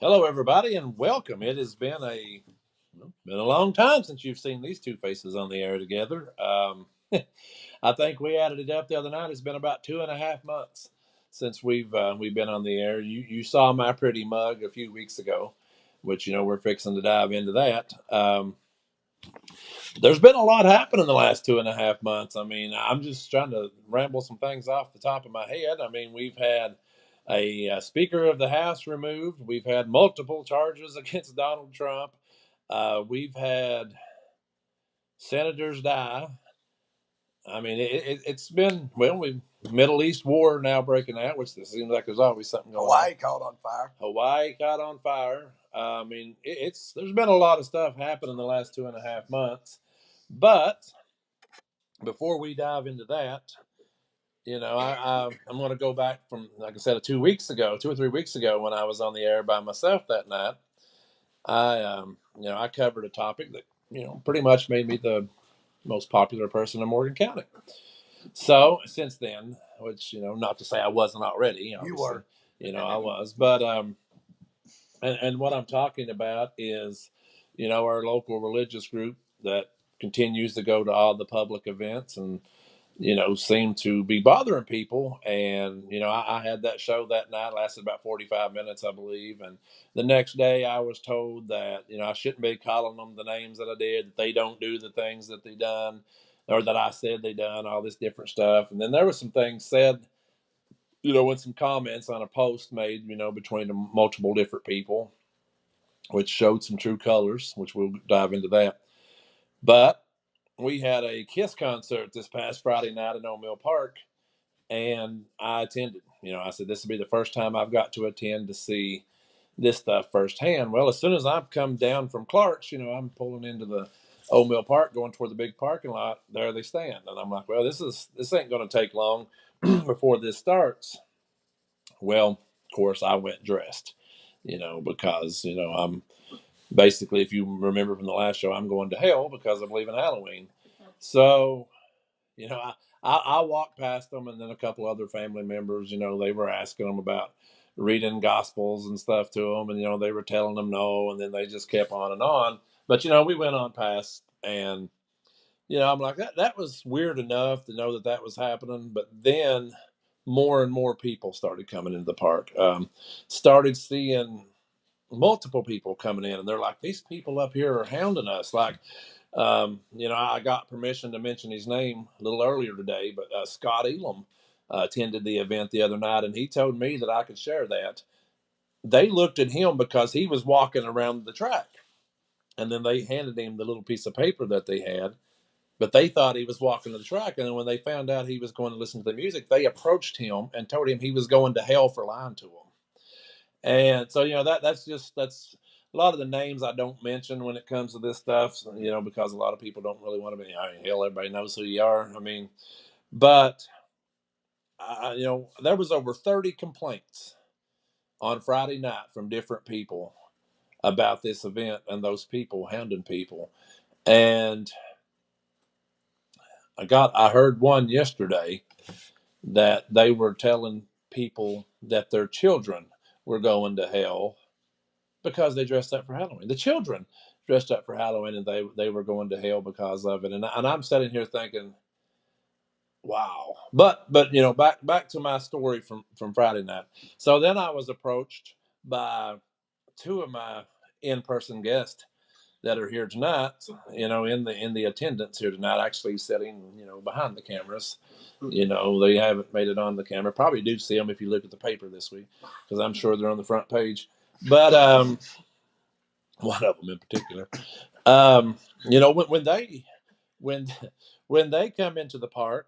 Hello, everybody, and welcome. It has been a long time since you've seen these two faces on the air together. I think we added it up the other night. It's been about 2.5 months since we've been on the air. You saw my pretty mug a few weeks ago, which we're fixing to dive into that. There's been a lot happen in the last 2.5 months. I mean, I'm just trying to ramble some things off the top of my head. I mean, we've had a Speaker of the House removed. We've had multiple charges against Donald Trump. We've had senators die. I mean, it's been, well, we Middle East war now breaking out, which it seems like there's always something going on. Hawaii caught on fire. Hawaii caught on fire. I mean, it's there's been a lot of stuff happen in the last 2.5 months. But before we dive into that, I'm going to go back from, like I said, 2 weeks ago, 2 or 3 weeks ago, when I was on the air by myself that night. I covered a topic that pretty much made me the most popular person in Morgan County. So since then, which not to say I wasn't already, You obviously, were. I was, but and what I'm talking about is, our local religious group that continues to go to all the public events and seem to be bothering people. And, I had that show that night, lasted about 45 minutes, I believe. And the next day I was told that, I shouldn't be calling them the names that I did, that they don't do the things that they done or that I said they done, all this different stuff. And then there was some things said, with some comments on a post made, between multiple different people, which showed some true colors, which we'll dive into that. But we had a Kiss concert this past Friday night in O'Mill Park, and I attended. I said this will be the first time I've got to attend to see this stuff firsthand. Well, as soon as I've come down from Clark's, I'm pulling into the Old Mill Park, going toward the big parking lot. There they stand, and I'm like, well, this ain't going to take long before this starts. Well, of course, I went dressed, because I'm basically, if you remember from the last show, I'm going to hell because I believe in Halloween. So I walked past them, and then a couple other family members, they were asking them about reading gospels and stuff to them, and they were telling them no, and then they just kept on and on. But we went on past, and I'm like, that was weird enough to know that was happening. But then more and more people started coming into the park. Started seeing multiple people coming in, and they're like, these people up here are hounding us. Like, I got permission to mention his name a little earlier today, but Scott Elam attended the event the other night, and he told me that I could share that. They looked at him because he was walking around the track, and then they handed him the little piece of paper that they had, but they thought he was walking to the track. And then when they found out he was going to listen to the music, they approached him and told him he was going to hell for lying to them. And so, that's a lot of the names I don't mention when it comes to this stuff, because a lot of people don't really want to be, hell, everybody knows who you are. I mean, but, there was over 30 complaints on Friday night from different people about this event and those people hounding people. And I heard one yesterday that they were telling people that their children were going to hell because they dressed up for Halloween. The children dressed up for Halloween, and they were going to hell because of it. And I'm sitting here thinking, wow. But back to my story from Friday night. So then I was approached by two of my in person guests that are here tonight. In the attendance here tonight, actually sitting behind the cameras. They haven't made it on the camera. Probably do see them if you look at the paper this week, because I'm sure they're on the front page. But one of them in particular. Um, when when when they come into the park,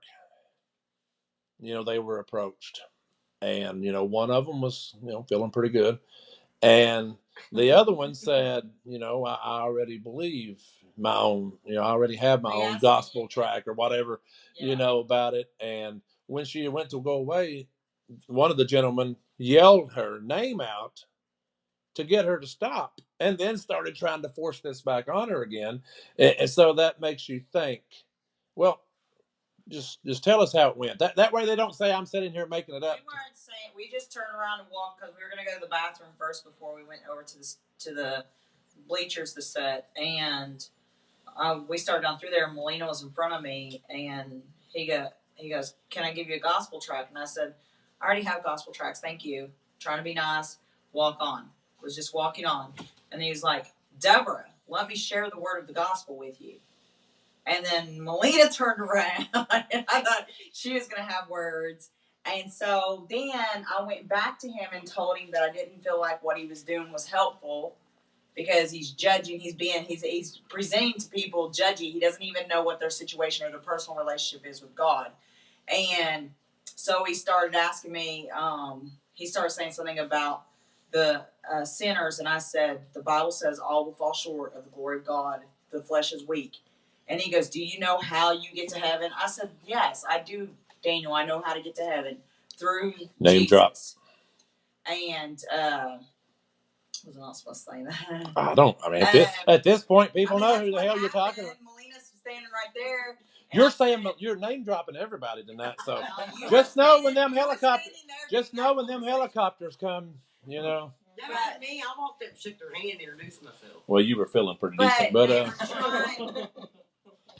they were approached, and one of them was feeling pretty good, and the other one said, I already believe my own, I already have my own gospel track or whatever, about it. And when she went to go away, one of the gentlemen yelled her name out to get her to stop, and then started trying to force this back on her again. And so that makes you think, well, Just tell us how it went. That way they don't say I'm sitting here making it up. We weren't saying. We just turned around and walked because we were going to go to the bathroom first before we went over to the bleachers to set, and we started down through there. And Molina was in front of me, and he goes, "Can I give you a gospel track?" And I said, "I already have gospel tracks, thank you." Trying to be nice, walk on. Was just walking on, and he was like, "Deborah, let me share the word of the gospel with you." And then Melina turned around, and I thought she was going to have words. And so then I went back to him and told him that I didn't feel like what he was doing was helpful because he's judging. He's presenting to people judgy. He doesn't even know what their situation or their personal relationship is with God. And so he started asking me. He started saying something about the sinners, and I said the Bible says all will fall short of the glory of God. The flesh is weak. And he goes, "Do you know how you get to heaven?" I said, "Yes, I do, Daniel. I know how to get to heaven through Name Jesus." Drop. And was I not supposed to say that? I don't. I mean, at this point, people know who the hell you're talking about. Melina's standing right there. You're saying you're name dropping everybody tonight. So just know when them helicopters come, you know. That wasn't me. I walked up and shook their hand and introduced myself. Well, you were feeling pretty decent, but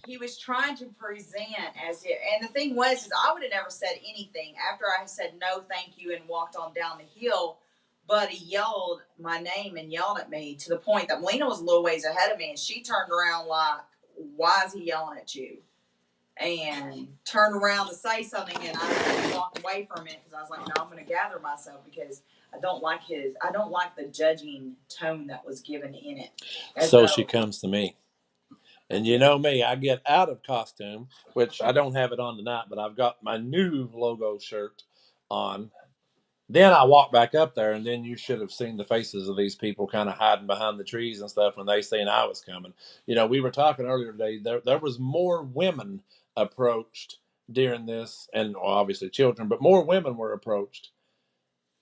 he was trying to present as if, and the thing was, is I would have never said anything after I said no, thank you, and walked on down the hill. But he yelled my name and yelled at me to the point that Melina was a little ways ahead of me, and she turned around like, "Why is he yelling at you?" And turned around to say something, and I walked away from it because I was like, "No, I'm going to gather myself because I don't like the judging tone that was given in it." So she comes to me. And you know me, I get out of costume, which I don't have it on tonight, but I've got my new logo shirt on. Then I walk back up there, and then you should have seen the faces of these people kind of hiding behind the trees and stuff when they seen I was coming. You know, we were talking earlier today. There was more women approached during this, and well, obviously children, but more women were approached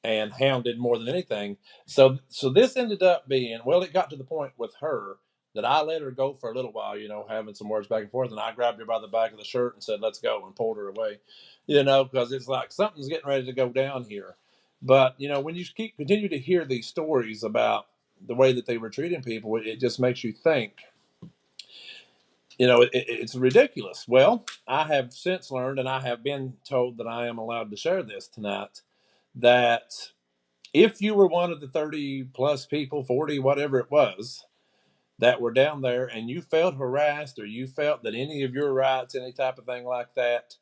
and hounded more than anything. So this ended up being, well, it got to the point with her that I let her go for a little while, you know, having some words back and forth, and I grabbed her by the back of the shirt and said, "Let's go," and pulled her away, you know, because it's like something's getting ready to go down here. But you know, when you continue to hear these stories about the way that they were treating people, it just makes you think, you know, it's ridiculous. Well, I have since learned, and I have been told that I am allowed to share this tonight, that if you were one of the 30 plus people, 40, whatever it was, that were down there and you felt harassed or you felt that any of your rights, any type of thing like that,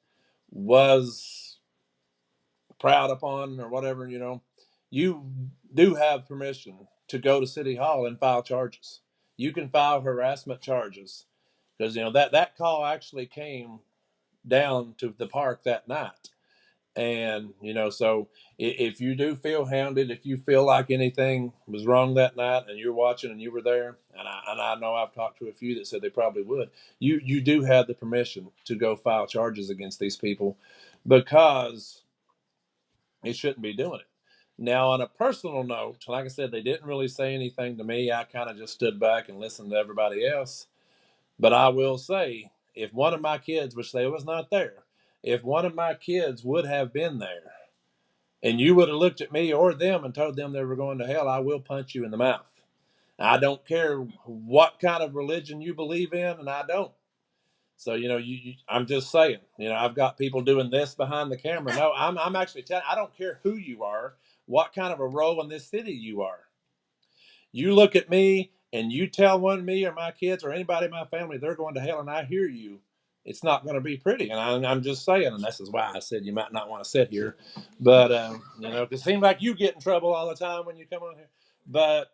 was proud upon or whatever, you know, you do have permission to go to City Hall and file charges. You can file harassment charges because, you know, that call actually came down to the park that night. And, you know, so if you do feel hounded, if you feel like anything was wrong that night and you're watching and you were there, and I know I've talked to a few that said they probably would, you do have the permission to go file charges against these people because it shouldn't be doing it. Now, on a personal note, like I said, they didn't really say anything to me. I kind of just stood back and listened to everybody else. But I will say, if one of my kids, which they was not there, if one of my kids would have been there, and you would have looked at me or them and told them they were going to hell, I will punch you in the mouth. I don't care what kind of religion you believe in, and I don't. So, you know, I'm just saying, you know, I've got people doing this behind the camera. No, I'm actually telling, I don't care who you are, what kind of a role in this city you are. You look at me and you tell one of me or my kids or anybody in my family they're going to hell, and I hear you, it's not going to be pretty. And I'm just saying, and this is why I said you might not want to sit here. But, you know, it seems like you get in trouble all the time when you come on here. But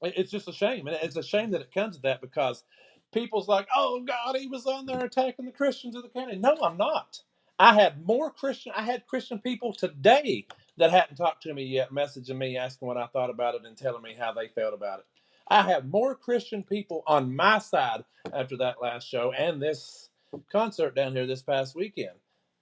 it's just a shame. And it's a shame that it comes to that because people's like, "Oh, God, he was on there attacking the Christians of the county." No, I'm not. I had Christian people today that hadn't talked to me yet, messaging me, asking what I thought about it and telling me how they felt about it. I have more Christian people on my side after that last show and this concert down here this past weekend.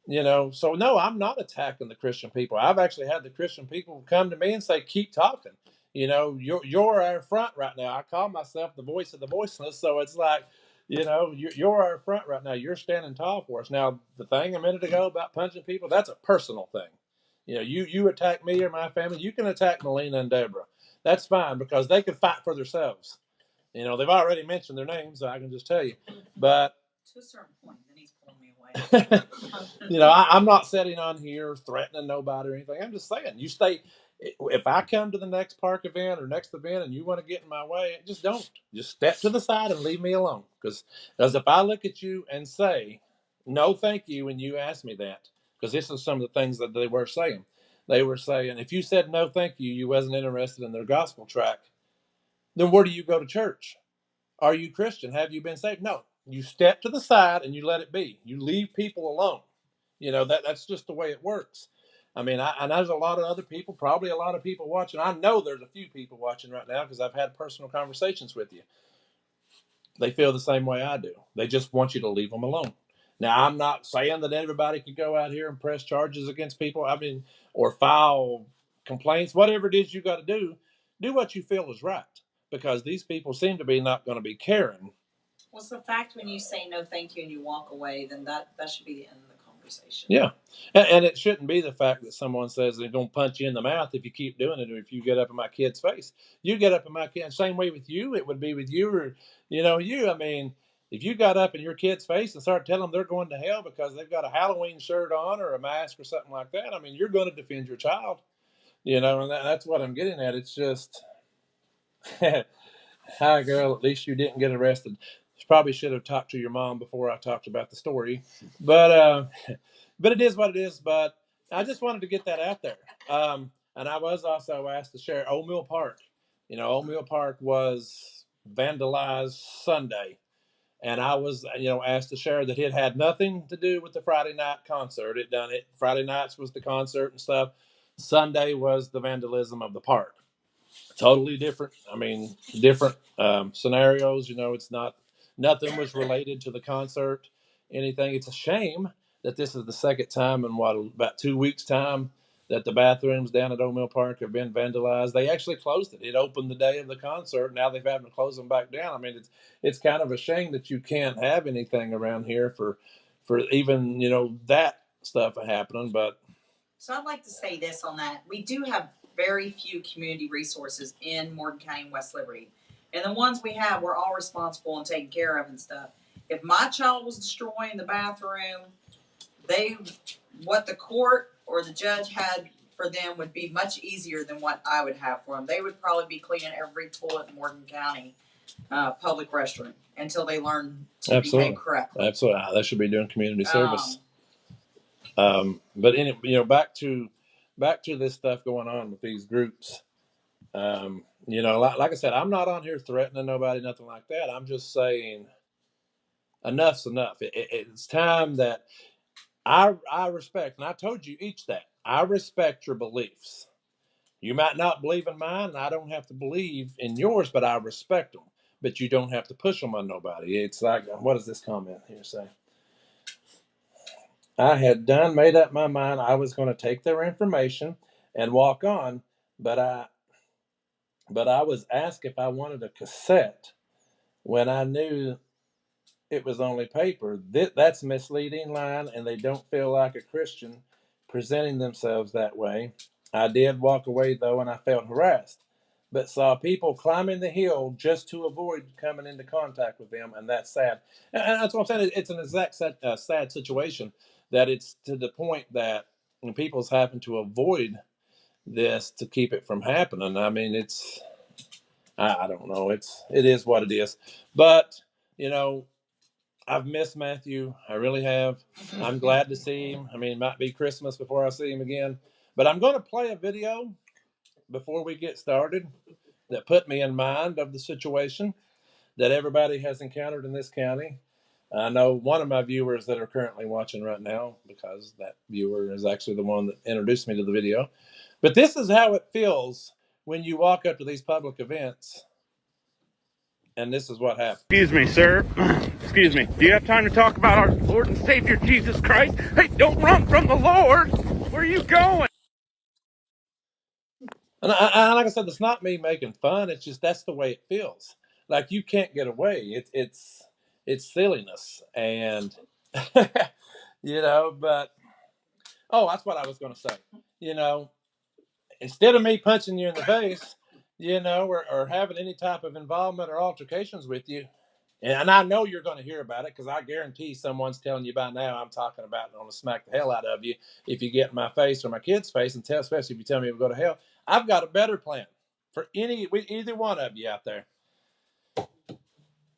You know, so no, I'm not attacking the Christian people. I've actually had the Christian people come to me and say, "Keep talking. You know, you're our front right now." I call myself the voice of the voiceless, so it's like, You're our front right now. You're standing tall for us. Now, the thing a minute ago about punching people, that's a personal thing. You attack me or my family, you can attack Melina and Deborah. That's fine because they can fight for themselves. They've already mentioned their names, so I can just tell you. But to a certain point, then he's pulling me away. I'm not sitting on here threatening nobody or anything. I'm just saying, you stay. If I come to the next park event or next event and you want to get in my way, just don't. Just step to the side and leave me alone. Because if I look at you and say, no, thank you, when you ask me that, because this is some of the things that they were saying. They were saying, if you said no, thank you, you wasn't interested in their gospel track, then where do you go to church? Are you Christian? Have you been saved? No. You step to the side and you let it be. You leave people alone. That's just the way it works. I mean, and there's a lot of other people, probably a lot of people watching. I know there's a few people watching right now because I've had personal conversations with you. They feel the same way I do. They just want you to leave them alone. Now, I'm not saying that everybody could go out here and press charges against people. I mean, or file complaints, whatever it is you got to do what you feel is right. Because these people seem to be not going to be caring. Well, it's the fact when you say no thank you and you walk away, then that should be the end of the conversation. Yeah. And it shouldn't be the fact that someone says they're going to punch you in the mouth if you keep doing it, or if you get up in my kid's face. You get up in my kid, same way with you, it would be with you, or, I mean, if you got up in your kid's face and start telling them they're going to hell because they've got a Halloween shirt on or a mask or something like that, I mean, you're going to defend your child, and that's what I'm getting at. It's just, hi, girl, at least you didn't get arrested. Probably should have talked to your mom before I talked about the story, but it is what it is. But I just wanted to get that out there. And I was also asked to share Old Mill Park. Old Mill Park was vandalized Sunday, and I was asked to share that it had nothing to do with the Friday night concert. Friday nights was the concert and stuff. Sunday was the vandalism of the park. Totally different. I mean, different scenarios. It's not, nothing was related to the concert, anything. It's a shame that this is the second time in about 2 weeks' time that the bathrooms down at Old Mill Park have been vandalized. They actually closed it. It opened the day of the concert. Now they've had to close them back down. I mean, it's kind of a shame that you can't have anything around here for even that stuff happening. But so I'd like to say this on that. We do have very few community resources in Morgan County and West Liberty. And the ones we have, we're all responsible and taken care of and stuff. If my child was destroying the bathroom, what the court or the judge had for them would be much easier than what I would have for them. They would probably be cleaning every toilet in Morgan County public restroom until they learn to behave correctly. Absolutely. They should be doing community service. But back to this stuff going on with these groups. Like I said, I'm not on here threatening nobody, nothing like that. I'm just saying enough's enough. It's time that I respect, and I told you each that I respect your beliefs. You might not believe in mine, and I don't have to believe in yours, but I respect them. But you don't have to push them on nobody. It's like, what does this comment here say? I had made up my mind I was going to take their information and walk on, but I was asked if I wanted a cassette when I knew it was only paper. That's misleading line, and they don't feel like a Christian presenting themselves that way. I did walk away, though, and I felt harassed, but saw people climbing the hill just to avoid coming into contact with them, and that's sad. And that's what I'm saying. It's an exact sad situation that it's to the point that people's having to avoid this to keep it from happening. I mean, I don't know. It is what it is. But, I've missed Matthew. I really have. I'm glad to see him. I mean, it might be Christmas before I see him again. But I'm going to play a video before we get started that put me in mind of the situation that everybody has encountered in this county. I know one of my viewers that are currently watching right now, because that viewer is actually the one that introduced me to the video. But this is how it feels when you walk up to these public events, and this is what happens. Excuse me, sir. Excuse me. Do you have time to talk about our Lord and Savior Jesus Christ? Hey, don't run from the Lord. Where are you going? And like I said, it's not me making fun. It's just that's the way it feels. Like you can't get away. it's silliness. And, but, that's what I was going to say. Instead of me punching you in the face, or having any type of involvement or altercations with you, and I know you're going to hear about it because I guarantee someone's telling you by now I'm talking about it. I'm going to smack the hell out of you if you get in my face or my kid's face, and especially if you tell me we'll go to hell. I've got a better plan for either one of you out there.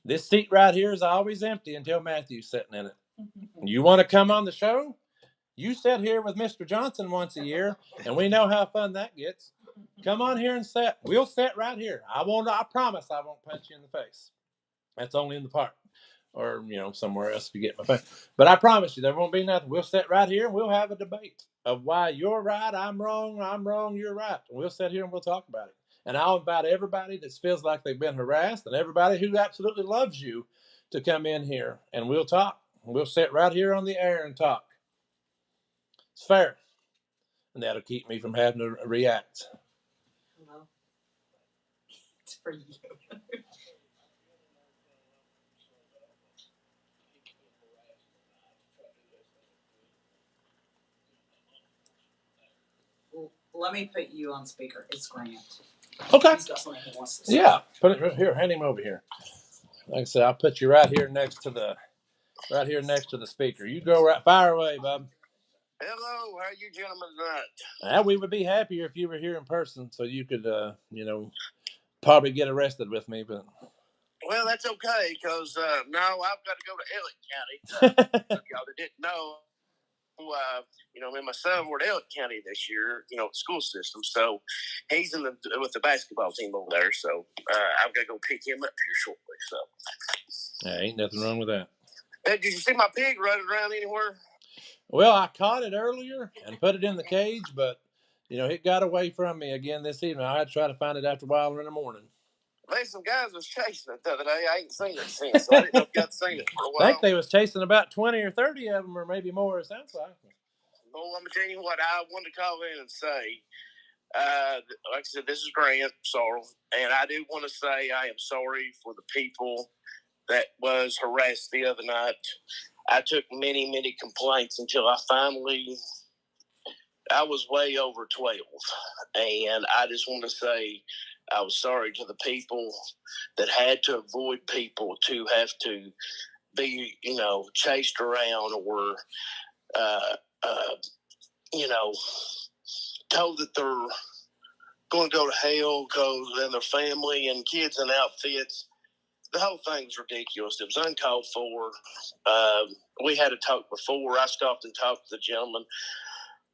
This seat right here is always empty until Matthew's sitting in it. You want to come on the show? You sit here with Mr. Johnson once a year, and we know how fun that gets. Come on here and sit. We'll sit right here. I promise I won't punch you in the face. That's only in the park. Or, somewhere else if you get my face. But I promise you, there won't be nothing. We'll sit right here and we'll have a debate of why you're right, I'm wrong, you're right. And we'll sit here and we'll talk about it. And I'll invite everybody that feels like they've been harassed and everybody who absolutely loves you to come in here and we'll talk. We'll sit right here on the air and talk. It's fair. And that'll keep me from having to react. Hello. It's for you. Let me put you on speaker. It's Grant. Okay. He's got something he wants to say. Yeah. Put it right here. Hand him over here. Like I said, I'll put you right here next to the speaker. You go right, fire away, bub. Hello, how are you gentlemen tonight? We would be happier if you were here in person, so you could, probably get arrested with me. But well, that's okay, because no, I've got to go to Elliott County. Y'all that didn't know, me and my son were at Elliott County this year. School system. So he's with the basketball team over there. So I've got to go pick him up here shortly. So ain't nothing wrong with that. Did you see my pig running around anywhere? Well, I caught it earlier and put it in the cage, but it got away from me again this evening. I had to try to find it after a while in the morning. Some guys was chasing it the other day. I ain't seen it since, so I didn't know if you got seen it for a while. I think they was chasing about 20 or 30 of them, or maybe more, it sounds like. Well, I'm going to tell you what, I wanted to call in and say, like I said, this is Grant Sorrell, and I do want to say I am sorry for the people that was harassed the other night. I took many, many complaints until I was way over 12, and I just want to say I was sorry to the people that had to avoid people to have to be, chased around or, told that they're going to go to hell because and their family and kids in outfits. The whole thing's ridiculous. It was uncalled for. We had a talk before. I stopped and talked to the gentleman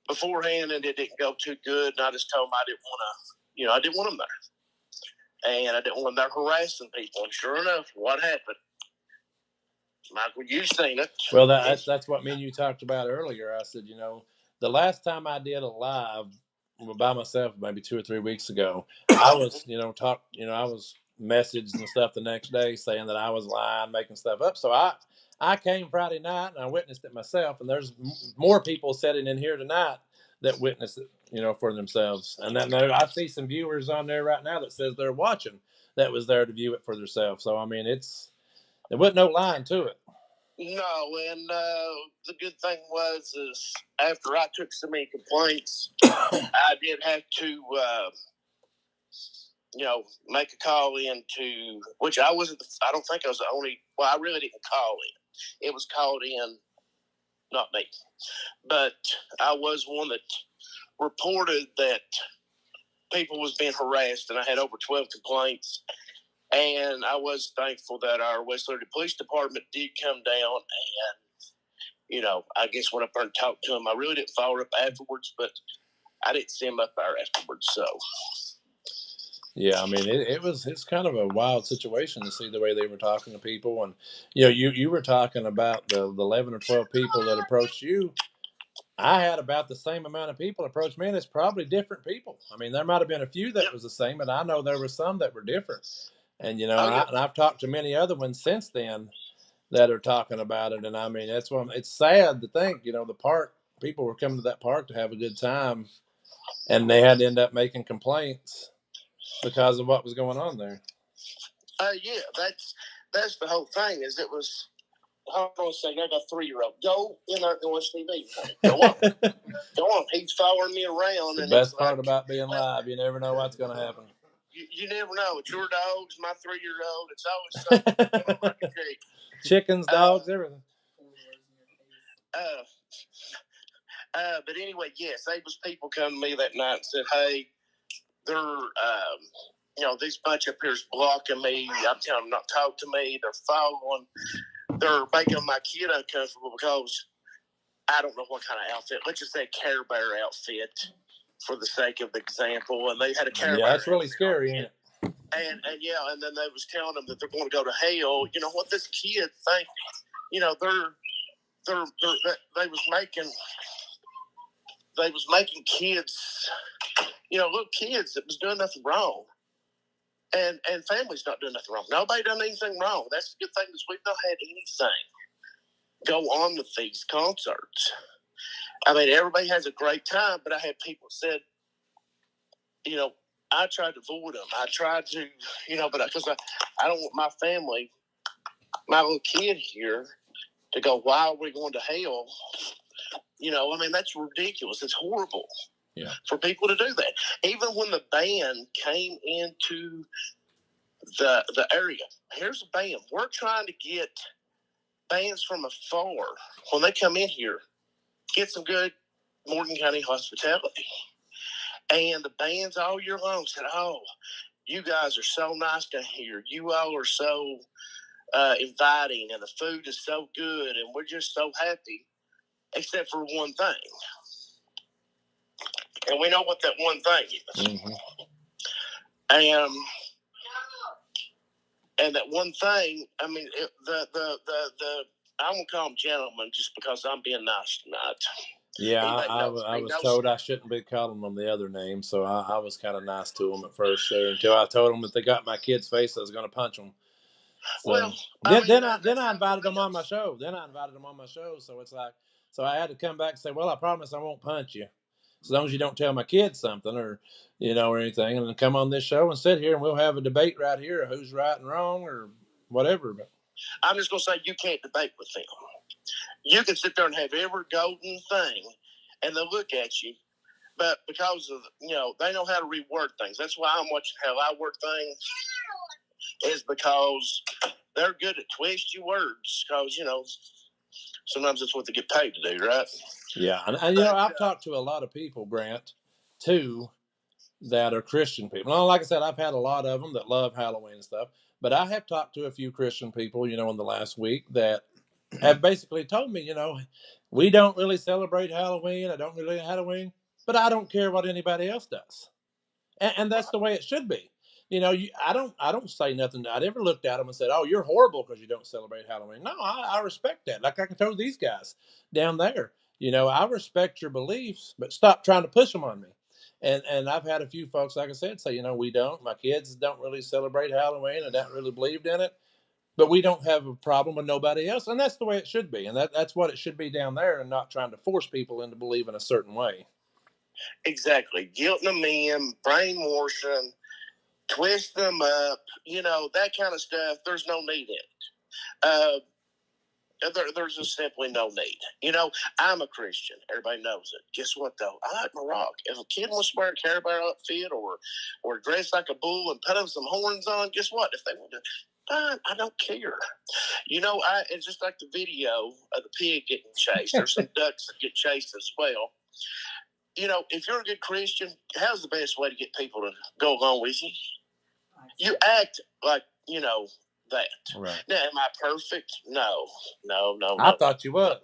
beforehand, and it didn't go too good. And I just told him I didn't want them there. And I didn't want them there harassing people. And sure enough, what happened? Michael, you've seen it. Well, that's what me and you talked about earlier. I said, the last time I did a live by myself, maybe 2 or 3 weeks ago, I was, I was messaged and stuff the next day saying that I was lying, making stuff up. So I came Friday night and I witnessed it myself. And there's more people sitting in here tonight that witnessed it, for themselves. And then I see some viewers on there right now that says they're watching that was there to view it for themselves. So, I mean, there wasn't no lying to it. No, and the good thing is after I took so many complaints, I did have to, make a call in to, which I don't think I was the only, I really didn't call in. It was called in, not me. But I was one that reported that people was being harassed, and I had over 12 complaints. And I was thankful that our West Liberty Police Department did come down and, I guess went up there and talked to them. I really didn't follow up afterwards, but I didn't see them up there afterwards. So, yeah, I mean, it's kind of a wild situation to see the way they were talking to people. And, you were talking about the 11 or 12 people that approached you. I had about the same amount of people approach me, and it's probably different people. I mean, there might have been a few that was the same, but I know there were some that were different. And, I've talked to many other ones since then that are talking about it. And I mean, it's sad to think, the park, people were coming to that park to have a good time, and they had to end up making complaints because of what was going on there. Yeah, that's the whole thing. Is it was. Hold on a second. I got a 3-year-old. Go in there and watch TV. Go on. Go on. He's following me around. It's the best part about being live. You never know what's going to happen. You never know. It's your dogs, my 3-year-old. It's always something. I can tell you. Chickens, dogs, everything. But anyway, yes, there was people come to me that night and said, "Hey, they're this bunch up here is blocking me. I'm telling them not to talk to me. They're following. They're making my kid uncomfortable because I don't know what kind of outfit. Let's just say a Care Bear outfit for the sake of the example. And they had a Care Bear. Yeah, that's really scary, ain't it? And then they was telling them that they're going to go to hell. You know what this kid think? You know, they was making kids, little kids that was doing nothing wrong. And families not doing nothing wrong. Nobody done anything wrong. That's the good thing is we've not had anything go on with these concerts. I mean, everybody has a great time, but I had people said, I tried to avoid them. I tried to, but because I don't want my family, my little kid here, to go, why are we going to hell? I mean, that's ridiculous. It's horrible for people to do that. Even when the band came into the area, here's a band. We're trying to get bands from afar, when they come in here, get some good Morgan County hospitality. And the bands all year long said, oh, you guys are so nice down here. You all are so inviting, and the food is so good, and we're just so happy, except for one thing. And we know what that one thing is. Mm-hmm. And that one thing, I mean, I'm going to call them gentlemen just because I'm being nice tonight. Yeah, I was told I shouldn't be calling them the other name, so I was kind of nice to them at first there until I told them if they got my kid's face, I was going to punch them. So well, then I invited them on my show. So it's like, so I had to come back and say, well, I promise I won't punch you, as long as you don't tell my kids something or anything, and then come on this show and sit here and we'll have a debate right here of who's right and wrong or whatever. But I'm just going to say you can't debate with them. You can sit there and have every golden thing, and they'll look at you. But because of, they know how to reword things. That's why I'm watching how I work things, is because they're good at twisty words. Because, sometimes that's what they get paid to do, right? Yeah. And I've talked to a lot of people, Grant, too, that are Christian people. Now, like I said, I've had a lot of them that love Halloween and stuff. But I have talked to a few Christian people, in the last week that have basically told me, we don't really celebrate Halloween. I don't really like Halloween, but I don't care what anybody else does. And that's the way it should be. I don't say nothing. I never looked at them and said, oh, you're horrible because you don't celebrate Halloween. No, I respect that. Like I can tell these guys down there, I respect your beliefs, but stop trying to push them on me. And I've had a few folks, like I said, say, we don't. My kids don't really celebrate Halloween. I don't really believe in it. But we don't have a problem with nobody else. And that's the way it should be. And that's what it should be down there, and not trying to force people into believing a certain way. Exactly. Guilting them in, brainwashing, twist them up, that kind of stuff. There's no need in it. There's just simply no need. I'm a Christian. Everybody knows it. Guess what, though? I like my rock. If a kid wants to wear a Care Bear outfit or dress like a bull and put them some horns on, guess what? If they want to, fine. I don't care. It's just like the video of the pig getting chased. There's some ducks that get chased as well. If you're a good Christian, how's the best way to get people to go along with you? You act like, that. Right. Now, am I perfect? No. I thought you was.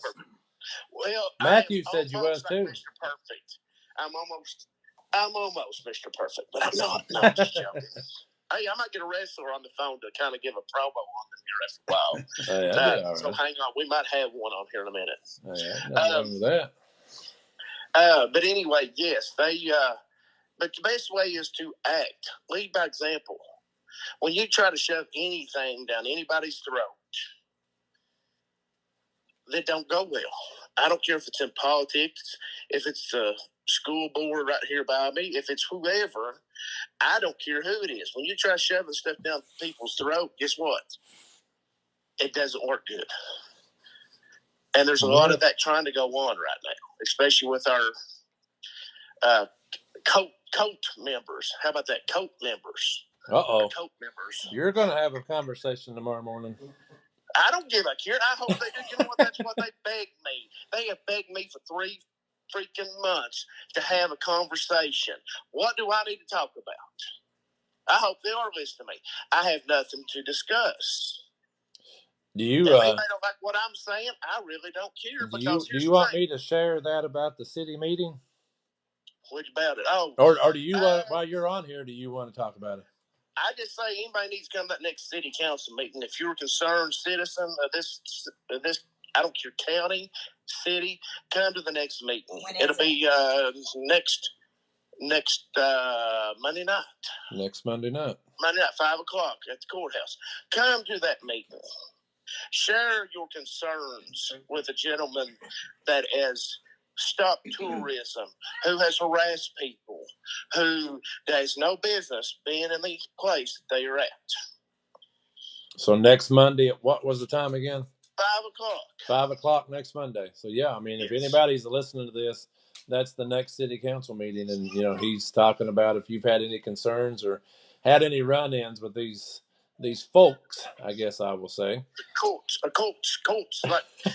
Well, Matthew said you was too. Mr. Perfect. I'm almost Mr. Perfect, but I'm not. No, I'm just joking. Hey, I might get a wrestler on the phone to kind of give a promo on them here after a while. Right. So hang on. We might have one on here in a minute. Nothing wrong with that. But anyway, yes, but the best way is to act. Lead by example. When you try to shove anything down anybody's throat, that don't go well. I don't care if it's in politics, if it's the school board right here by me, if it's whoever, I don't care who it is. When you try shoving stuff down people's throat, guess what? it doesn't work good. And there's a lot of that trying to go on right now, especially with our COAT members. How about that? COAT members. Uh-oh. COAT members. You're going to have a conversation tomorrow morning. I don't give a care. I hope they do. You know what? That's what they begged me. They have begged me for 3 freaking months to have a conversation. What do I need to talk about? I hope they are listening to me. I have nothing to discuss. Do you? If anybody don't like what I'm saying, I really don't care. Do you want me to share that about the city meeting? What about it? Oh, or do you while you're on here, do you want to talk about it? I just say anybody needs to come to that next city council meeting. If you're a concerned citizen of this, I don't care, county, city, come to the next meeting. It'll be next Monday night. Next Monday night. Monday night, 5 o'clock at the courthouse. Come to that meeting. Share your concerns with a gentleman that has stopped tourism, who has harassed people, who has no business being in the place that they are at. So next Monday, what was the time again? 5 o'clock. 5 o'clock next Monday. So yeah, I mean, if anybody's listening to this, that's the next city council meeting, and he's talking about if you've had any concerns or had any run-ins with these folks, I guess I will say. Colts, like COLTS, colts, like the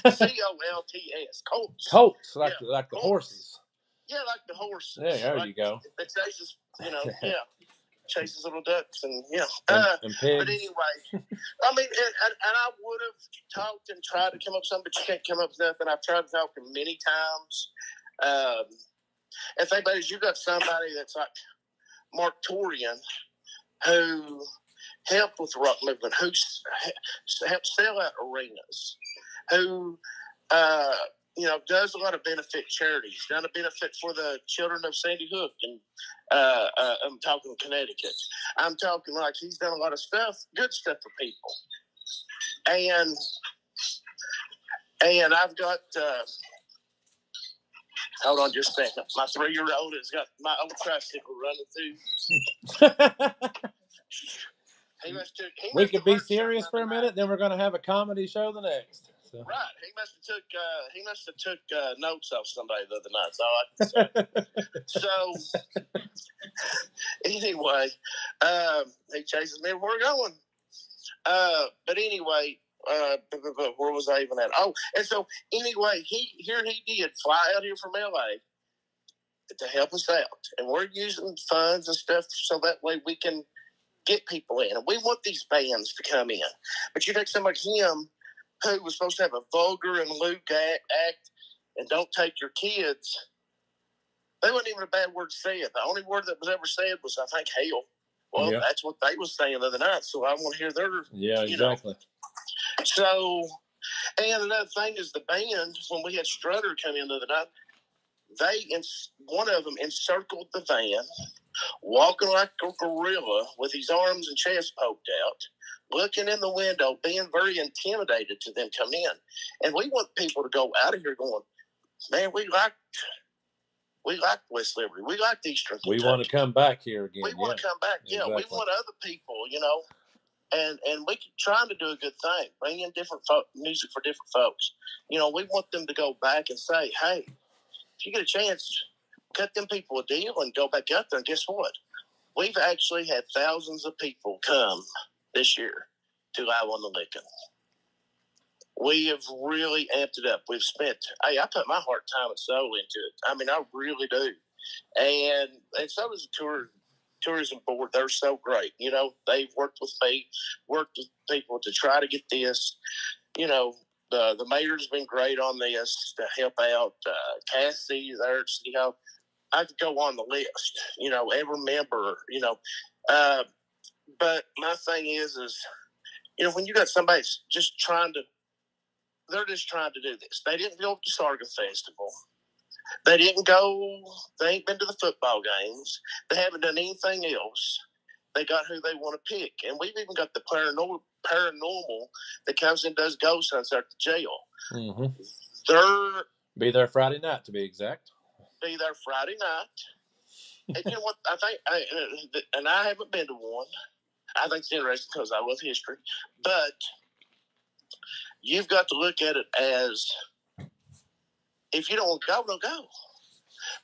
horses. Yeah, like the horses. Yeah, there you go. It chases, chases little ducks and and pigs. But anyway, I mean, and I would have talked and tried to come up with something, but you can't come up with nothing. I've tried to talk to many times. If anybody's, you got somebody that's like Mark Torian, who helped with the rock movement, who helped sell out arenas, who does a lot of benefit charities, done a benefit for the children of Sandy Hook, and I'm talking Connecticut. I'm talking like he's done a lot of stuff, good stuff for people. And I've got, hold on just a second. My 3-year-old has got my old tricycle running through. We could be serious for a minute, then we're going to have a comedy show the next. So. Right, he must have took notes off somebody the other night. So I can say. So anyway, he chases me where we're going. But anyway, where was I even at? Oh, and so anyway, he did fly out here from LA to help us out, and we're using funds and stuff so that way we can get people in, and we want these bands to come in. But you take somebody like him, who was supposed to have a vulgar and lewd act and don't take your kids. They wasn't even a bad word said. The only word that was ever said was, I think, hell. Well, That's what they was saying the other night, so I want to hear their... Yeah, exactly. So, and another thing is the band, when we had Strutter come in the other night, one of them encircled the van, walking like a gorilla with his arms and chest poked out, looking in the window, being very intimidated to them come in. And we want people to go out of here going, man, we like West Liberty. We like Eastern Kentucky. We want to come back here again. We want to come back. Yeah, exactly. We want other people, and we keep trying to do a good thing, bring in different music for different folks. We want them to go back and say, hey, if you get a chance, cut them people a deal and go back out there. And guess what? We've actually had thousands of people come this year to Live on the Lickin'. We have really amped it up. We've spent, I put my heart, time, and soul into it. I mean, I really do. And so does the tourism board. They're so great. They've worked with me, worked with people to try to get this. The mayor's been great on this to help out. Cassie there at City Hall. I could go on the list, every member, but my thing is, when you got somebody they're just trying to do this. They didn't go to Sarga Festival. They ain't been to the football games. They haven't done anything else. They got who they want to pick. And we've even got the paranormal that comes and does ghost hunts at the jail. Mm-hmm. Be there Friday night, to be exact. Be there Friday night. And you know what? I think, and I haven't been to one. I think it's interesting because I love history. But you've got to look at it as, if you don't want to go, don't go.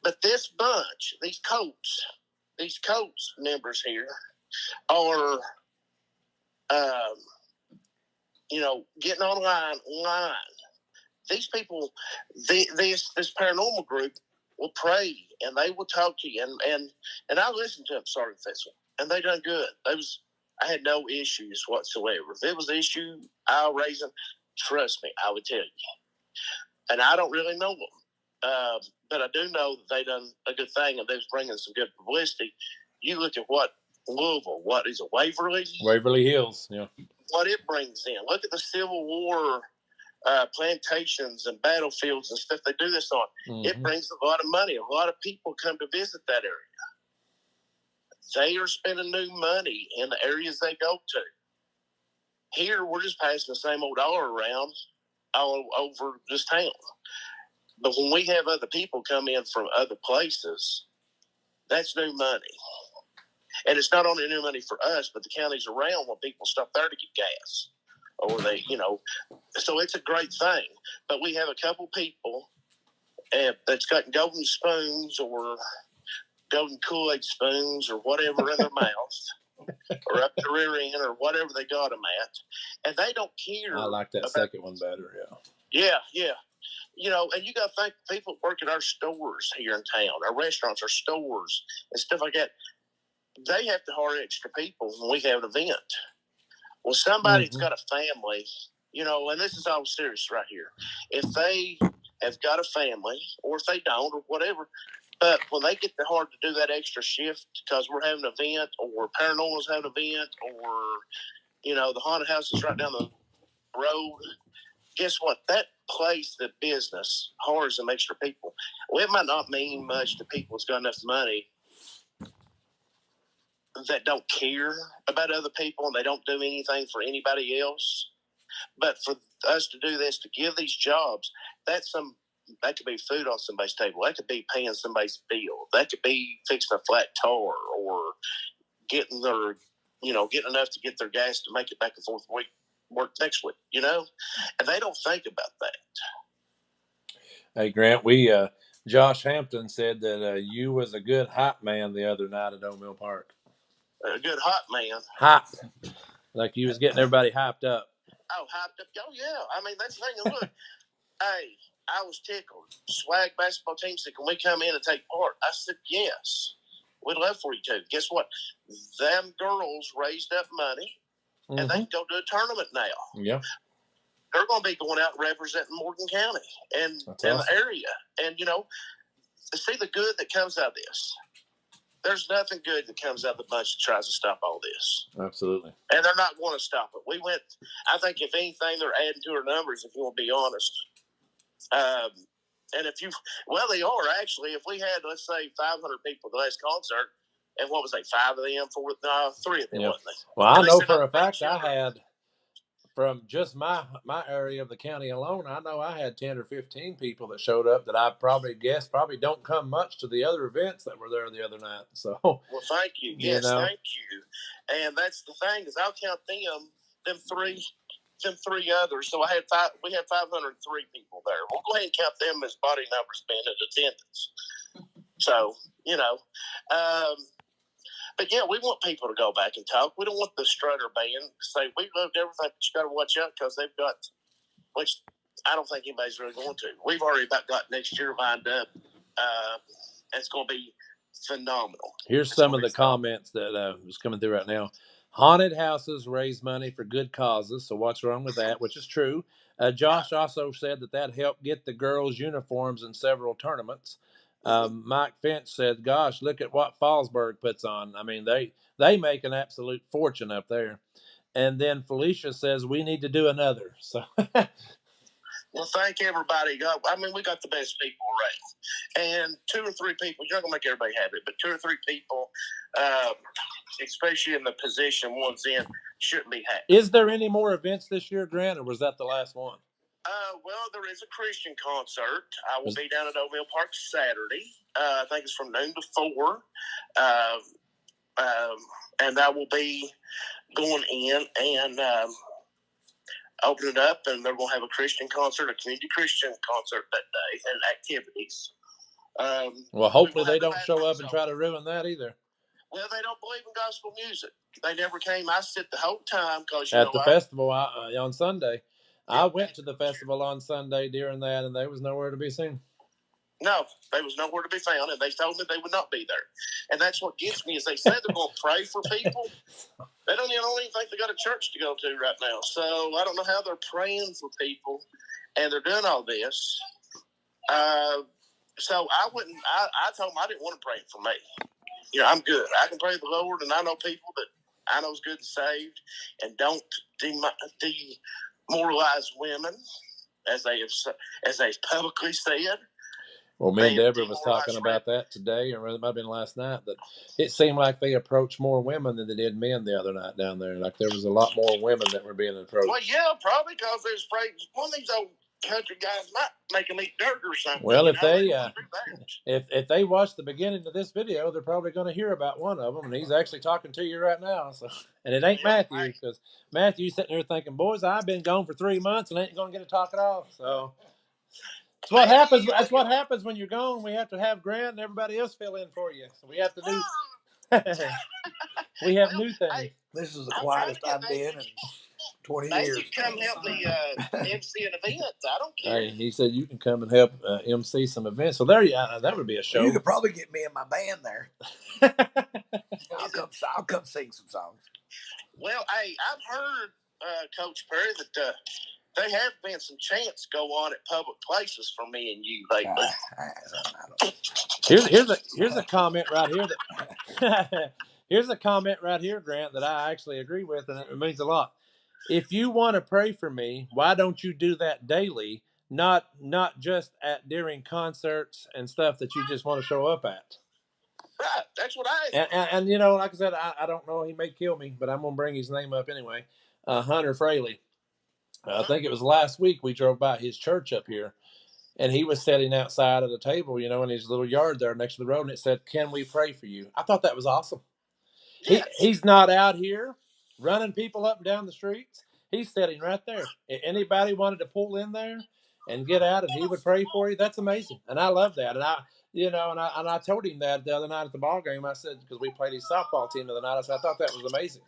But this bunch, these Colts members here are, getting online. These people, this paranormal group will pray and they will talk to you, and I listened to them start the festival, and they done good. I had no issues whatsoever. If it was an issue, I'll raise them. Trust me, I would tell you. And I don't really know them, but I do know that they done a good thing, and they was bringing some good publicity. You look at what Louisville, what is it, Waverly Hills, yeah. What it brings in. Look at the Civil War plantations and battlefields and stuff they do this on. Mm-hmm. It brings a lot of money. A lot of people come to visit that area. They are spending new money in the areas they go to. Here, we're just passing the same old dollar around all over this town. But when we have other people come in from other places, that's new money. And it's not only new money for us, but the counties around when people stop there to get gas. Or they, so it's a great thing. But we have a couple people that's got golden spoons or golden Kool-Aid spoons or whatever in their mouth or up the rear end or whatever they got them at. And they don't care. I like that second one better, yeah. Yeah. And you got to think people work at our stores here in town, our restaurants, our stores, and stuff like that. They have to hire extra people when we have an event. Well, somebody's got a family, and this is all serious right here. If they have got a family, or if they don't, or whatever, but when they get the hard to do that extra shift because we're having an event, or Paranormal's having an event, or, the haunted house is right down the road, guess what? That place, the business, hires some extra people. Well, it might not mean much to people that's got enough money that don't care about other people and they don't do anything for anybody else. But for us to do this, to give these jobs, that could be food on somebody's table. That could be paying somebody's bill. That could be fixing a flat tire or getting getting enough to get their gas to make it back and forth work next week, and they don't think about that. Hey, Grant, Josh Hampton said that you was a good hype man the other night at O'Mill Park. A good hot man. Hype. Like you was getting everybody hyped up. Oh, hyped up. Oh, yeah. I mean, that's the thing. Look, hey, I was tickled. Swag basketball team said, can we come in and take part? I said, yes. We'd love for you to. Guess what? Them girls raised up money, and they can go to a tournament now. Yeah. They're going to be going out and representing Morgan County and awesome. The area. And, to see the good that comes out of this. There's nothing good that comes out of the bunch that tries to stop all this. Absolutely. And they're not going to stop it. I think if anything, they're adding to our numbers, if you want to be honest. And they are actually. If we had, let's say, 500 people at the last concert, and what was they, 5 of them, 3 of them, yep. wasn't they? Well, I know for a fact I had, from just my area of the county alone, I know I had 10 or 15 people that showed up that I probably don't come much to the other events that were there the other night. So, well, thank you. Yes, thank you. And that's the thing is I'll count them three others. So we had 503 people there. We'll go ahead and count them as body numbers being in attendance. So, but yeah, we want people to go back and talk. We don't want the Strutter band to say, we loved everything, but you got to watch out because they've got, which I don't think anybody's really going to. We've already about got next year lined up. And it's going to be phenomenal. Here's some of the comments that was coming through right now. Haunted houses raise money for good causes, so what's wrong with that? Which is true. Josh also said that helped get the girls' uniforms in several tournaments. Mike Finch said, gosh, look at what Fallsburg puts on. I mean, they make an absolute fortune up there. And then Felicia says, we need to do another. So, well, thank everybody. We got the best people around. And 2 or 3 people, you're not going to make everybody happy, but 2 or 3 people, especially in the position one's in, shouldn't be happy. Is there any more events this year, Grant, or was that the last one? Well, there is a Christian concert. I will be down at O'Mill Park Saturday. I think it's from noon to 4. And I will be going in. And open it up, and they're going to have a Christian concert, a community Christian concert that day, and activities. Well, hopefully they don't show up and try to ruin that either. Well, they don't believe in gospel music. They never came. I sit the whole time because at the festival on Sunday. Yeah, I went to the festival on Sunday during that, and they was nowhere to be seen. No, they was nowhere to be found, and they told me they would not be there. And that's what gets me is they said they're going to pray for people. They don't even think they got a church to go to right now. So I don't know how they're praying for people, and they're doing all this. So I wouldn't. I told them I didn't want to pray for me. You know, I'm good. I can pray to the Lord, and I know people that I know is good and saved, and don't demoralize women as they publicly said. Well, me and Deborah was talking about that today, or it might have been last night, that it seemed like they approached more women than they did men the other night down there. Like there was a lot more women that were being approached. Well, yeah, probably because they're afraid one of these old country guys might make them eat dirt or something. Well, if they watch the beginning of this video, they're probably going to hear about one of them, and he's actually talking to you right now. So, and it ain't Matthew, because Matthew's sitting there thinking, boys, I've been gone for 3 months and ain't going to get to talk at all. So that's what happens. That's what happens when you're gone. We have to have Grant and everybody else fill in for you. So we have to do. We have new things. This is the quietest I've been in 20 years. You come help me MC an event. I don't care. Hey, he said you can come and help MC some events. So there you are. That would be a show. You could probably get me in my band there. I'll come sing some songs. Well, hey, I've heard, Coach Perry, that there have been some chants go on at public places for me and you lately. Here's a comment right here that here's a comment right here, Grant, that I actually agree with, and it means a lot. If you want to pray for me, why don't you do that daily, not just during concerts and stuff that you just want to show up at? Right, that's what I. And you know, like I said, I don't know. He may kill me, but I'm gonna bring his name up anyway. Hunter Fraley. I think it was last week we drove by his church up here, and he was sitting outside at a table, you know, in his little yard there next to the road, and it said, "Can we pray for you?" I thought that was awesome. Yes. He's not out here running people up and down the streets. He's sitting right there. If anybody wanted to pull in there and get out, and he would pray for you, that's amazing. And I love that. And I told him that the other night at the ball game. I said, because we played his softball team the other night, I said, I thought that was amazing.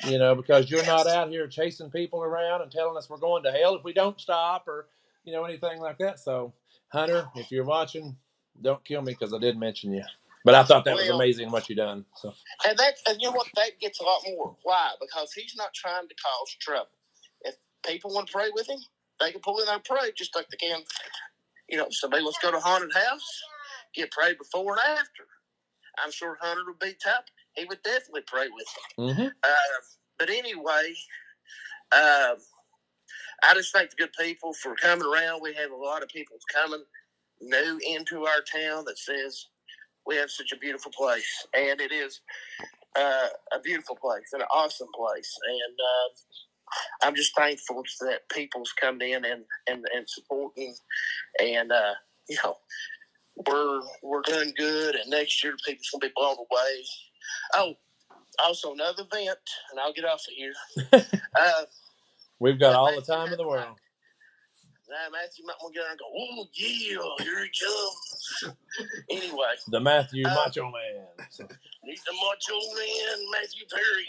You know, because you're not out here chasing people around and telling us we're going to hell if we don't stop, or, you know, anything like that. So, Hunter, if you're watching, don't kill me because I did mention you. But I thought that was amazing what you done. So, and you know what, that gets a lot more. Why? Because he's not trying to cause trouble. If people want to pray with him, they can pull in there and pray just like they can. You know, somebody wants to go to a haunted house, get prayed before and after. I'm sure Hunter would be top. He would definitely pray with him. Mm-hmm. But anyway, I just thank the good people for coming around. We have a lot of people coming new into our town that says we have such a beautiful place. And it is a beautiful place and an awesome place. And I'm just thankful that people's come in and supporting. And, you know, we're doing good. And next year, people's going to be blown away. Oh, also another event, and I'll get off of here. We've got all the time in the world. Matthew might want to get there and go, oh, yeah, here he comes. Anyway. The Matthew Macho Man. He's the Macho Man, Matthew Perry.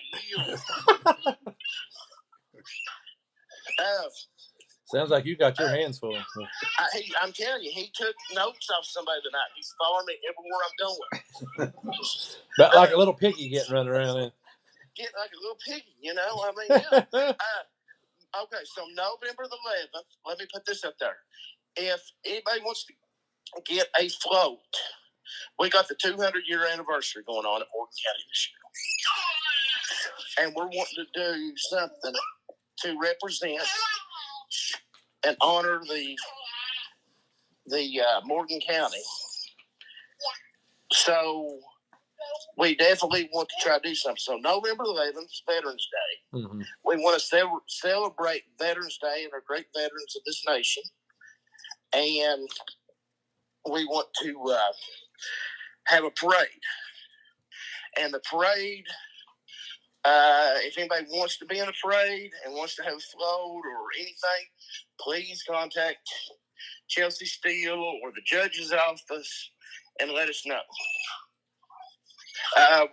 Sounds like you got your hands full. I'm telling you, he took notes off somebody tonight. He's following me everywhere I'm going. But like a little piggy getting run around in. Get like a little piggy, you know? I mean, yeah. Okay, so November the 11th, let me put this up there. If anybody wants to get a float, we got the 200-year anniversary going on at Morgan County this year. And we're wanting to do something to represent and honor the Morgan County. So we definitely want to try to do something. So November 11th is Veterans Day. Mm-hmm. We want to celebrate Veterans Day and our great veterans of this nation. And we want to have a parade. And the parade If anybody wants to be in a parade and wants to have a float or anything, please contact Chelsea Steele or the judge's office and let us know.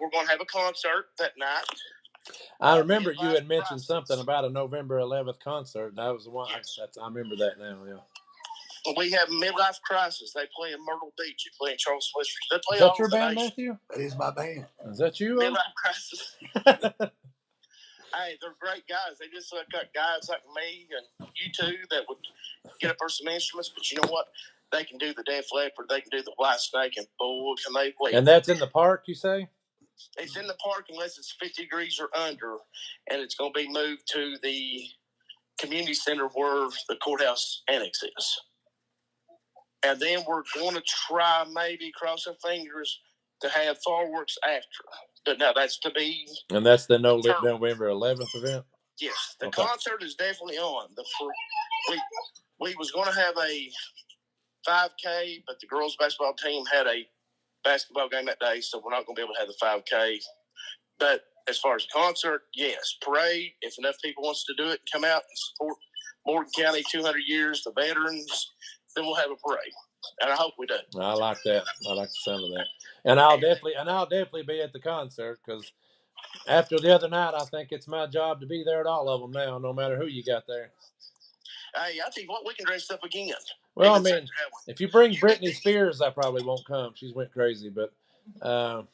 We're going to have a concert that night. I remember you had mentioned something about a November 11th concert. That was the one. Yes. I remember that now. Yeah. We have Midlife Crisis. They play in Myrtle Beach. They play in Charles West. They play Is that all your the band, nation. Matthew? That is my band. Is that you? Midlife Crisis. Hey, they're great guys. They just got guys like me and you two that would get up for some instruments. But you know what? They can do the Def Leppard. They can do the White Snake, and boy, can they play. And that's in the park, you say? It's in the park unless it's 50 degrees or under, and it's going to be moved to the community center where the courthouse annex is. And then we're going to try, maybe cross our fingers, to have fireworks after. But now that's to be. And that's the November 11th event? Yes. The concert is definitely on. We was going to have a 5K, but the girls' basketball team had a basketball game that day, so we're not going to be able to have the 5K. But as far as the concert, yes. Parade, if enough people wants to do it and come out and support Morgan County 200 years, the veterans, then we'll have a parade. And I hope we do. I like that. I like the sound of that. And I'll definitely be at the concert, because after the other night, I think it's my job to be there at all of them now, no matter who you got there. Hey, I tell you what, we can dress up again. Well, I mean, if you bring Britney Spears, I probably won't come. She's went crazy, but. Oh,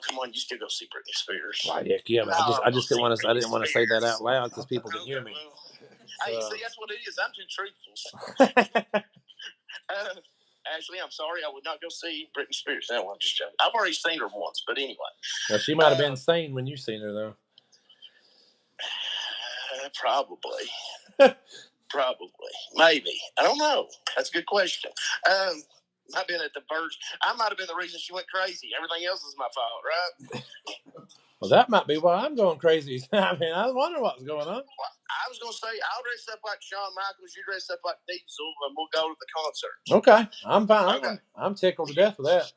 come on! You still go see Britney Spears? Well, heck yeah, man. I just didn't want to. I didn't want to say that out loud because people can hear me. Hey, see, that's what it is. I'm too truthful. Actually, I'm sorry. I would not go see Britney Spears. No, I'm just joking. I've already seen her once, but anyway. Well, she might have been sane when you seen her, though. Probably. Probably. Maybe. I don't know. That's a good question. I've been at the verge. I might have been the reason she went crazy. Everything else is my fault, right? Well, that might be why I'm going crazy. I mean, I was wondering what was going on. Well, I was going to say, I'll dress up like Shawn Michaels, you dress up like Diesel, and we'll go to the concert. Okay. I'm fine. Okay. I'm tickled to death with that.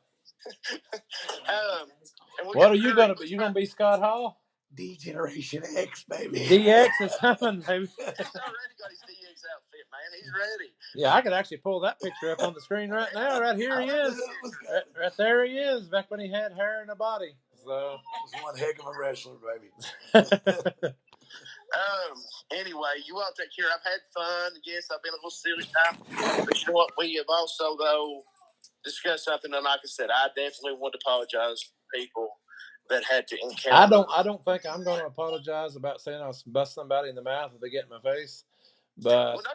What are you going to be? You going to be Scott Hall? D-Generation X, baby. DX is coming, baby. He's already got his DX outfit, man. He's ready. Yeah, I could actually pull that picture up on the screen right now. Right here he is. Right there he is, back when he had hair and a body. So he was one heck of a wrestler, baby. Anyway, you all take care. I've had fun. Yes, I've been a little silly time. But you know what? We have also, though, discussed something. And like I said, I definitely want to apologize to people that had to encounter. I don't think I'm going to apologize about saying I'll bust somebody in the mouth if they get in my face. But well, no,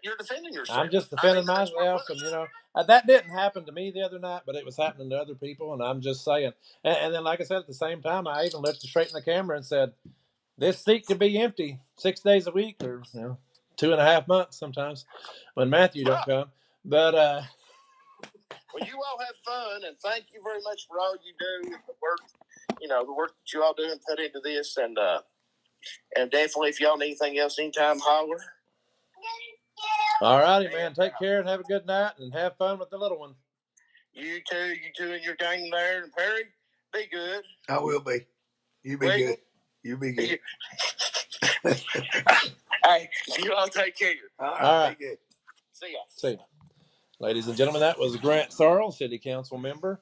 you're defending yourself. I'm just defending myself, and that didn't happen to me the other night, but it was happening to other people, and I'm just saying. And then, like I said, at the same time, I even looked straight in the camera and said, "This seat could be empty 6 days a week, or 2.5 months sometimes, when Matthew don't come." But well, you all have fun, and thank you very much for all you do, the work that you all do and put into this, and definitely, if y'all need anything else, anytime, holler. All righty, man. Take care and have a good night, and have fun with the little one. You two and your gang there, and Perry, be good. I will be. You be good. You be good. Hey, you all take care. All right. Be good. See ya. Ladies and gentlemen, that was Grant Sorrell, City Council member,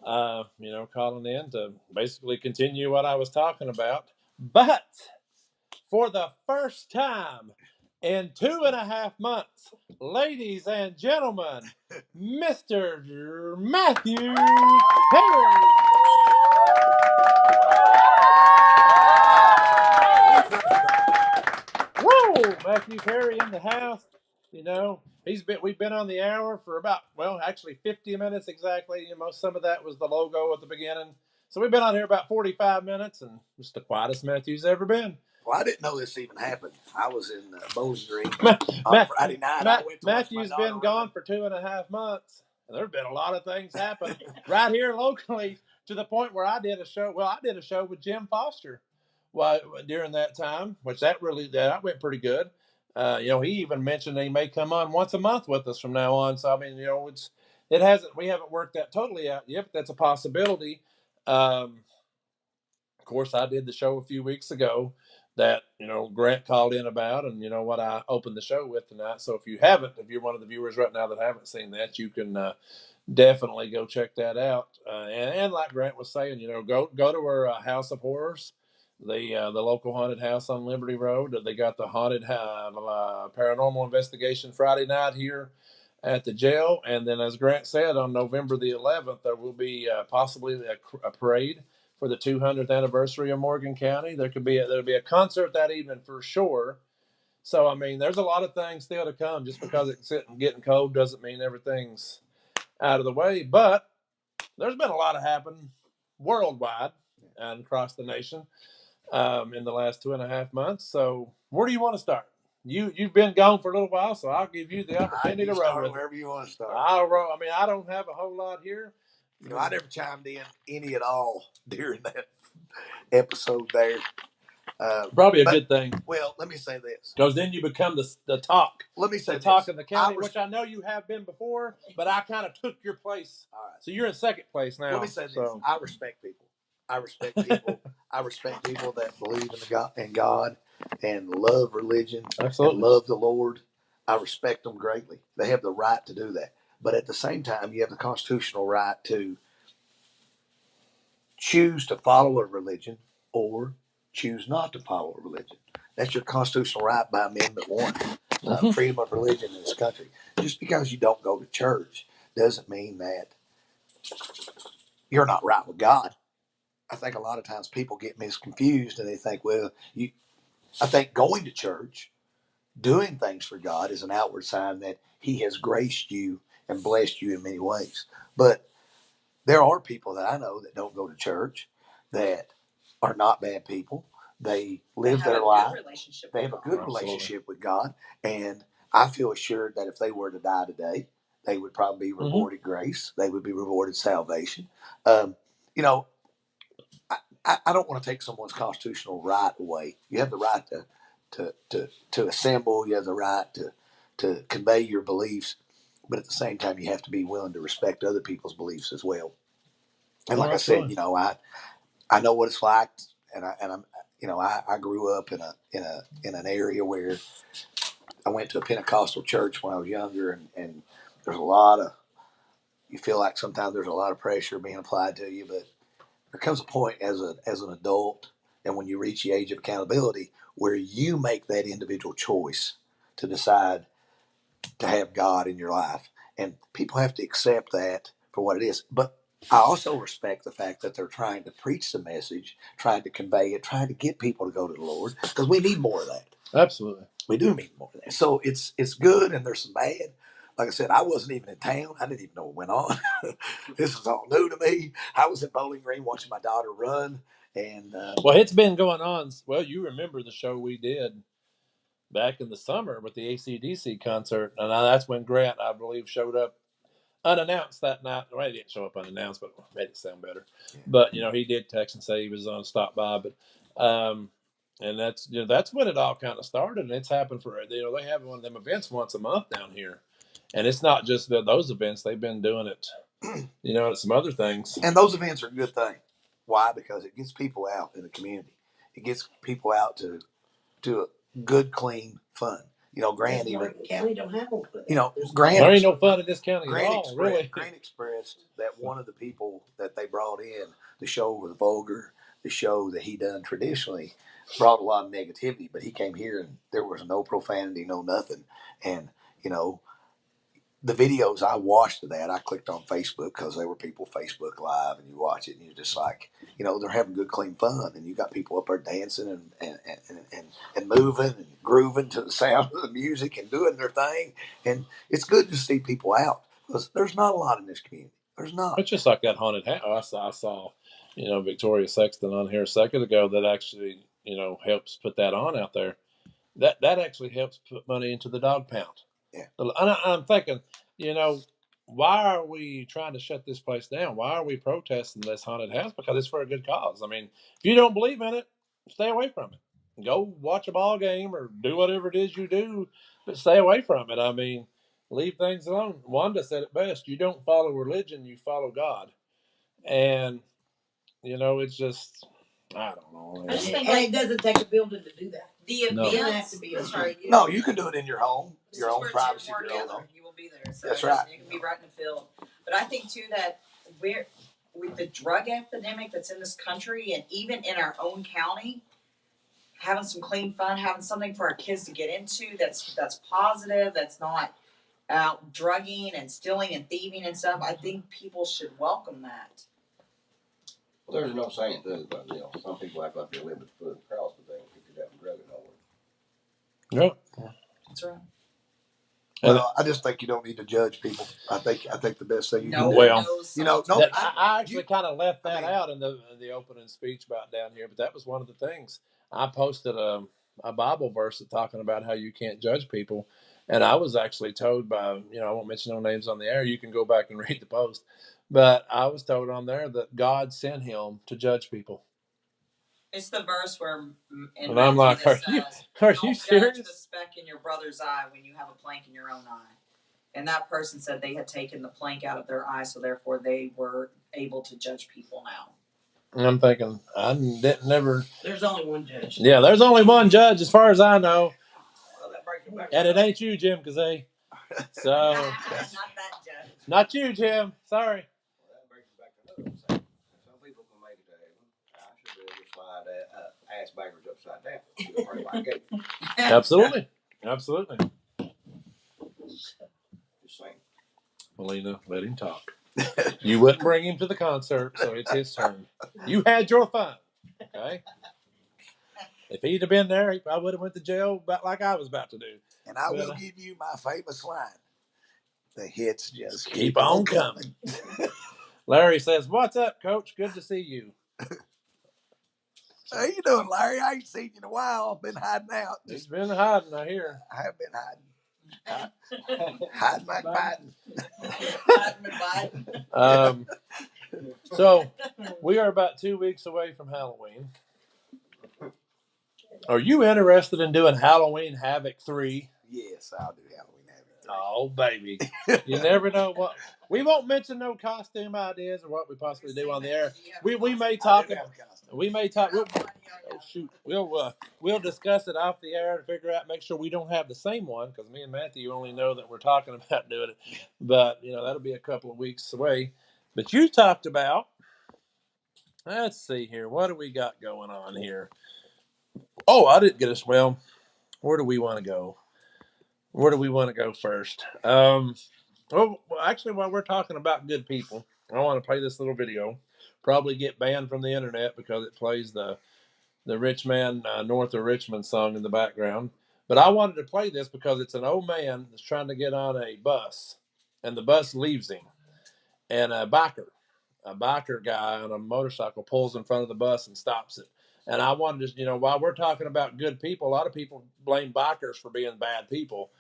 calling in to basically continue what I was talking about. But for the first time in 2.5 months, ladies and gentlemen, Mr. Matthew Perry. Whoa, Matthew Perry in the house. We've been on the hour for about, 50 minutes exactly. Some of that was the logo at the beginning. So we've been on here about 45 minutes, and it's the quietest Matthew's ever been. Well, I didn't know this even happened. I was in Bowes Green on Friday night. Matthew's been gone for 2.5 months, and there's been a lot of things happen right here locally, to the point where I did a show. Well, I did a show with Jim Foster during that time, which that went pretty good. He even mentioned he may come on once a month with us from now on. So, I mean, we haven't worked that totally out yet, but that's a possibility. Of course, I did the show a few weeks ago that, Grant called in about, and what I opened the show with tonight. So if you're one of the viewers right now that haven't seen that, you can definitely go check that out. And like Grant was saying, go to our House of Horrors, the local haunted house on Liberty Road. They got the haunted paranormal investigation Friday night here at the jail, and then as Grant said, on November the 11th, there will be possibly a parade for the 200th anniversary of Morgan County. There'll be a concert that evening for sure. So I mean, there's a lot of things still to come. Just because it's getting cold doesn't mean everything's out of the way. But there's been a lot of happening worldwide and across the nation in the last 2.5 months. So where do you want to start? You've been gone for a little while, so I'll give you the opportunity to roll with wherever you want to start. I'll roll. I mean, I don't have a whole lot here. I never chimed in any at all during that episode there. Probably a good thing. Well, let me say this, because then you become the talk. Let me say the talk this. of the county, which I know you have been before, but I kind of took your place. All right. So you're in second place now. Let me say this. I respect people. I respect people that believe in God and love religion. Absolutely. And love the Lord. I respect them greatly. They have the right to do that. But at the same time, you have the constitutional right to choose to follow a religion or choose not to follow a religion. That's your constitutional right by Amendment 1, freedom of religion in this country. Just because you don't go to church doesn't mean that you're not right with God. I think a lot of times people get misconfused and they think, I think going to church, doing things for God is an outward sign that He has graced you and blessed you in many ways. But there are people that I know that don't go to church that are not bad people. They live their life. They have a good relationship with God. And I feel assured that if they were to die today, they would probably be rewarded grace. They would be rewarded salvation. I don't want to take someone's constitutional right away. You have the right to assemble. You have the right to convey your beliefs. But at the same time, you have to be willing to respect other people's beliefs as well. And like I said, I know what it's like, and I grew up in an area where I went to a Pentecostal church when I was younger, and there's a lot of, you feel like sometimes there's a lot of pressure being applied to you, but there comes a point as an adult, and when you reach the age of accountability, where you make that individual choice to decide to have God in your life, and people have to accept that for what it is. But I also respect the fact that they're trying to preach the message, trying to convey it, trying to get people to go to the Lord, because we need more of that. Absolutely. We do need more of that. So it's good, and there's some bad. Like I said, I wasn't even in town. I didn't even know what went on. This was all new to me. I was at Bowling Green watching my daughter run. And well, it's been going on. Well, you remember the show we did back in the summer with the AC/DC concert. And that's when Grant, I believe, showed up unannounced that night. Well, he didn't show up unannounced, but made it sound better. Yeah. But he did text and say he was on stop by. But and that's when it all kind of started, and it's happened for they have one of them events once a month down here, and it's not just those events. They've been doing it, at some other things. And those events are a good thing. Why? Because it gets people out in the community. It gets people out to a good, clean fun. Grant even county don't have one. Grant. There ain't no fun in this county at all, really. Grant expressed that one of the people that they brought in, the show was vulgar, the show that he done traditionally, brought a lot of negativity. But he came here and there was no profanity, no nothing. And the videos I watched of that, I clicked on Facebook because there were people Facebook Live, and you watch it and you're just like, they're having good, clean fun, and you got people up there dancing and moving and grooving to the sound of the music and doing their thing, and it's good to see people out because there's not a lot in this community. There's not. It's just like that haunted house. I saw, Victoria Sexton on here a second ago that actually, helps put that on out there. That actually helps put money into the dog pound. Yeah. And I'm thinking, why are we trying to shut this place down? Why are we protesting this haunted house? Because it's for a good cause. I mean, if you don't believe in it, stay away from it. Go watch a ball game or do whatever it is you do, but stay away from it. I mean, leave things alone. Wanda said it best. You don't follow religion, you follow God. And, it's just, I don't know. I just think And like it doesn't take a building to do that. the No. It doesn't have events. to be. That's right. No, you can do it in your home, This your is own where privacy, two or more your own together, home. you will be there. So That's right. You can be right in the field. But I think too that we're with the drug epidemic that's in this country and even in our own county, having some clean fun, having something for our kids to get into that's positive, that's not out drugging and stealing and thieving and stuff. I think people should welcome that. Well, there's no saying too, but some people act like they live at the foot of the cross, but they don't pick it up and drug it nowhere. Yep. That's right. Well, I just think you don't need to judge people. I think the best thing you No can one do. knows. I actually kind of left that out in the opening speech about down here, but that was one of the things. I posted a Bible verse talking about how you can't judge people, and I was actually told by I won't mention no names on the air. You can go back and read the post, but I was told on there that God sent him to judge people. It's the verse where and I'm like, are you serious? Judge the speck in your brother's eye when you have a plank in your own eye. And that person said they had taken the plank out of their eye, so therefore they were able to judge people now. And I'm thinking, I didn't never. There's only one judge. Yeah, there's only one judge as far as I know. Well, that brings it back. And it ain't you, Jim Kazay. So Not that judge. Not you, Jim. Sorry. Well, that brings it back to another thing. Some people can make it to heaven. I should be able to slide ass backwards upside down. You'll pray like it. Absolutely. Absolutely. Just saying. Melina, let him talk. You wouldn't bring him to the concert, so it's his turn. You had your fun. Okay? If he'd have been there, he probably would have went to jail about like I was about to do. And I will give you my famous line. The hits just keep on coming. Larry says, "What's up, Coach? Good to see you." How you doing, Larry? I ain't seen you in a while. I've been hiding out. He's been hiding, I hear. I have been hiding. Hiding like Biden. So we are about 2 weeks away from Halloween. Are you interested in doing Halloween Havoc 3? Yes, I'll do Halloween Havoc 3. Oh, baby. You never know what. We won't mention no costume ideas or what we possibly do on the air. We may talk. We may talk. We'll discuss it off the air and figure out, make sure we don't have the same one, because me and Matthew only know that we're talking about doing it. But that'll be a couple of weeks away. But you talked about. Let's see here. What do we got going on here? Oh, I didn't get us. Well, where do we want to go? Where do we want to go first? Actually, while we're talking about good people, I want to play this little video. Probably get banned from the internet because it plays the Rich Man North of Richmond song in the background. But I wanted to play this because it's an old man that's trying to get on a bus, and the bus leaves him. And a biker guy on a motorcycle pulls in front of the bus and stops it. And I wanted to, while we're talking about good people, a lot of people blame bikers for being bad people.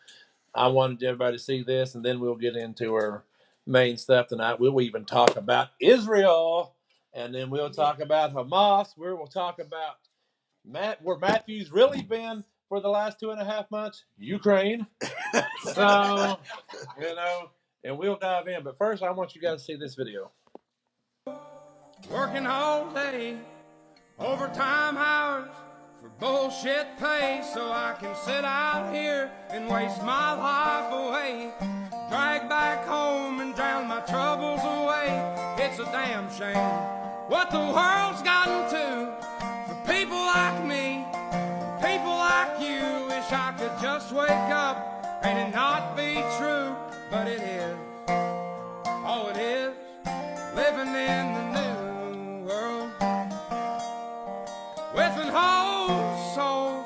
I wanted everybody to see this, and then we'll get into our main stuff tonight. We'll even talk about Israel, and then we'll talk about Hamas. We'll talk about where Matthew's really been for the last 2.5 months, Ukraine. So, and we'll dive in. But first, I want you guys to see this video. Working all day, overtime hours for bullshit pay, so I can sit out here and waste my life away, drag back home and drown my troubles away. It's a damn shame what the world's gotten to for people like me, people like you. Wish I could just wake up and it not be true, but it is. Oh, it is living in the new world with an whole soul.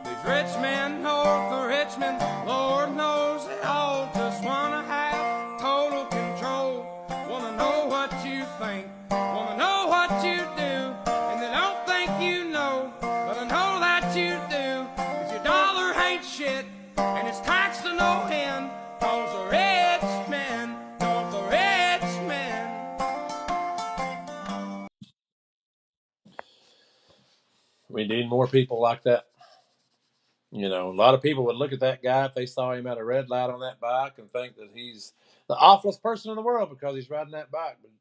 These rich men north of Richmond, Lord knows they all just wanna have total control. Wanna know what you think, wanna know what you do, and they don't think you know, but I know that you do. 'Cause your dollar ain't shit, and it's taxed to no end. 'Cause the rich men, north of Richmond. We need more people like that. A lot of people would look at that guy if they saw him at a red light on that bike and think that he's the awfulest person in the world because he's riding that bike. But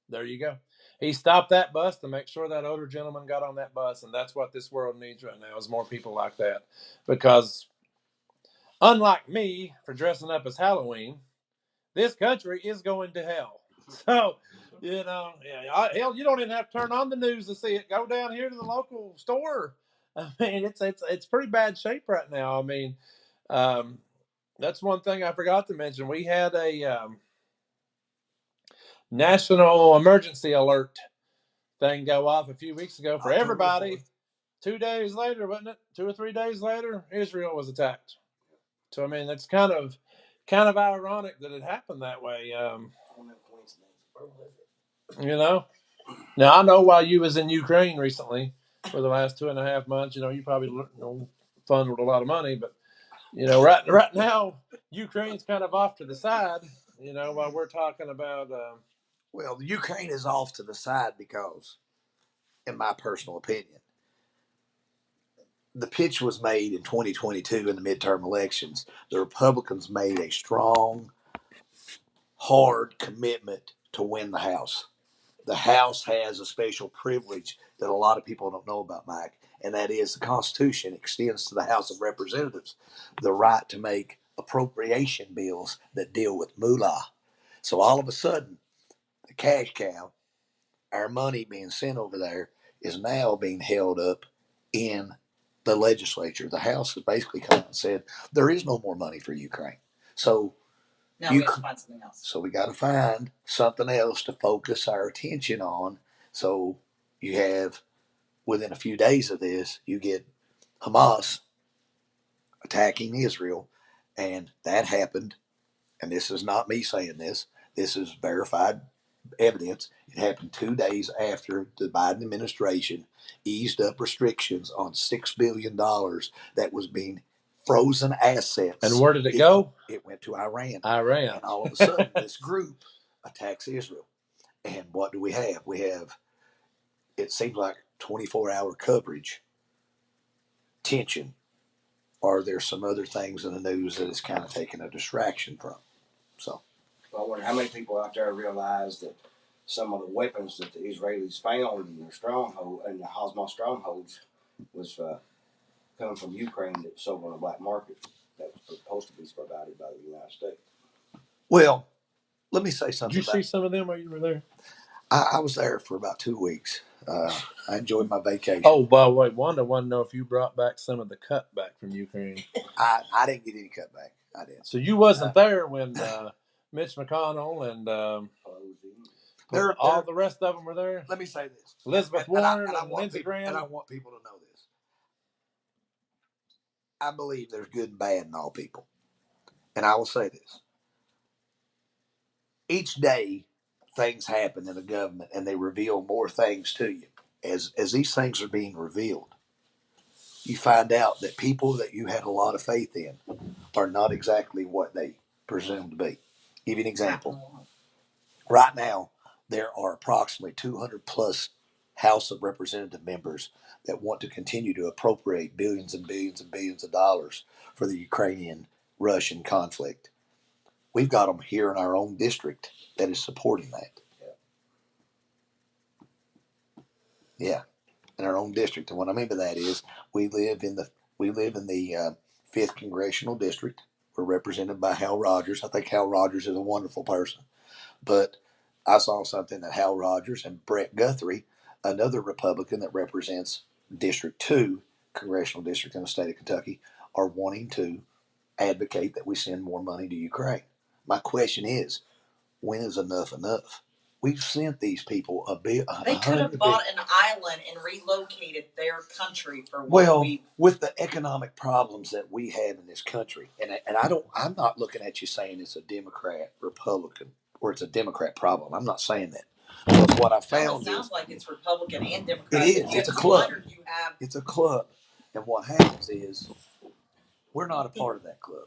there you go. he stopped that bus to make sure that older gentleman got on that bus, and that's what this world needs right now is more people like that. Because unlike me for dressing up as Halloween, this country is going to hell. So, hell, you don't even have to turn on the news to see it. Go down here to the local store. I mean, it's pretty bad shape right now. I mean, that's one thing I forgot to mention. We had a national emergency alert thing go off a few weeks ago for everybody. 2 days later, wasn't it? 2 or 3 days later, Israel was attacked. So I mean, that's kind of ironic that it happened that way. Now I know while you was in Ukraine recently for the last 2.5 months, you probably funded a lot of money, but right now Ukraine's kind of off to the side. While we're talking about. Well, the Ukraine is off to the side because, in my personal opinion, the pitch was made in 2022 in the midterm elections. The Republicans made a strong, hard commitment to win the House. The House has a special privilege that a lot of people don't know about, Mike, and that is the Constitution extends to the House of Representatives the right to make appropriation bills that deal with moolah. So all of a sudden, the cash cow, our money being sent over there, is now being held up in the legislature. The House has basically come out and said there is no more money for Ukraine. So now we have to find something else. So we got to find something else to focus our attention on. So you have, within a few days of this, you get Hamas attacking Israel, and that happened. And this is not me saying this. This is verified evidence. It happened 2 days after the Biden administration eased up restrictions on $6 billion that was being frozen assets. And where did it go? It went to Iran. And all of a sudden, this group attacks Israel. And what do we have? We have, it seems like 24-hour coverage, tension, or there's some other things in the news that it's kind of taken a distraction from. So, I wonder how many people out there realize that some of the weapons that the Israelis found in their stronghold and the Hamas strongholds was coming from Ukraine that sold on the black market that was supposed to be provided by the United States. Well, let me say something. Did you see some of them while you were there? I was there for about 2 weeks. I enjoyed my vacation. Oh, by the way, Wanda wanted to know if you brought back some of the cut back from Ukraine. I didn't get any cut back. I didn't. So you wasn't there when Mitch McConnell and all the rest of them were there? Let me say this. Elizabeth Warren and Lindsey Graham. And I want people to know this. I believe there's good and bad in all people. And I will say this. Each day, things happen in the government and they reveal more things to you. As these things are being revealed, you find out that people that you had a lot of faith in are not exactly what they presume to be. Give you an example. Right now, there are approximately 200 plus House of Representative members that want to continue to appropriate billions and billions and billions of dollars for the Ukrainian-Russian conflict. We've got them here in our own district that is supporting that. Yeah, in our own district. And what I mean by that is we live in the 5th Congressional District. We're represented by Hal Rogers. I think Hal Rogers is a wonderful person. But I saw something that Hal Rogers and Brett Guthrie, another Republican that represents District 2, Congressional District in the state of Kentucky, are wanting to advocate that we send more money to Ukraine. My question is, when is enough enough? We've sent these people a bit. They could have bought an island and relocated their country for what with the economic problems that we have in this country, and I'm not looking at you saying it's a Democrat, Republican, or it's a Democrat problem. I'm not saying that. Because what I found it sounds like it's Republican and Democrat. It is. It's a club. It's a club, and what happens is we're not a part of that club.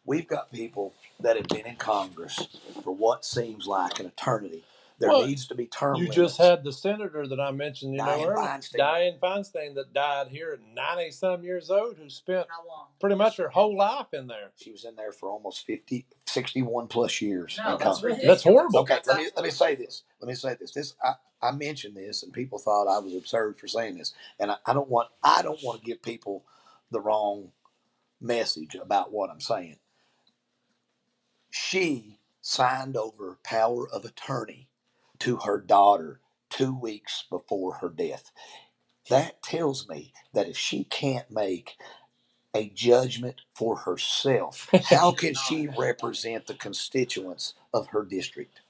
We've got people that have been in Congress for what seems like an eternity There Well, needs to be term you limits. just had the senator that I mentioned, Dianne Feinstein, that died here at 90-some years old, who spent How long? pretty much her whole life in there. She was in there for almost 50, 61 plus years. No, in that's Congress. ridiculous. That's horrible. Okay, That's let me absolutely say this. Let me say this. I mentioned this, and people thought I was absurd for saying this, and I don't want to give people the wrong message about what I'm saying. She signed over power of attorney to her daughter 2 weeks before her death. That tells me that if she can't make a judgment for herself, how can she represent the constituents of her district?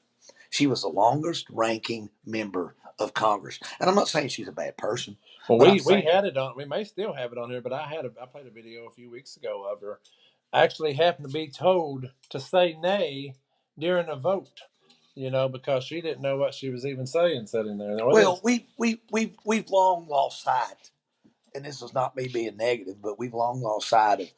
She was the longest ranking member of Congress. And I'm not saying she's a bad person. Well, but we had it on. We may still have it on here, but I played a video a few weeks ago of her actually having to be told to say nay during a vote. Because she didn't know what she was even saying sitting there. Well, we've long lost sight, and this is not me being negative, but we've long lost sight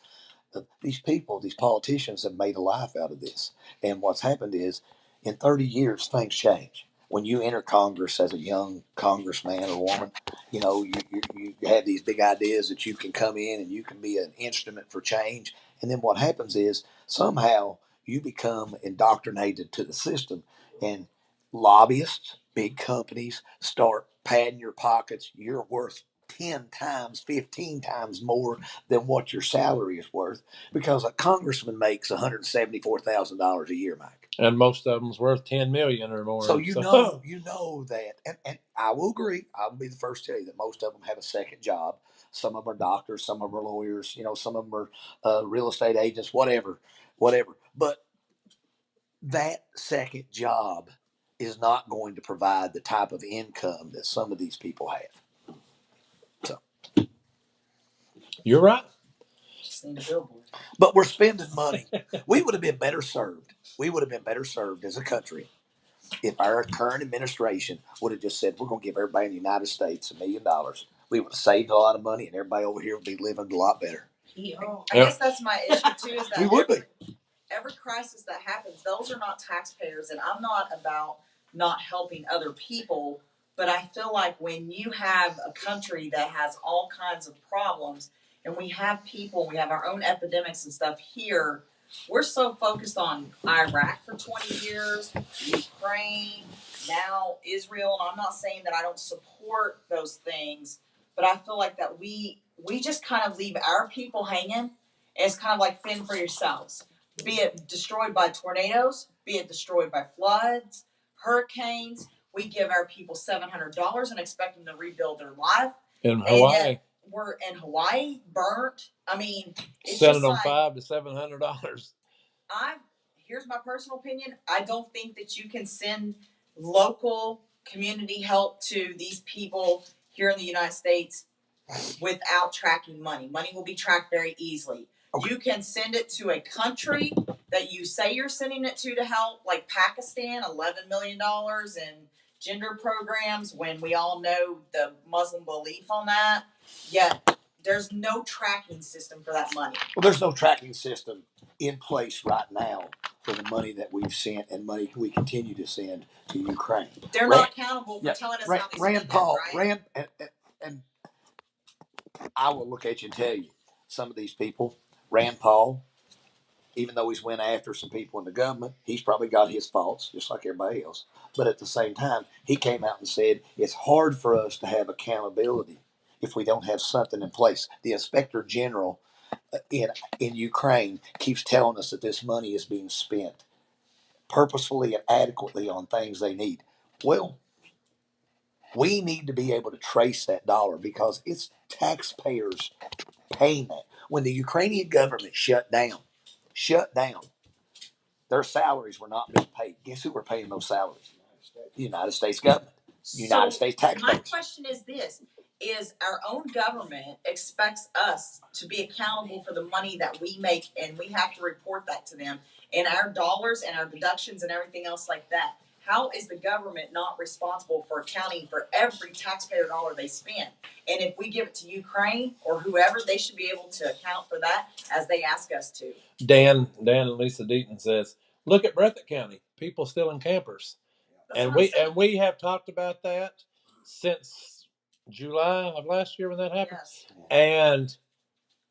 of these people, these politicians have made a life out of this. And what's happened is, in 30 years, things change. When you enter Congress as a young congressman or woman, you have these big ideas that you can come in and you can be an instrument for change. And then what happens is somehow you become indoctrinated to the system, and lobbyists, big companies start padding your pockets. You're worth 10 times, 15 times more than what your salary is worth, because a congressman makes $174,000 a year, Mike. And most of them's worth $10 million or more. So you know that, and I will agree. I will be the first to tell you that most of them have a second job. Some of them are doctors, some of them are lawyers. Some of them are real estate agents, whatever. But that second job is not going to provide the type of income that some of these people have. So you're right. Just need a billboard. But we're spending money. We would have been better served. We would have been better served as a country if our current administration would have just said, we're going to give everybody in the United States $1 million. We would have saved a lot of money, and everybody over here would be living a lot better. I guess that's my issue too. Is that we would be. Every crisis that happens, those are not taxpayers, and I'm not about not helping other people, but I feel like when you have a country that has all kinds of problems, and we have people, we have our own epidemics and stuff here, we're so focused on Iraq for 20 years, Ukraine, now Israel, and I'm not saying that I don't support those things, but I feel like that we just kind of leave our people hanging, and it's kind of like fend for yourselves. Be it destroyed by tornadoes, be it destroyed by floods, hurricanes. We give our people $700 and expect them to rebuild their life. In Hawaii. And yet we're in Hawaii, burnt. I mean, it's set just it on like, $500 to $700. Here's my personal opinion. I don't think that you can send local community help to these people here in the United States without tracking money. Money will be tracked very easily. Okay. You can send it to a country that you say you're sending it to help, like Pakistan, $11 million in gender programs, when we all know the Muslim belief on that. Yet there's no tracking system for that money. Well, there's no tracking system in place right now for the money that we've sent and money we continue to send to Ukraine. They're not accountable for telling us how they spend it, right? And I will look at you and tell you, some of these people, Rand Paul, even though he's went after some people in the government, he's probably got his faults, just like everybody else. But at the same time, he came out and said, it's hard for us to have accountability if we don't have something in place. The Inspector General in Ukraine keeps telling us that this money is being spent purposefully and adequately on things they need. Well, we need to be able to trace that dollar, because it's taxpayers paying that. When the Ukrainian government shut down, their salaries were not being paid. Guess who were paying those salaries? The United States government. United States taxpayers. My question is this. Is our own government expects us to be accountable for the money that we make, and we have to report that to them, and our dollars and our deductions and everything else like that. How is the government not responsible for accounting for every taxpayer dollar they spend? And if we give it to Ukraine or whoever, they should be able to account for that as they ask us to. Dan and Lisa Deaton says, look at Breathitt County. People still in campers. And we have talked about that since July of last year when that happened. Yes. And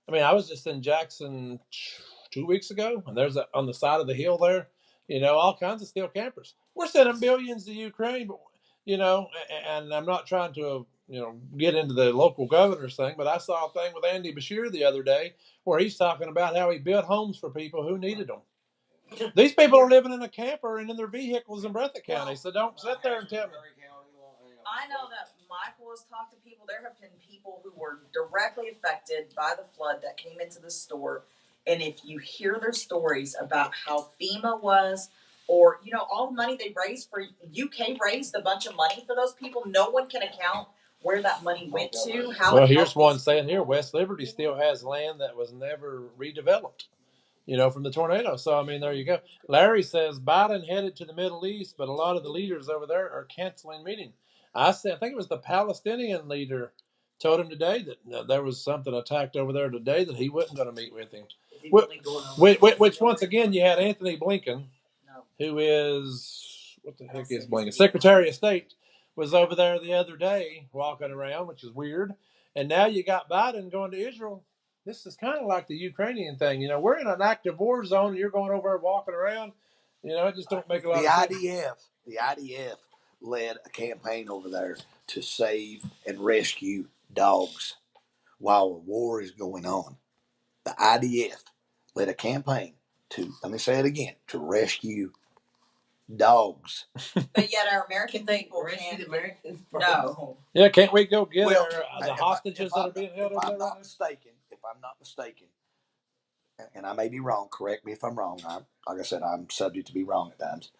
I mean, I was just in Jackson 2 weeks ago, and there's on the side of the hill there, all kinds of steel campers. We're sending billions to Ukraine, but and I'm not trying to get into the local governor's thing, but I saw a thing with Andy Bashir the other day where he's talking about how he built homes for people who needed them. These people are living in a camper and in their vehicles in Breathitt County, so don't sit there and tell me. I know that Michael has talked to people. There have been people who were directly affected by the flood that came into the store. And if you hear their stories about how FEMA was, or, all the money they raised for UK raised a bunch of money for those people. No one can account where that money went to. Well, here's one saying here, West Liberty still has land that was never redeveloped. From the tornado. So, I mean, there you go. Larry says Biden headed to the Middle East, but a lot of the leaders over there are canceling meetings. I think it was the Palestinian leader told him today that there was something attacked over there today that he wasn't going to meet with him. Which once again, you had Anthony Blinken, who is, what the heck is Blinken? Secretary of State, was over there the other day walking around, which is weird. And now you got Biden going to Israel. This is kind of like the Ukrainian thing. We're in an active war zone, and you're going over there walking around. It just don't make a lot of sense. The IDF led a campaign over there to save and rescue dogs while a war is going on. The IDF led a campaign let me say it again, to rescue dogs. But yet our American people can't. No. Yeah, can't we go get the hostages that are being held over there? If I'm not mistaken, and I may be wrong, correct me if I'm wrong. Like I said, I'm subject to be wrong at times.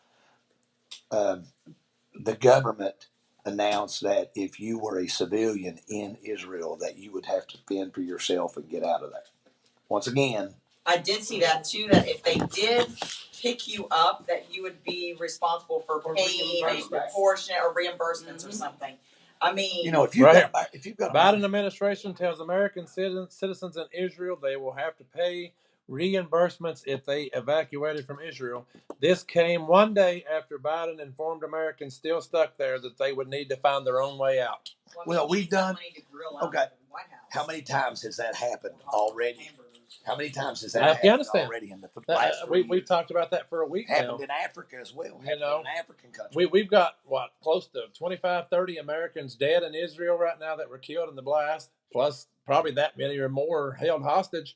The government announced that if you were a civilian in Israel, that you would have to fend for yourself and get out of there. Once again, I did see that too, that if they did pick you up, that you would be responsible for paying a proportionate or reimbursements or something. I mean, if you've got Biden administration tells American citizens in Israel they will have to pay reimbursements if they evacuated from Israel. This came one day after Biden informed Americans still stuck there that they would need to find their own way out. Well, we've done. Okay. How many times has that happened already? How many times has that Afghanistan happened already in the last 3 years? We've talked about that for a week now. Happened in Africa as well. In an African country. We've got, close to 25, 30 Americans dead in Israel right now that were killed in the blast, plus probably that many or more held hostage.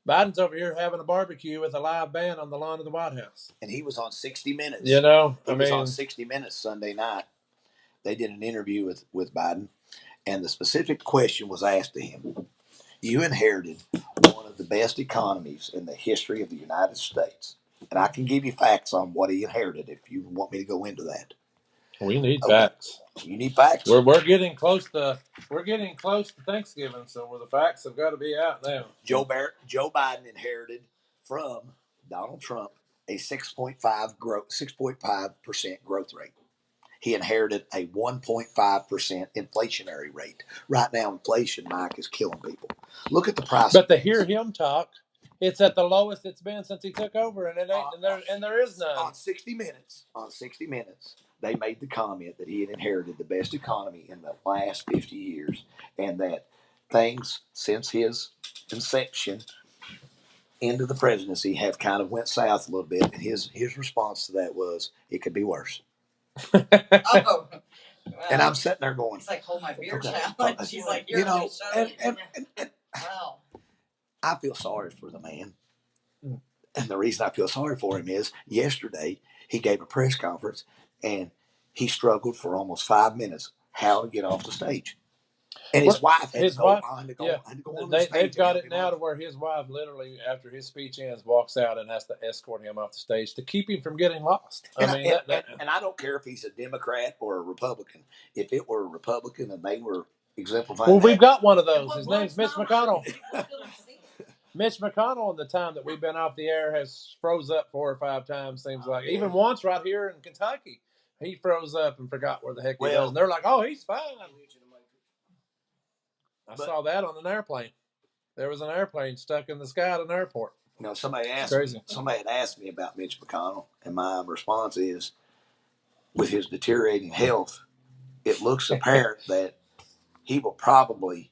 Biden's over here having a barbecue with a live band on the lawn of the White House. And he was on 60 Minutes. He was on 60 Minutes Sunday night. They did an interview with Biden, and the specific question was asked to him. You inherited one of the best economies in the history of the United States. And I can give you facts on what he inherited if you want me to go into that. We need facts. You need facts? We're getting close to Thanksgiving, so the facts have got to be out now. Joe Biden inherited from Donald Trump a 6.5% growth rate. He inherited a 1.5% inflationary rate. Right now, inflation, Mike, is killing people. Look at the price. But to hear him talk, it's at the lowest it's been since he took over, and it ain't, and there is none. On 60 Minutes, they made the comment that he had inherited the best economy in the last 50 years, and that things since his inception into the presidency have kind of went south a little bit. And his response to that was, "It could be worse." And I'm sitting there going, it's like, hold my beer challenge. She's like, you're and wow. I feel sorry for the man. And the reason I feel sorry for him is yesterday he gave a press conference and he struggled for almost 5 minutes how to get off the stage. And his wife had to go on the stage. They've got it now to where his wife literally, after his speech ends, walks out and has to escort him off the stage to keep him from getting lost. And I don't care if he's a Democrat or a Republican. If it were a Republican and they were exemplifying we've got one of those. His name's Mitch McConnell. Mitch McConnell, in the time that we've been off the air, has froze up 4 or 5 times, seems like. Even once right here in Kentucky, he froze up and forgot where the heck he was. And they're like, oh, he's fine. I saw that on an airplane. There was an airplane stuck in the sky at an airport. Somebody had asked me about Mitch McConnell, and my response is, with his deteriorating health, it looks apparent that he will probably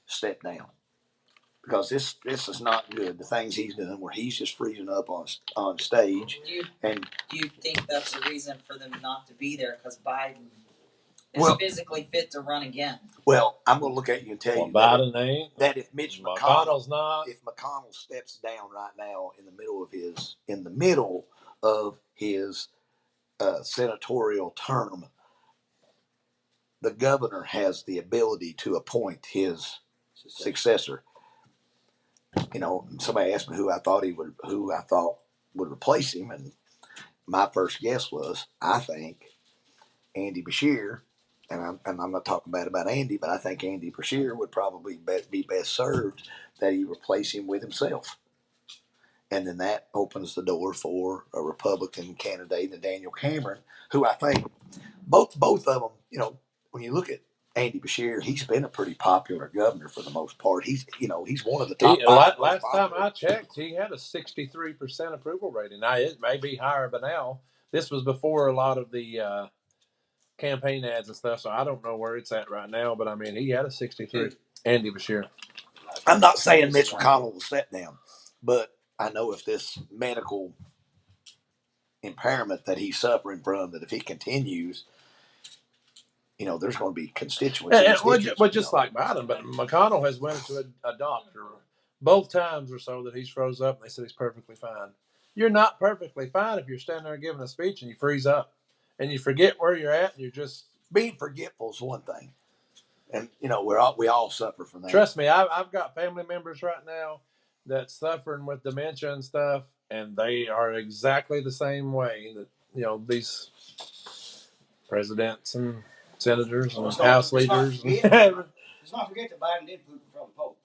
step down, because this is not good. The things he's doing, where he's just freezing up on stage. Do you think that's a reason for them not to be there because Biden is physically fit to run again? Well, I'm going to look at you and tell you Biden ain't. that if Mitch McConnell's not, if McConnell steps down right now in the middle of his senatorial term, the governor has the ability to appoint his successor. You know, somebody asked me who I thought would replace him, and my first guess was, I think Andy Beshear, and I'm not talking bad about Andy, but I think Andy Beshear would probably be best served that he replace him with himself. And then that opens the door for a Republican candidate, Daniel Cameron, who I think both of them, you know, when you look at Andy Beshear, he's been a pretty popular governor for the most part. He's one of the top five. Last time I checked, he had a 63% approval rating. Now, it may be higher by now. This was before a lot of the campaign ads and stuff, so I don't know where it's at right now, but I mean, he had a 63. Andy Beshear. I'm not saying Mitch McConnell will step down, but I know if this medical impairment that he's suffering from, that if he continues, you know, there's going to be constituencies. Just like Biden, but McConnell has went to a doctor both times or so that he's froze up, and they said he's perfectly fine. You're not perfectly fine if you're standing there giving a speech and you freeze up and you forget where you're at, and you're just being forgetful is one thing, and you know we all suffer from that. Trust me, I've got family members right now that's suffering with dementia and stuff, and they are exactly the same way that, you know, these presidents and senators and House leaders. Let's not forget that Biden did poop from the polls.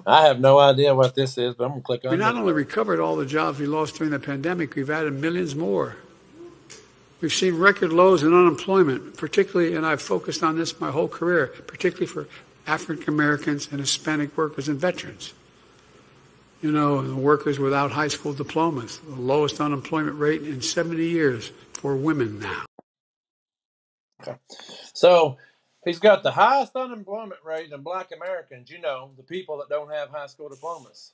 I have no idea what this is, but I'm going to click on it. We not only recovered all the jobs we lost during the pandemic, we've added millions more. We've seen record lows in unemployment, particularly, and I've focused on this my whole career, particularly for African Americans and Hispanic workers and veterans. You know, the workers without high school diplomas, the lowest unemployment rate in 70 years for women now. Okay. So he's got the highest unemployment rate in Black Americans, you know, the people that don't have high school diplomas.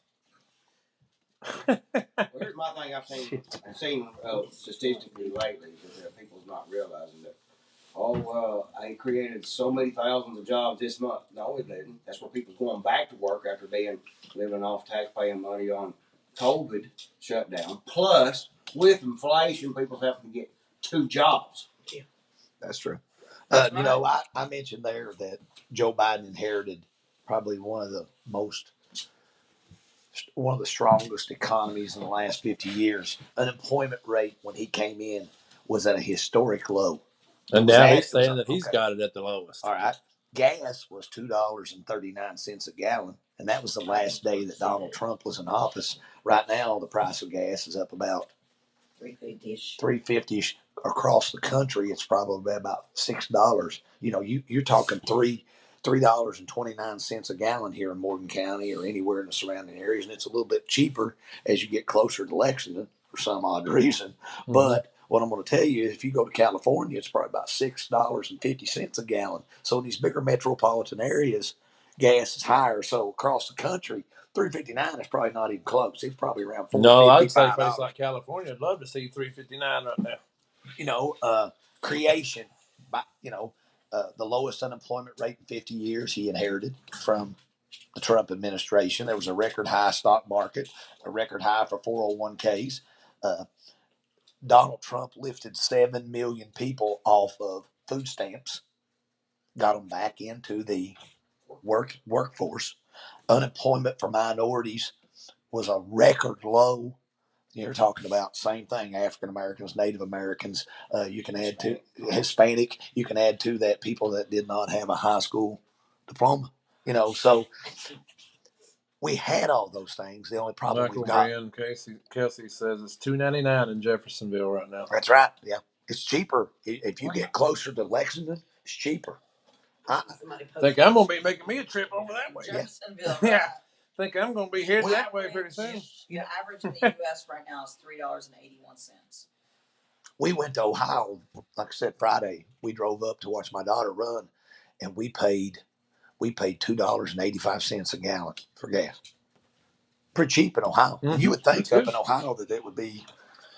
Well, here's my thing I've seen statistically lately, that people's not realizing that, I created so many thousands of jobs this month. No, it didn't. That's where people's going back to work after living off taxpaying money on COVID shutdown. Plus, with inflation, people's having to get 2 jobs. Yeah, that's true. You know, I mentioned there that Joe Biden inherited probably one of the strongest economies in the last 50 years. Unemployment rate when he came in was at a historic low. And now he's saying that he's got it at the lowest. All right. Gas was $2.39 a gallon, and that was the last day that Donald Trump was in office. Right now, the price of gas is up about $3.50 across the country. It's probably about $6. You know, you're talking $3.29 a gallon here in Morgan County or anywhere in the surrounding areas, and it's a little bit cheaper as you get closer to Lexington for some odd reason. Mm-hmm. But what I'm going to tell you is, if you go to California, it's probably about $6.50 a gallon. So in these bigger metropolitan areas, gas is higher. So across the country, $3.59 is probably not even close. It's probably around $4.50. No, I'd say a place like California, I'd love to see $3.59 right now. You know, creation, you know, the lowest unemployment rate in 50 years he inherited from the Trump administration. There was a record high stock market, a record high for 401ks. Donald Trump lifted 7 million people off of food stamps, got them back into the workforce. Unemployment for minorities was a record low. You're talking about same thing, African Americans, Native Americans. You can add to Hispanic. You can add to that people that did not have a high school diploma. You know, so we had all those things. The only problem Michael Brian Kelsey says it's $2.99 in Jeffersonville right now. That's right. Yeah, it's cheaper if you get closer to Lexington. It's cheaper. I think I'm going to be making me a trip over that way. Jeffersonville. Yeah. I think I'm going to be heading that way pretty soon. The average in the U.S. right now is $3.81. We went to Ohio, like I said, Friday. We drove up to watch my daughter run, and we paid $2.85 a gallon for gas. Pretty cheap in Ohio. Mhm. You would think That's up good. in Ohio that it would be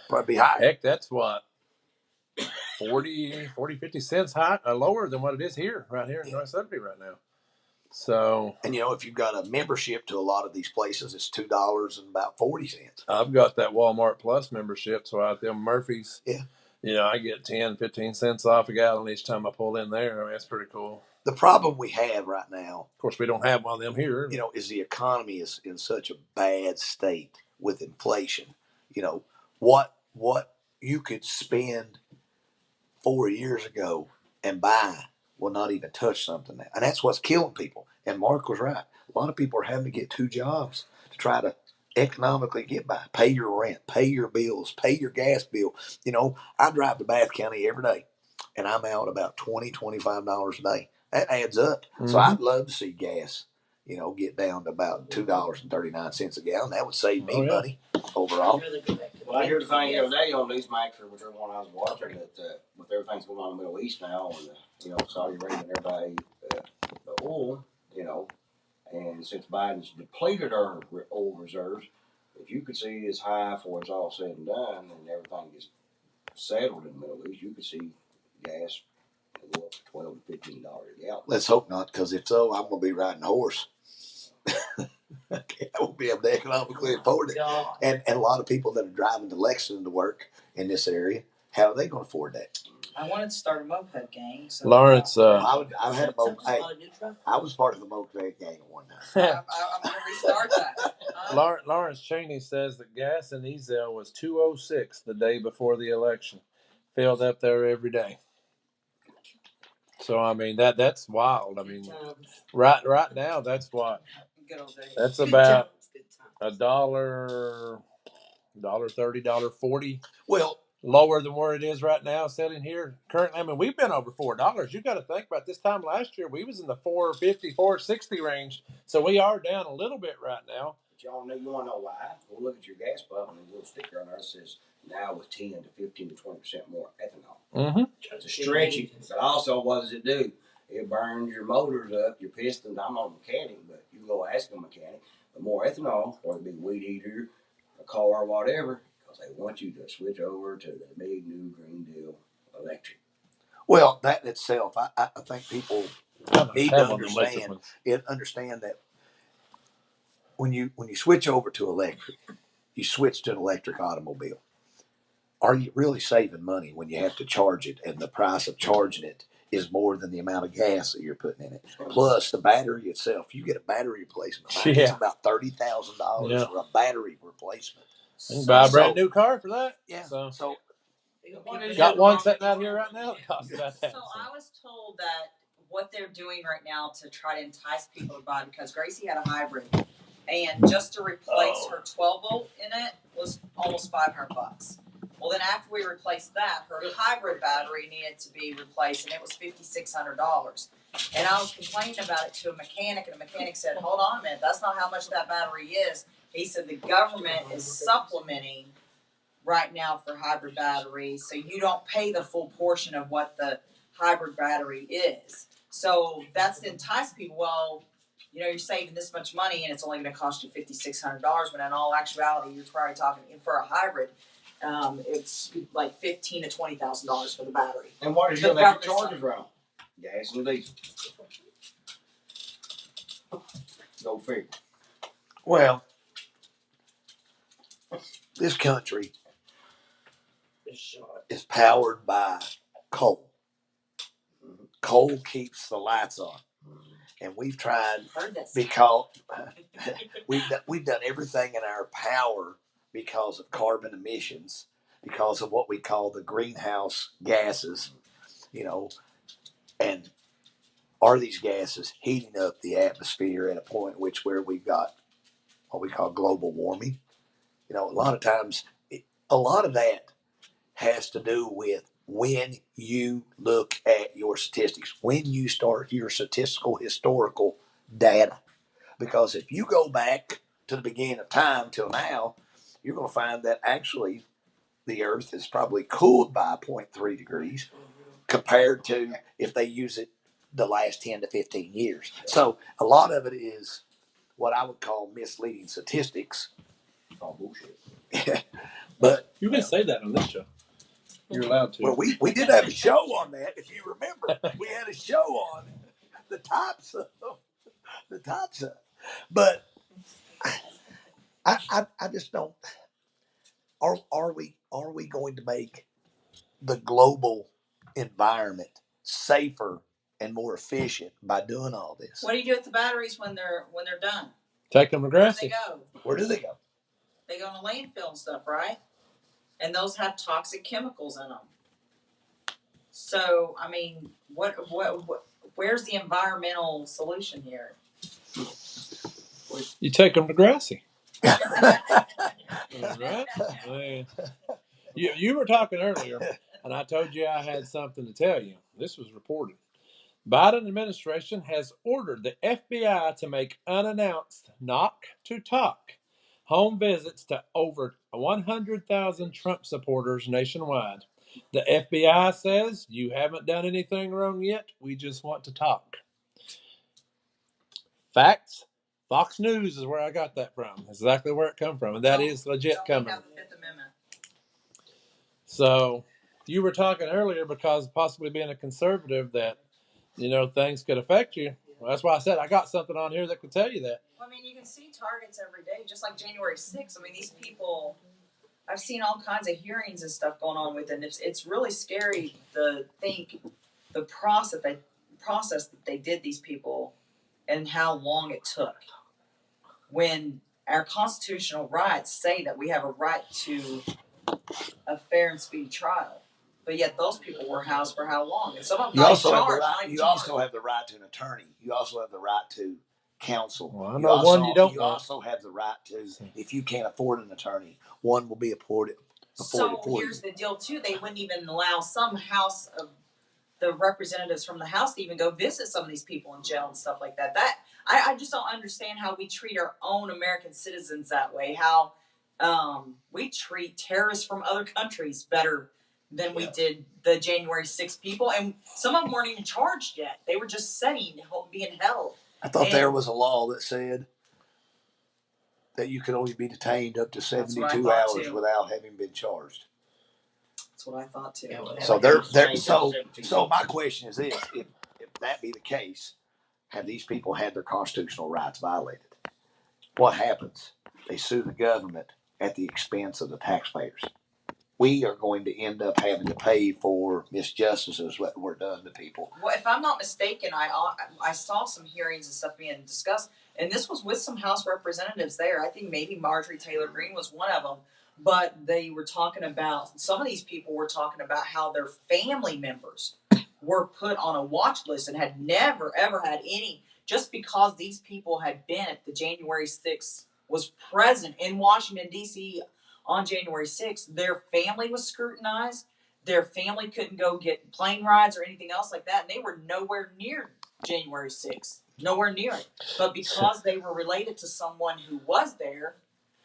probably higher. Heck, that's what 40, 50 cents high, lower than what it is here, right here in North Sudbury right now. So, And if you've got a membership to a lot of these places, it's $2.40. I've got that Walmart Plus membership, so out there Murphy's, Yeah. I get 10, 15 cents off a gallon each time I pull in there. I mean, that's pretty cool. The problem we have right now, of course, we don't have one of them here. Is the economy is in such a bad state with inflation. What you could spend 4 years ago and buy will not even touch something now. And that's what's killing people. And Mark was right. A lot of people are having to get 2 jobs to try to economically get by. Pay your rent, pay your bills, pay your gas bill. I drive to Bath County every day, and I'm out about $25 a day. That adds up. Mm-hmm. So I'd love to see gas, get down to about $2.39 a gallon. That would save me money overall. Well, I hear the thing the other day on Newsmaker, whichever one I was watching, that with everything's going on in the Middle East now, and Saudi Arabia and everybody, the oil, and since Biden's depleted our oil reserves, if you could see as high before it's all said and done, and everything is settled in the Middle East, you could see gas go up to $12 to $15 a gallon. Let's hope not, because if so, I'm going to be riding a horse. I won't be able to economically afford it. And a lot of people that are driving to Lexington to work in this area, how are they going to afford that? I wanted to start a moped gang. So Lawrence, I was part of the moped gang at one time. I'm going to restart that. Lawrence Cheney says that gas in Ezell was $2.06 the day before the election. Filled up there every day. So I mean that's wild. I mean, right now that's what. That's about $1.30, $1.30, $1.40. Well, lower than where it is right now, sitting here currently. I mean, we've been over $4. You got to think about this time last year. We was in the $4.50, $4.60 range. So we are down a little bit right now. But y'all know, you want to know why? Well, look at your gas pump and the little sticker on there that says now with 10 to 15 to 20% more ethanol. Mm-hmm. To stretch it. But also, what does it do? It burns your motors up, your pistons. I'm not a mechanic, but you go ask a mechanic. The more ethanol, whether it be weed eater, a car, or whatever, because they want you to switch over to the big new Green Deal electric. Well, that in itself, I think people need to understand that when you switch over to electric, you switch to an electric automobile. Are you really saving money when you have to charge it, and the price of charging it is more than the amount of gas that you're putting in it? Plus, the battery itself, you get a battery replacement. Right? It's about $30,000 for a battery replacement. You can buy a brand new car for that. Yeah. So got one sitting out here right now that costs about that. So I was told that what they're doing right now to try to entice people to buy, because Gracie had a hybrid, and just to replace her 12-volt in it was almost $500. Well, then after we replaced that, her hybrid battery needed to be replaced, and it was $5,600. And I was complaining about it to a mechanic, and the mechanic said, "Hold on a minute, that's not how much that battery is." He said the government is supplementing right now for hybrid batteries, so you don't pay the full portion of what the hybrid battery is. So that's to entice people. Well, you're saving this much money, and it's only going to cost you $5,600. When in all actuality, you're probably talking for a hybrid. It's like $15,000 to $20,000 for the battery. And what is your electric charges around? Gas and diesel. Go figure. Well, this country is powered by coal. Coal keeps the lights on. And we've tried, because we've done everything in our power because of carbon emissions, because of what we call the greenhouse gases, and are these gases heating up the atmosphere at a point where we've got what we call global warming? A lot of times, a lot of that has to do with when you look at your statistics, when you start your statistical historical data. Because if you go back to the beginning of time till now, you're going to find that actually the Earth is probably cooled by 0.3 degrees compared to if they use it the last 10 to 15 years. So a lot of it is what I would call misleading statistics. All bullshit. But You can say that on this show. You're allowed to. well, we did have a show on that. If you remember, we had a show on the types of. But I just don't. Are we going to make the global environment safer and more efficient by doing all this? What do you do with the batteries when they're done? Take them to Where do Grassy. they go? Where do they go? They go in a landfill and stuff, right? And those have toxic chemicals in them. So, I mean, where's the environmental solution here? You take them to Grassy. Right? I mean, you were talking earlier, and I told you I had something to tell you. This was reported. Biden administration has ordered the FBI to make unannounced knock-to-talk home visits to over 100,000 Trump supporters nationwide. The FBI says, you haven't done anything wrong yet. We just want to talk. Facts. Fox News is where I got that from. Exactly where it come from. And that is legit coming. Have the Fifth Amendment. So you were talking earlier because possibly being a conservative that, things could affect you. Well, that's why I said I got something on here that could tell you that. Well, I mean, you can see targets every day, just like January 6th. I mean, these people, I've seen all kinds of hearings and stuff going on with it. And it's really scary to think the process that they did these people and how long it took. When our constitutional rights say that we have a right to a fair and speedy trial. But yet those people were housed for how long? And some of them You also have the right to an attorney. You also have the right to counsel. Well, I know one you don't You want. also have the right to, if you can't afford an attorney, one will be afforded. So here's the deal too. They wouldn't even allow some House of the representatives from the House to even go visit some of these people in jail and stuff like that. I just don't understand how we treat our own American citizens that way. How we treat terrorists from other countries better than we did the January 6th people. And some of them weren't even charged yet. They were just sitting, being held. I thought there was a law that said that you could only be detained up to 72 hours without having been charged. That's what I thought too. So my question is this: if that be the case, have these people had their constitutional rights violated? What happens? They sue the government at the expense of the taxpayers. We are going to end up having to pay for misjustices that were done to people. Well, if I'm not mistaken, I saw some hearings and stuff being discussed, and this was with some House representatives there. I think maybe Marjorie Taylor Greene was one of them. But they were talking about, some of these people were talking about how their family members were put on a watch list and had never, ever had any, just because these people had been at the January 6th, was present in Washington, D.C. on January 6th. Their family was scrutinized. Their family couldn't go get plane rides or anything else like that. And they were nowhere near January 6th, nowhere near it. But because they were related to someone who was there,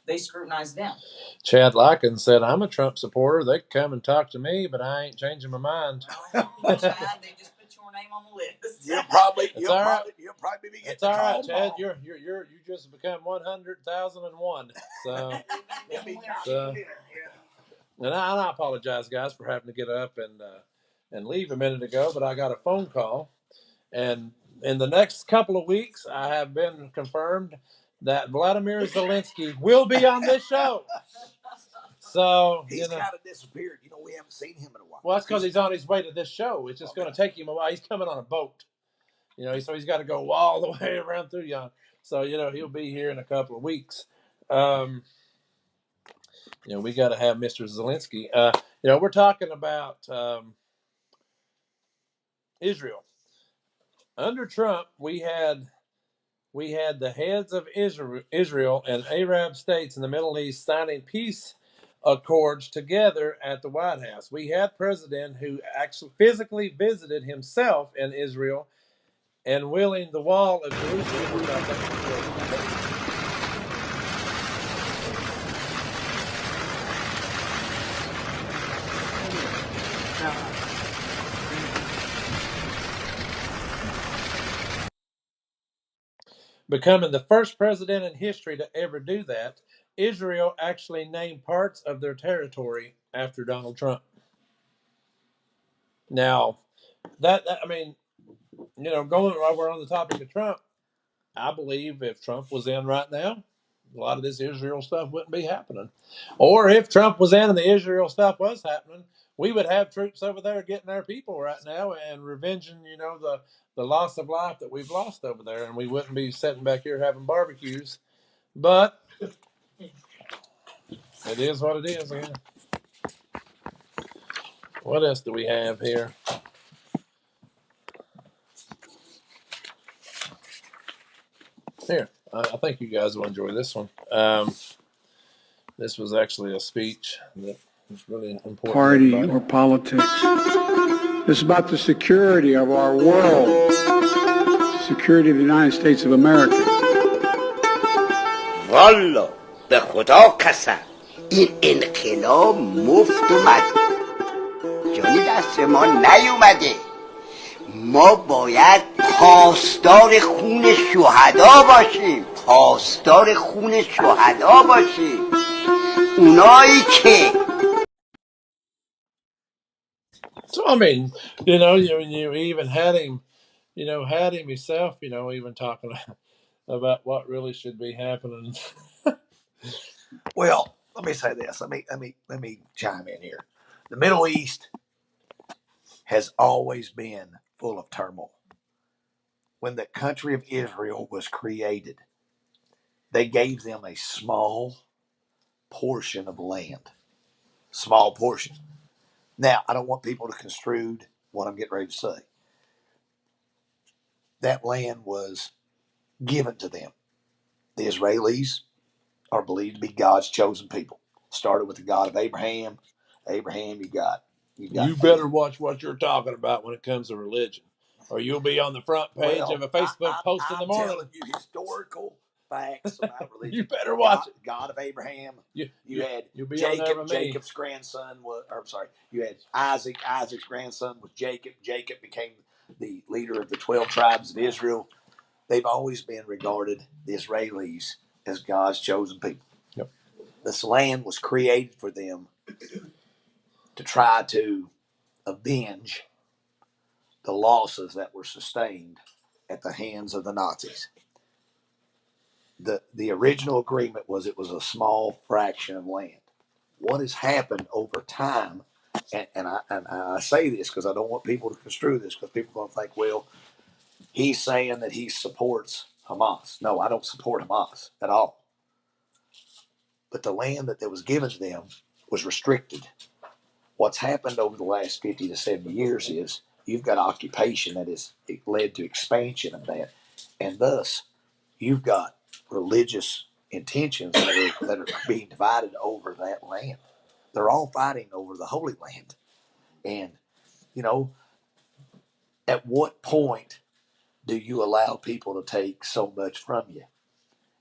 they scrutinized them. Chad Likens said, I'm a Trump supporter. They can come and talk to me, but I ain't changing my mind. Chad, they just put your name on the list. You'll probably be getting It's all right, Chad. You just become 100,001. So, and I apologize, guys, for having to get up and leave a minute ago, but I got a phone call, and in the next couple of weeks, I have been confirmed that Vladimir Zelensky will be on this show. So he's kind of disappeared. We haven't seen him in a while. Well, that's because he's on his way to this show. It's just going to take him a while. He's coming on a boat. So he's got to go all the way around through yon. So, he'll be here in a couple of weeks. We got to have Mr. Zelensky. We're talking about Israel. Under Trump, we had the heads of Israel and Arab states in the Middle East signing peace accords together at the White House. We had President who actually physically visited himself in Israel and willing the wall of Jerusalem, which I think Becoming the first president in history to ever do that, Israel actually named parts of their territory after Donald Trump. Now, I mean, going while we're on the topic of Trump, I believe if Trump was in right now, a lot of this Israel stuff wouldn't be happening. Or if Trump was in and the Israel stuff was happening, we would have troops over there getting our people right now and revenging, the loss of life that we've lost over there, and we wouldn't be sitting back here having barbecues. But it is what it is. Yeah. What else do we have here? Here, I think you guys will enjoy this one. This was actually a speech that was really important. Party or politics. It's about the security of our world, security of the United States of America. والا به خدا قسم این انقلاب مفت اومد جانی دست ما نیومده ما باید پاسدار خون شهدا باشیم پاسدار خون شهدا باشیم اونایی که So I mean, you even had him himself, even talking about what really should be happening. Well, let me say this. Let me chime in here. The Middle East has always been full of turmoil. When the country of Israel was created, they gave them a small portion of land. Small portion. Now, I don't want people to construe what I'm getting ready to say. That land was given to them. The Israelis are believed to be God's chosen people. Started with the God of Abraham. Abraham, You better watch what you're talking about when it comes to religion, or you'll be on the front page of a Facebook post in the morning. I'm telling you historical facts about religion. You better watch it. God of Abraham. You had Jacob. Jacob's grandson was, you had Isaac. Isaac's grandson was Jacob. Jacob became the leader of the 12 tribes of Israel. They've always been regarded, the Israelis, as God's chosen people. Yep. This land was created for them to try to avenge the losses that were sustained at the hands of the Nazis. The original agreement was it was a small fraction of land. What has happened over time, and I say this because I don't want people to construe this, because people are going to think, well, he's saying that he supports Hamas. No, I don't support Hamas at all. But the land that was given to them was restricted. What's happened over the last 50 to 70 years is you've got occupation that has led to expansion of that, and thus you've got religious intentions that are being divided over that land. They're all fighting over the Holy Land. And, at what point do you allow people to take so much from you?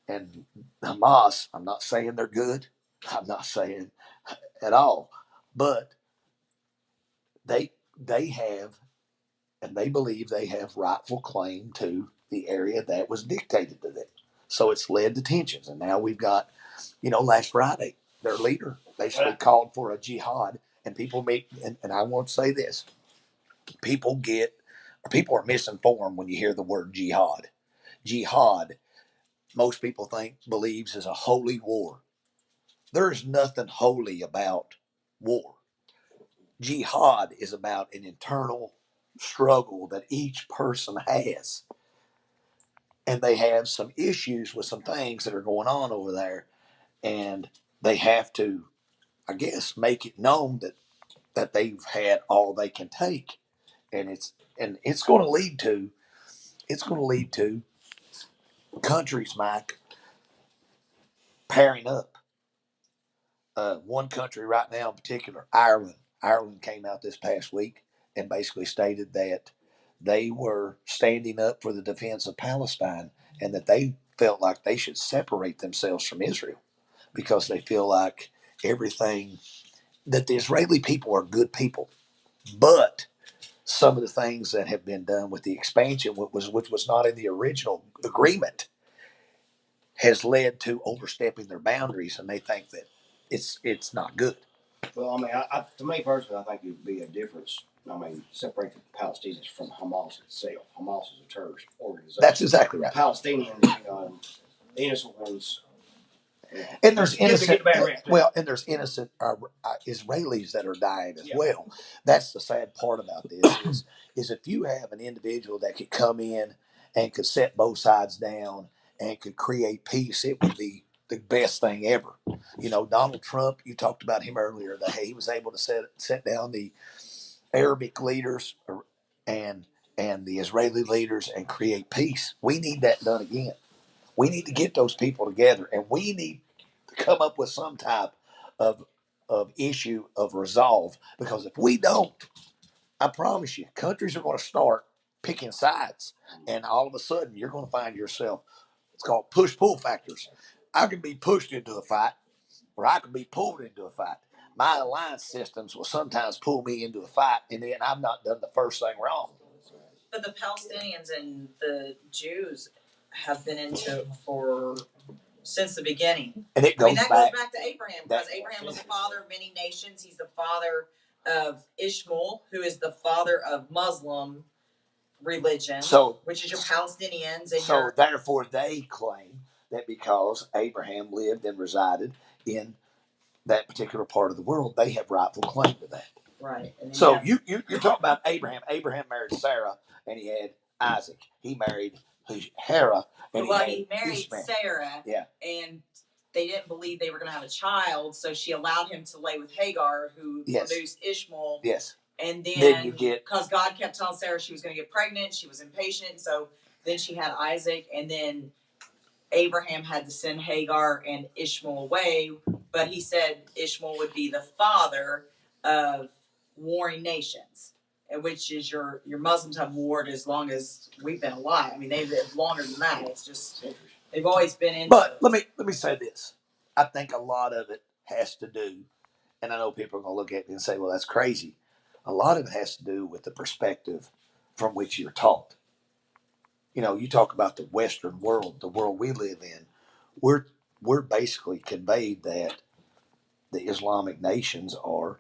And Hamas, I'm not saying they're good. I'm not saying at all. But they have, and they believe they have rightful claim to the area that was dictated to them. So it's led to tensions. And now we've got, last Friday, their leader basically called for a jihad. And people and I want to say this, people are misinformed when you hear the word jihad. Jihad, most people believes is a holy war. There's nothing holy about war. Jihad is about an internal struggle that each person has. And they have some issues with some things that are going on over there. And they have to, I guess, make it known that they've had all they can take. And it's going to lead to countries, Mike, pairing up. One country right now in particular, Ireland. Ireland came out this past week and basically stated that they were standing up for the defense of Palestine, and that they felt like they should separate themselves from Israel because they feel like everything, that the Israeli people are good people. But some of the things that have been done with the expansion, which was not in the original agreement, has led to overstepping their boundaries, and they think that it's not good. Well, I mean, to me personally, I think it would be a difference. I mean, separate the Palestinians from Hamas itself. Hamas is a terrorist organization. That's exactly right. Palestinians, innocent ones. And there's innocent, and there's innocent Israelis that are dying as well. That's the sad part about this is if you have an individual that could come in and could set both sides down and could create peace, it would be the best thing ever. Donald Trump, you talked about him earlier, that he was able to set down the Arabic leaders and the Israeli leaders and create peace. We need that done again. We need to get those people together, and we need to come up with some type of issue of resolve. Because if we don't, I promise you, countries are going to start picking sides, and all of a sudden, you're going to find yourself. It's called push-pull factors. I can be pushed into a fight, or I can be pulled into a fight. My alliance systems will sometimes pull me into a fight, and then I've not done the first thing wrong. But the Palestinians and the Jews have been into it since the beginning. And it goes goes back to Abraham, because Abraham was the father of many nations. He's the father of Ishmael, who is the father of Muslim religion, which is your Palestinians. And therefore, they claim that because Abraham lived and resided in that particular part of the world, they have rightful claim to that. Right. So you're talking about Abraham. Abraham married Sarah, and he had Isaac. He married Hera, and he married Ishmael. Sarah. Yeah. And they didn't believe they were going to have a child, so she allowed him to lay with Hagar, who produced Ishmael. Yes. And then you get, because God kept telling Sarah she was going to get pregnant, she was impatient, so then she had Isaac, and then Abraham had to send Hagar and Ishmael away, but he said Ishmael would be the father of warring nations, which is your Muslims have warred as long as we've been alive. I mean, they've lived longer than that. It's just they've always been in. But let me say this. I think a lot of it has to do, and I know people are going to look at me and say, well, that's crazy. A lot of it has to do with the perspective from which you're taught. You talk about the Western world, the world we live in. We're basically conveyed that the Islamic nations are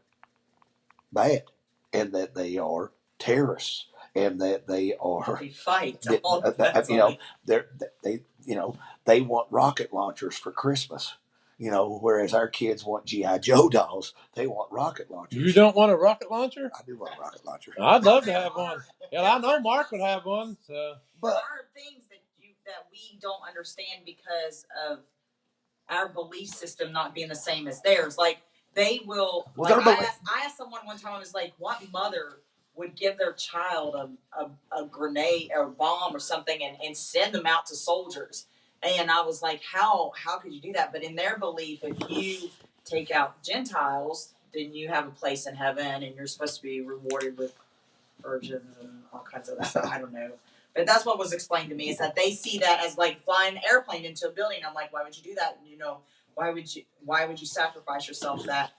bad, and that they are terrorists, and that they fight. They want rocket launchers for Christmas. Whereas our kids want G.I. Joe dolls, they want rocket launchers. You don't want a rocket launcher? I do want a rocket launcher. I'd love to have one. Yeah, I know Mark would have one. So. But there are things that we don't understand because of our belief system not being the same as theirs. Like they will. I asked someone one time. I was like, "What mother would give their child a grenade or a bomb or something and send them out to soldiers?" And I was like, "How could you do that?" But in their belief, if you take out Gentiles, then you have a place in heaven, and you're supposed to be rewarded with virgins and all kinds of stuff. I don't know. But that's what was explained to me, is that they see that as like flying an airplane into a building. I'm like, why would you do that? Why would you sacrifice yourself for that?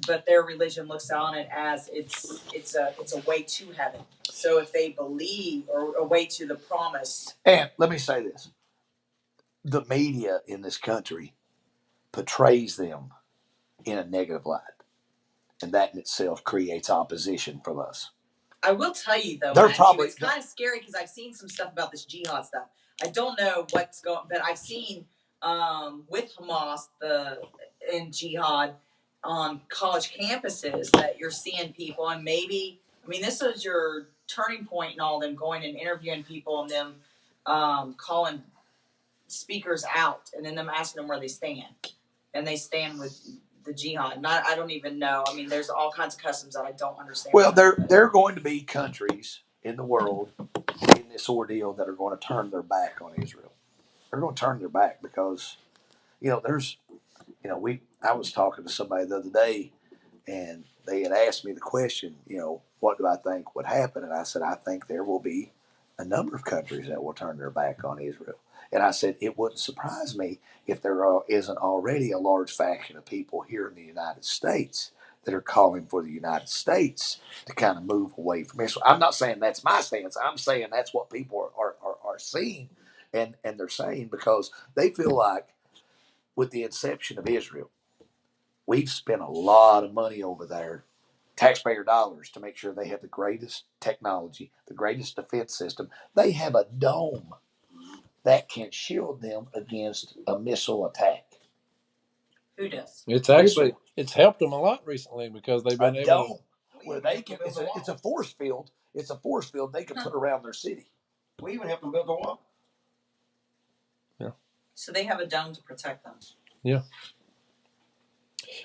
But their religion looks on it as it's a way to heaven. So if they believe, or a way to the promise. And let me say this. The media in this country portrays them in a negative light. And that in itself creates opposition from us. I will tell you, though, it's kind of scary because I've seen some stuff about this jihad stuff. I don't know what's going on, but I've seen with Hamas in jihad on college campuses that you're seeing people, and this is your turning point and all them going and interviewing people and them calling speakers out and then them asking them where they stand. And they stand with the jihad. I don't even know. I mean, there's all kinds of customs that I don't understand. Well, there are going to be countries in the world in this ordeal that are going to turn their back on Israel. They're going to turn their back because, I was talking to somebody the other day, and they had asked me the question, what do I think would happen? And I said, I think there will be a number of countries that will turn their back on Israel. And I said, it wouldn't surprise me if there isn't already a large faction of people here in the United States that are calling for the United States to kind of move away from Israel. I'm not saying that's my stance. I'm saying that's what people are seeing, and they're saying, because they feel like with the inception of Israel, we've spent a lot of money over there, taxpayer dollars, to make sure they have the greatest technology, the greatest defense system. They have a dome that can shield them against a missile attack. Who does? It's helped them a lot recently because they've been A able dome where they can. It's a force field. It's a force field they can put around their city. We even helped them build the wall. So they have a dome to protect them. Yeah.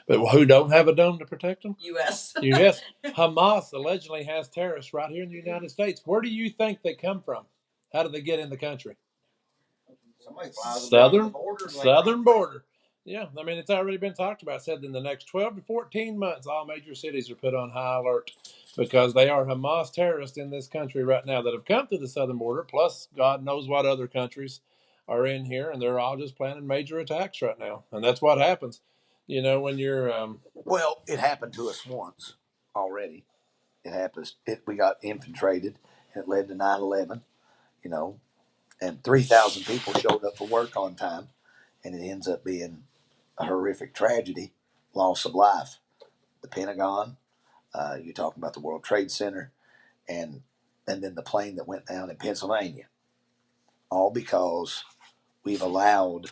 But who don't have a dome to protect them? U.S. U.S. Hamas allegedly has terrorists right here in the United States. Where do you think they come from? How do they get in the country? Southern border. Yeah, I mean, it's already been talked about. Said in the next 12 to 14 months, all major cities are put on high alert because they are Hamas terrorists in this country right now that have come to the southern border, plus God knows what other countries are in here, and they're all just planning major attacks right now. And that's what happens. You know, when you're... Well, it happened to us once already. It happens. We got infiltrated, and it led to 9/11, you know, and 3,000 people showed up for work on time, and it ends up being a horrific tragedy, loss of life. The Pentagon, you're talking about the World Trade Center, and then the plane that went down in Pennsylvania, all because we've allowed.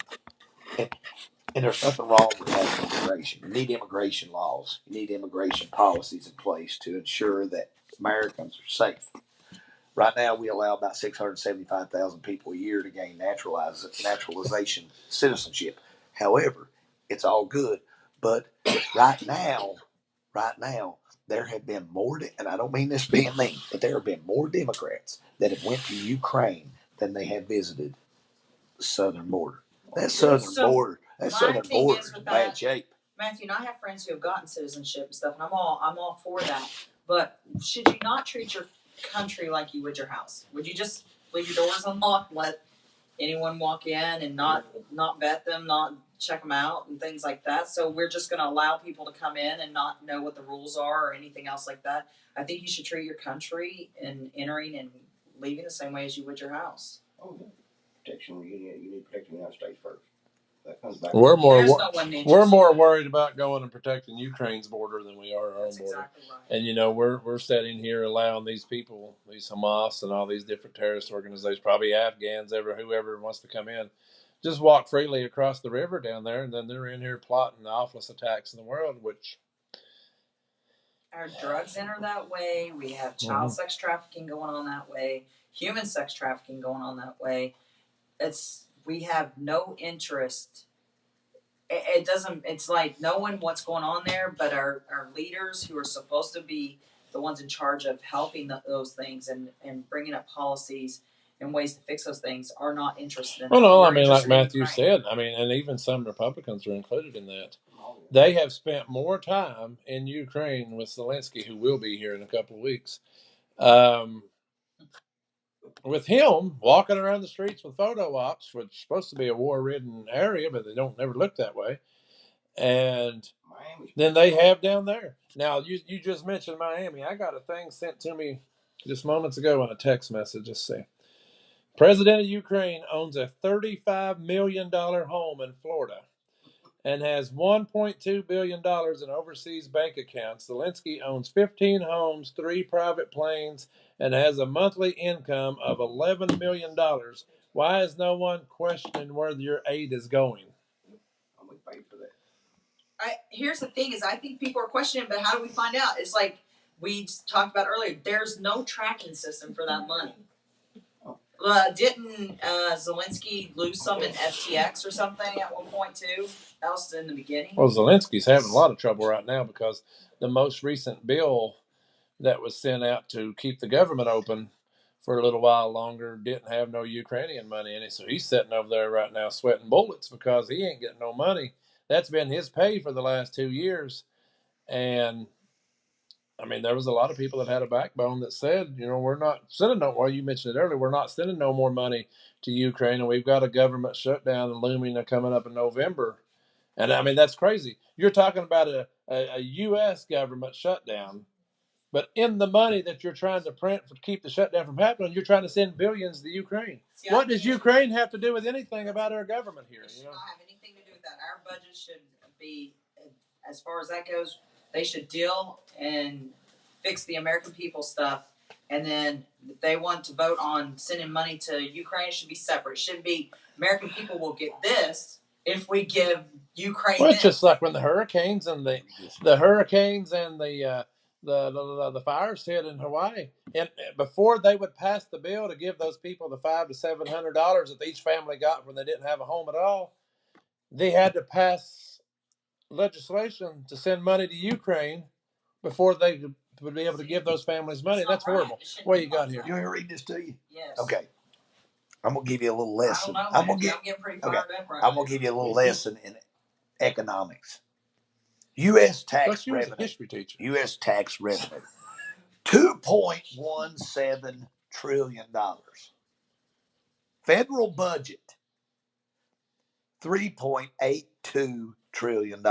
And there's nothing wrong with having immigration. You need immigration laws. You need immigration policies in place to ensure that Americans are safe. Right now, we allow about 675,000 people a year to gain naturalization citizenship. However, it's all good. But right now, there have been more, and I don't mean this being mean, but there have been more Democrats that have went to Ukraine than they have visited the southern border. That southern border is in bad shape. Matthew, and I have friends who have gotten citizenship and stuff, and I'm all for that. But should you not treat your country like you would your house? Would you just leave your doors unlocked, let anyone walk in, and not vet them, not check them out, and things like that? So we're just going to allow people to come in and not know what the rules are or anything else like that. I think you should treat your country in entering and leaving the same way as you would your house. Oh, yeah. Protection. You need to protect the United States first. That comes back. We're more worried about going and protecting Ukraine's border than we are our own border. Exactly right. And you know, we're sitting here allowing these people, these Hamas and all these different terrorist organizations, probably Afghans, whoever wants to come in, just walk freely across the river down there, and then they're in here plotting the awfulest attacks in the world. Which our drugs enter that way. We have child sex trafficking going on that way. Human sex trafficking going on that way. We have no interest. It doesn't. It's like knowing what's going on there, but our leaders who are supposed to be the ones in charge of helping those things and bringing up policies and ways to fix those things are not interested in. Well, no, I mean, like Matthew said, I mean, and even some Republicans are included in that. They have spent more time in Ukraine with Zelensky, who will be here in a couple of weeks. With him walking around the streets with photo ops, which is supposed to be a war-ridden area, but they don't never look that way. And then they have down there. Now, you just mentioned Miami. I got a thing sent to me just moments ago in a text message. Just say, President of Ukraine owns a $35 million home in Florida and has $1.2 billion in overseas bank accounts. Zelensky owns 15 homes, 3 private planes, and has a monthly income of $11 million. Why is no one questioning where your aid is going? I'm going to pay for that. Here's the thing: is I think people are questioning, but how do we find out? It's like we talked about earlier. There's no tracking system for that money. Didn't Zelensky lose some in FTX or something at one point too? That was in the beginning. Well, Zelensky's having a lot of trouble right now because the most recent bill that was sent out to keep the government open for a little while longer didn't have no Ukrainian money in it. So he's sitting over there right now sweating bullets because he ain't getting no money. That's been his pay for the last 2 years. And I mean, there was a lot of people that had a backbone that said, you know, we're not sending you mentioned it earlier, we're not sending no more money to Ukraine, and we've got a government shutdown looming coming up in November. And I mean, that's crazy. You're talking about a U.S. government shutdown, but in the money that you're trying to print to keep the shutdown from happening, you're trying to send billions to Ukraine. See, what does Ukraine have to do with anything about our government here? It should not have anything to do with that. Our budget should be, as far as that goes, they should deal and fix the American people stuff. And then if they want to vote on sending money to Ukraine, it should be separate. It shouldn't be American people will get this if we give Ukraine. Well, it's just like when the hurricanes and the hurricanes and the fires hit in Hawaii, and before they would pass the bill to give those people the $500 to $700 that each family got when they didn't have a home at all, they had to pass legislation to send money to Ukraine before they would be able to give those families money. That's horrible. What you got here? You want me to read this to you? Yes. Okay. I'm gonna give you a little lesson. I don't know, I'm getting pretty fired up right now. I'm gonna give you a little lesson in economics. U.S. tax revenue. History teacher. U.S. tax revenue. $2.17 trillion. Federal budget. $3.82 trillion.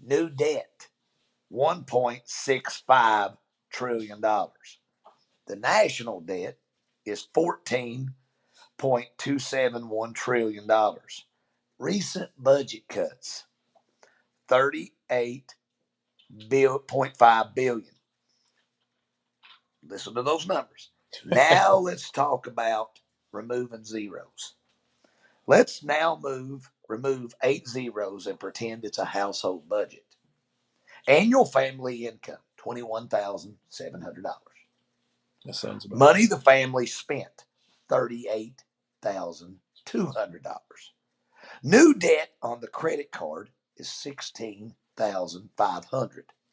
New debt. $1.65 trillion. The national debt is $14.271 trillion. Recent budget cuts, $38.5 billion. Listen to those numbers. Now let's talk about removing zeros. Let's now remove 8 zeros and pretend it's a household budget. Annual family income, $21,700. That sounds about Money the family spent, $38,200. New debt on the credit card is $16,500.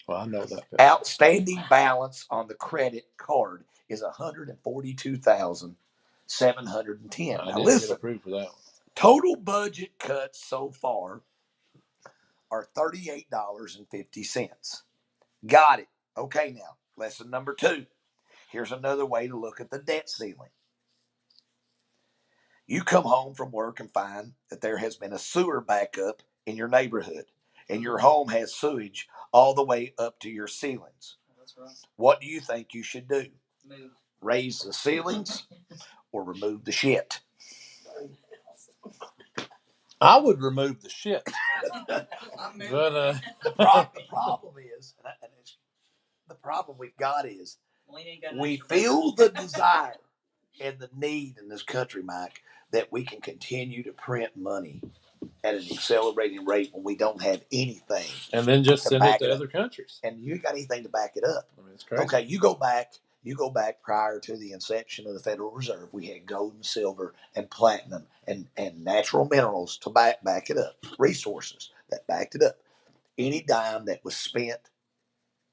Well, I know that. Outstanding balance on the credit card is $142,710. Now listen, approved for that one. Total budget cuts so far are $38.50. Got it. Okay, now lesson number 2. Here's another way to look at the debt ceiling. You come home from work and find that there has been a sewer backup in your neighborhood, and your home has sewage all the way up to your ceilings. That's right. What do you think you should do? Move. Raise the ceilings or remove the shit? I would remove the shit. But The problem is, and the problem we've got is, we feel the desire and the need in this country, Mike, that we can continue to print money at an accelerating rate when we don't have anything. And then just send it to other countries. And you ain't got anything to back it up. I mean, it's crazy. Okay, you go back prior to the inception of the Federal Reserve. We had gold and silver and platinum and natural minerals to back it up. Resources that backed it up. Any dime that was spent,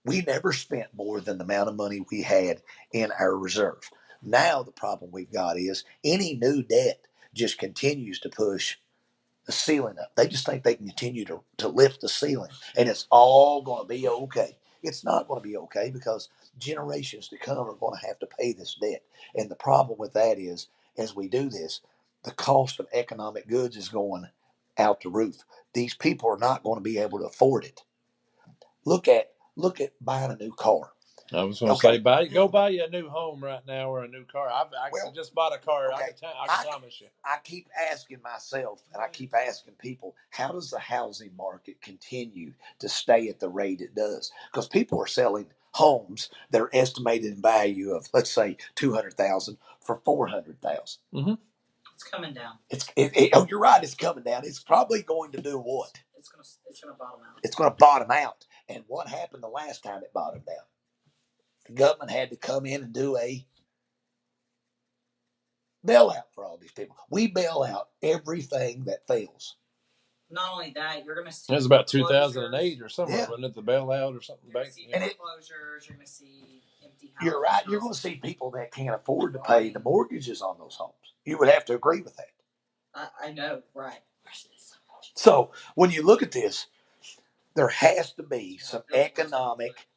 we never spent more than the amount of money we had in our reserve. Now the problem we've got is any new debt just continues to push the ceiling up. They just think they can continue to lift the ceiling and it's all going to be okay. It's not going to be okay because generations to come are going to have to pay this debt. And the problem with that is, as we do this, the cost of economic goods is going out the roof. These people are not going to be able to afford it. Look at buying a new car. I was going to say, go buy you a new home right now or a new car. I just bought a car. Okay. I can promise you. I keep asking myself and I keep asking people, how does the housing market continue to stay at the rate it does? Because people are selling homes that are estimated in value of, let's say, $200,000 for $400,000. Mm-hmm. It's coming down. Oh, you're right. It's coming down. It's probably going to do what? It's going to bottom out. It's going to bottom out. And what happened the last time it bottomed out? The government had to come in and do a bailout for all these people. We bail out everything that fails. Not only that, you're going to see. It was about 2008 or something, wasn't it? The bailout or something. You're going to see foreclosures. You're going to see empty houses. You're right. You're going to see people that can't afford to pay the mortgages on those homes. You would have to agree with that. I know, right. So when you look at this, there has to be some economic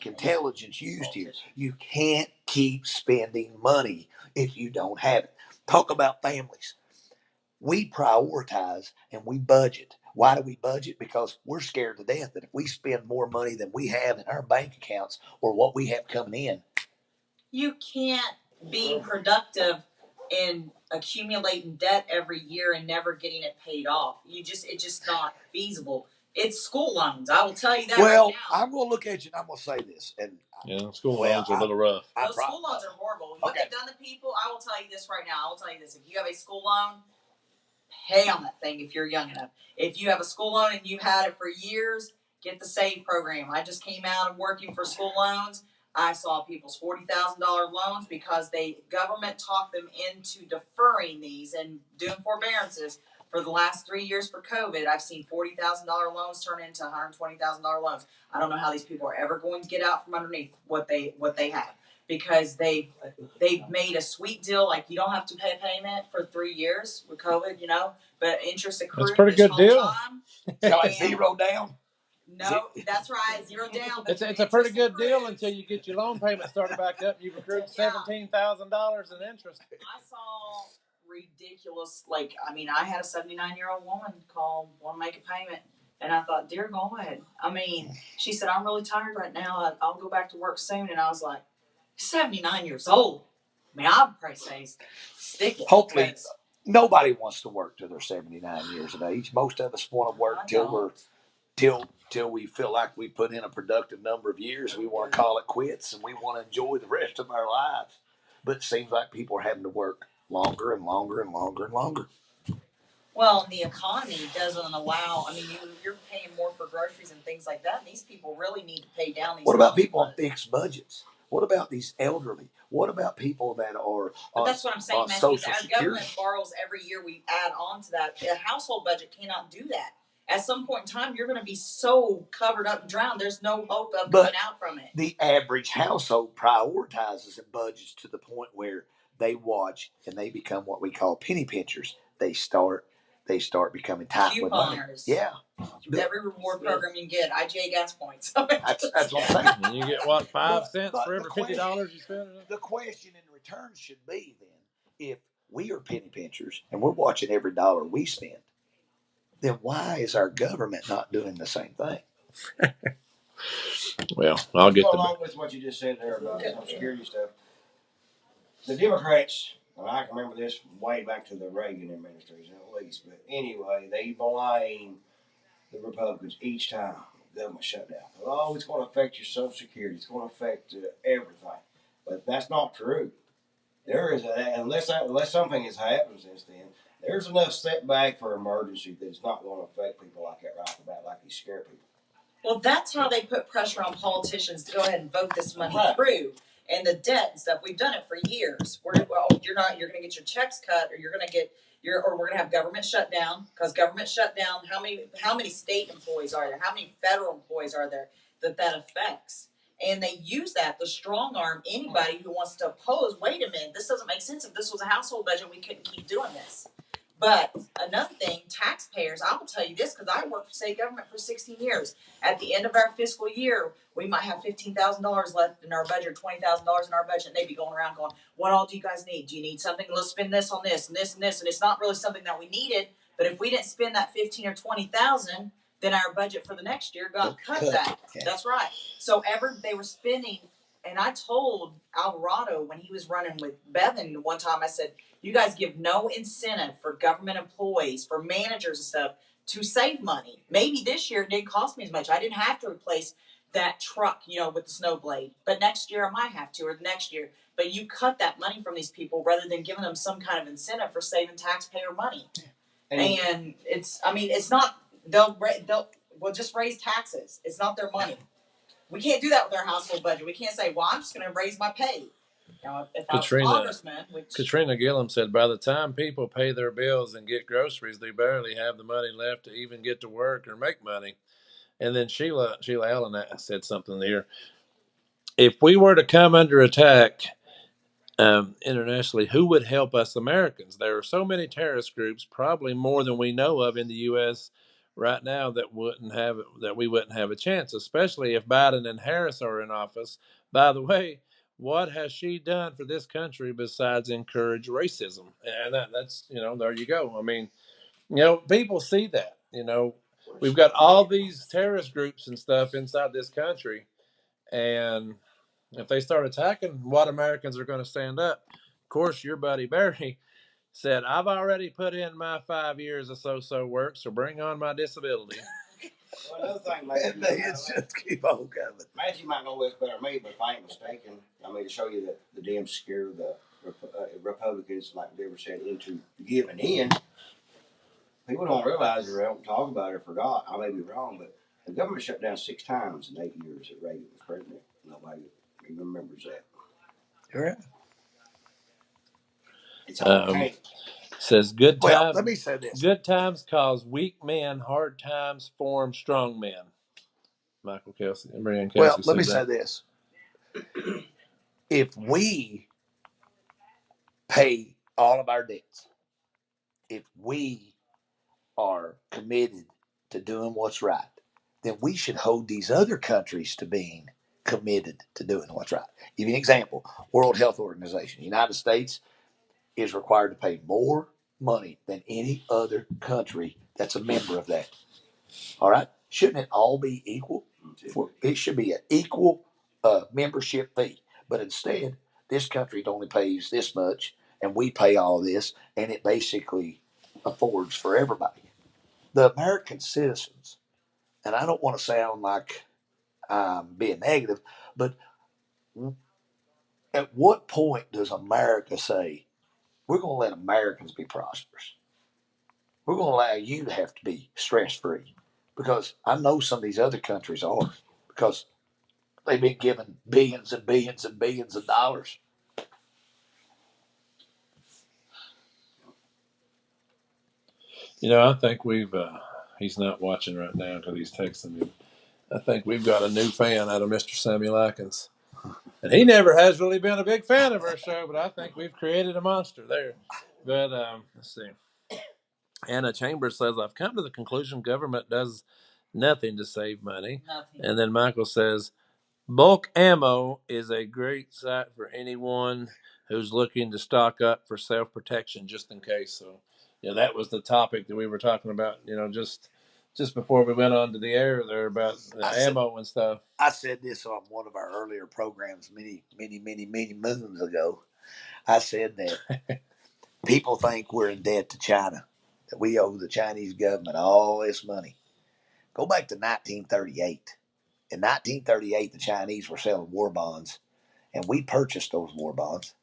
intelligence used here. You can't keep spending money if you don't have it. Talk about families. We prioritize and we budget. Why do we budget? Because we're scared to death that if we spend more money than we have in our bank accounts or what we have coming in, you can't be productive in accumulating debt every year and never getting it paid off. It's just not feasible. It's school loans. I will tell you that well, right now. I'm going to look at you and I'm going to say this. And Yeah, school loans are a little rough. Those school loans are horrible. What they've done to people, I will tell you this right now. I will tell you this. If you have a school loan, pay on that thing if you're young enough. If you have a school loan and you've had it for years, get the SAVE program. I just came out of working for school loans. I saw people's $40,000 loans because government talked them into deferring these and doing forbearances for the last 3 years for COVID. I've seen $40,000 loans turn into $120,000 loans. I don't know how these people are ever going to get out from underneath what they have, because they've made a sweet deal, like you don't have to pay a payment for 3 years with COVID, but interest accrued. That's a pretty good deal. Got zero down. No, that's right, zero down. It's a pretty good deal until you get your loan payment started back up. You've accrued $17,000 in interest. I saw ridiculous. I had a 79-year-old woman want to make a payment, and I thought, dear God. She said, I'm really tired right now. I'll go back to work soon, and I was like, 79 years old. I'd probably say stick it. Hopefully, nobody wants to work till they're 79 years of age. Most of us want to work till we feel like we put in a productive number of years. We want to call it quits and we want to enjoy the rest of our lives. But it seems like people are having to work longer and longer and longer and longer. Well, and the economy doesn't allow. You're paying more for groceries and things like that. And these people really need to pay down these. What about people on fixed budgets? What about these elderly? What about people that are but that's what I'm saying, man. Our government borrows every year. We add on to that. A household budget cannot do that. At some point in time, you're going to be so covered up and drowned, there's no hope of coming out from it. The average household prioritizes and budgets to the point where they watch and they become what we call penny pinchers. They start becoming tight with money. Yeah. Every reward program you can get, IGA gas points. That's what I'm saying. And you get what, 5 cents for every $50 you spend? The question in return should be then, if we are penny pinchers and we're watching every dollar we spend, then why is our government not doing the same thing? Well, I'll get along with what you just said there about Social Security stuff. The Democrats, and I can remember this way back to the Reagan administration at least, but anyway, they blame the Republicans each time government shutdown. Oh, it's going to affect your Social Security. It's going to affect everything. But that's not true. There is unless something has happened since then, there's enough setback for emergency that it's not going to affect people like that right off the bat, like these scare people. Well, that's how they put pressure on politicians to go ahead and vote this money through. And the debt and stuff, we've done it for years. You're going to get your checks cut, or we're going to have government shutdown, because government shutdown, how many state employees are there? How many federal employees are there that affects? And they use that to strong arm anybody who wants to oppose. Wait a minute, this doesn't make sense. If this was a household budget, we couldn't keep doing this. But another thing, taxpayers, I will tell you this, because I worked for state government for 16 years. At the end of our fiscal year, we might have $15,000 left in our budget, $20,000 in our budget, and they'd be going around going, what all do you guys need? Do you need something? Let's spend this on this and this and this. And it's not really something that we needed, but if we didn't spend that $15,000 or $20,000, then our budget for the next year got cut back. Okay. That's right. So they were spending, and I told Alvarado when he was running with Bevan one time, I said, you guys give no incentive for government employees, for managers and stuff, to save money. Maybe this year it didn't cost me as much. I didn't have to replace that truck, with the snow blade. But next year I might have to, or the next year. But you cut that money from these people rather than giving them some kind of incentive for saving taxpayer money. And it's not, we'll just raise taxes. It's not their money. We can't do that with our household budget. We can't say, well, I'm just going to raise my pay. Katrina Gillum said, by the time people pay their bills and get groceries, they barely have the money left to even get to work or make money. And then Sheila Allen said something there. If we were to come under attack internationally, who would help us Americans? There are so many terrorist groups, probably more than we know of in the U.S. right now, that we wouldn't have a chance, especially if Biden and Harris are in office. By the way, what has she done for this country besides encourage racism? And that's, there you go. I mean, people see that, we've got all these terrorist groups and stuff inside this country. And if they start attacking, what Americans are going to stand up? Of course, your buddy Barry said, I've already put in my 5 years of so work, so bring on my disability. Well, another thing, Matthew, It's just keep on coming. Matthew might know this better than me, but if I ain't mistaken, I mean, to show you that the Dems scare the Republicans, like Deborah said, into giving in. People don't realize or don't talk about it or forgot. I may be wrong, but the government shut down 6 times in 8 years that Reagan was president. Nobody even remembers that. You're right. It's all Says good times. Well, let me say this. Good times cause weak men. Hard times form strong men. Michael Kelsey and Brian Kelsey. Well, let me say this. If we pay all of our debts, if we are committed to doing what's right, then we should hold these other countries to being committed to doing what's right. Give you an example. World Health Organization, United States is required to pay more money than any other country that's a member of that. All right? Shouldn't it all be equal? It should be an equal membership fee. But instead, this country only pays this much, and we pay all this, and it basically affords for everybody. The American citizens, and I don't want to sound like I'm being negative, but at what point does America say, we're going to let Americans be prosperous? We're going to allow you to have to be stress-free. Because I know some of these other countries are, because they've been given billions and billions and billions of dollars. I think we've, he's not watching right now because he's texting me. I think we've got a new fan out of Mr. Samuel Atkins. And he never has really been a big fan of our show, but I think we've created a monster there. But let's see. Anna Chambers says, I've come to the conclusion government does nothing to save money. Nothing. And then Michael says, bulk ammo is a great site for anyone who's looking to stock up for self-protection just in case. So, that was the topic that we were talking about, just before we went on to the air there about the ammo and stuff. I said this on one of our earlier programs many moons ago. I said that people think we're in debt to China, that we owe the Chinese government all this money. Go back to 1938. In 1938, the Chinese were selling war bonds, and we purchased those war bonds,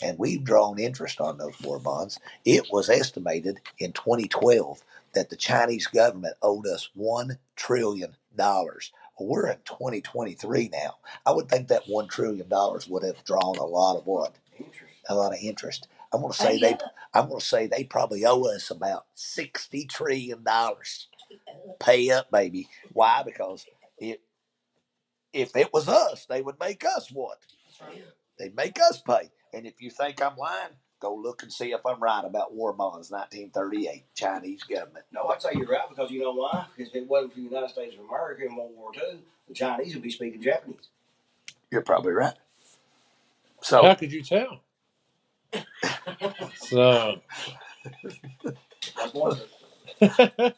and we've drawn interest on those war bonds. It was estimated in 2012 that the Chinese government owed us $1 trillion. Well, we're in 2023 now. I would think that $1 trillion would have drawn a lot of what? A lot of interest. I'm going to say they probably owe us about $60 trillion. Pay up, baby. Why? Because if it was us, they would make us what? They'd make us pay. And if you think I'm lying, go look and see if I'm right about war bonds, 1938, Chinese government. No, I'd say you're right, because you know why? Because if it wasn't for the United States of America in World War II, the Chinese would be speaking Japanese. You're probably right. So how could you tell? So that's one of it.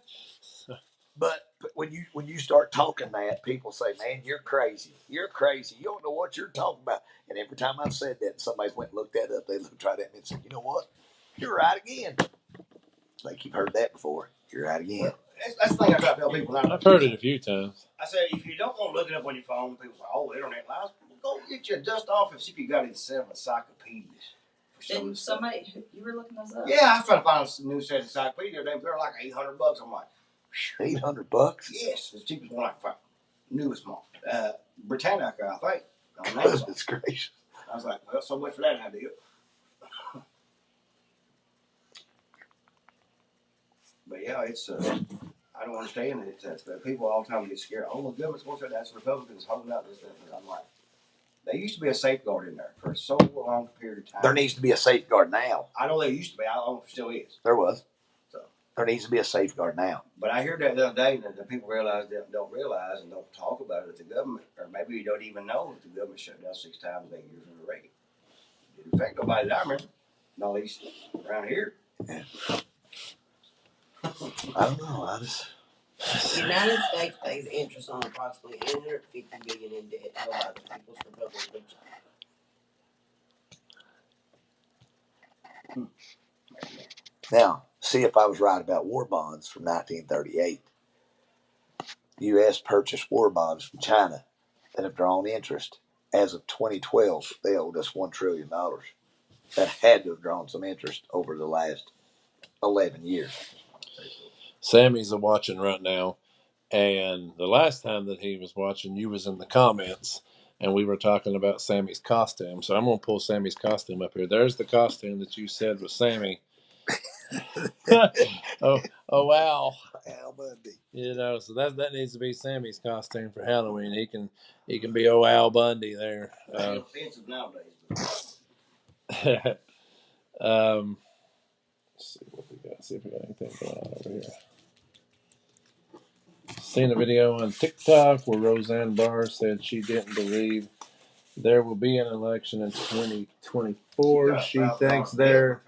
But when you start talking that, people say, man, you're crazy. You're crazy. You don't know what you're talking about. And every time I've said that, somebody's went and looked that up. They looked right at me and said, you know what? You're right again. Like you've heard that before. You're right again. That's the thing I try to tell people now. I've heard it a few times. I say, if you don't want to look it up on your phone, people say, oh, internet lies. Go get your dust off and see if you got it set of encyclopedias. Didn't somebody, you were looking those up? Yeah, I was trying to find a new set of encyclopedias. They're like $800. I'm like, $800? yes, the cheapest one I can find. Newest one. Britannica, I think. Goodness gracious. I was like, well, so much for that idea. But yeah, it's I don't understand it. It's people all the time get scared. Oh, the government's going to that's Republicans holding out this thing. I'm like, there used to be a safeguard in there for so long period of time. There needs to be a safeguard now. I know there used to be. I don't know if there still is. There was. So There needs to be a safeguard now. But I heard that the other day that the people don't realize and don't talk about it at the government, or maybe you don't even know that the government shut down 6 times in 8 years in a row. It didn't affect nobody that I remember, not at least around here. Yeah. I don't know. The United States pays interest on approximately $850 billion in debt held by the People's Republic of China. Now, see if I was right about war bonds from 1938. The U.S. purchased war bonds from China that have drawn interest. As of 2012, they owed us $1 trillion. That had to have drawn some interest over the last 11 years. Sammy's watching right now, and the last time that he was watching, you was in the comments, and we were talking about Sammy's costume. So I'm going to pull Sammy's costume up here. There's the costume that you said was Sammy. oh wow. Al Bundy. You know, so that needs to be Sammy's costume for Halloween. He can be Al Bundy there. Offensive nowadays. Let's see what we got. See if we got anything going on over here. Seen a video on TikTok where Roseanne Barr said she didn't believe there will be an election in 2024. She thinks they're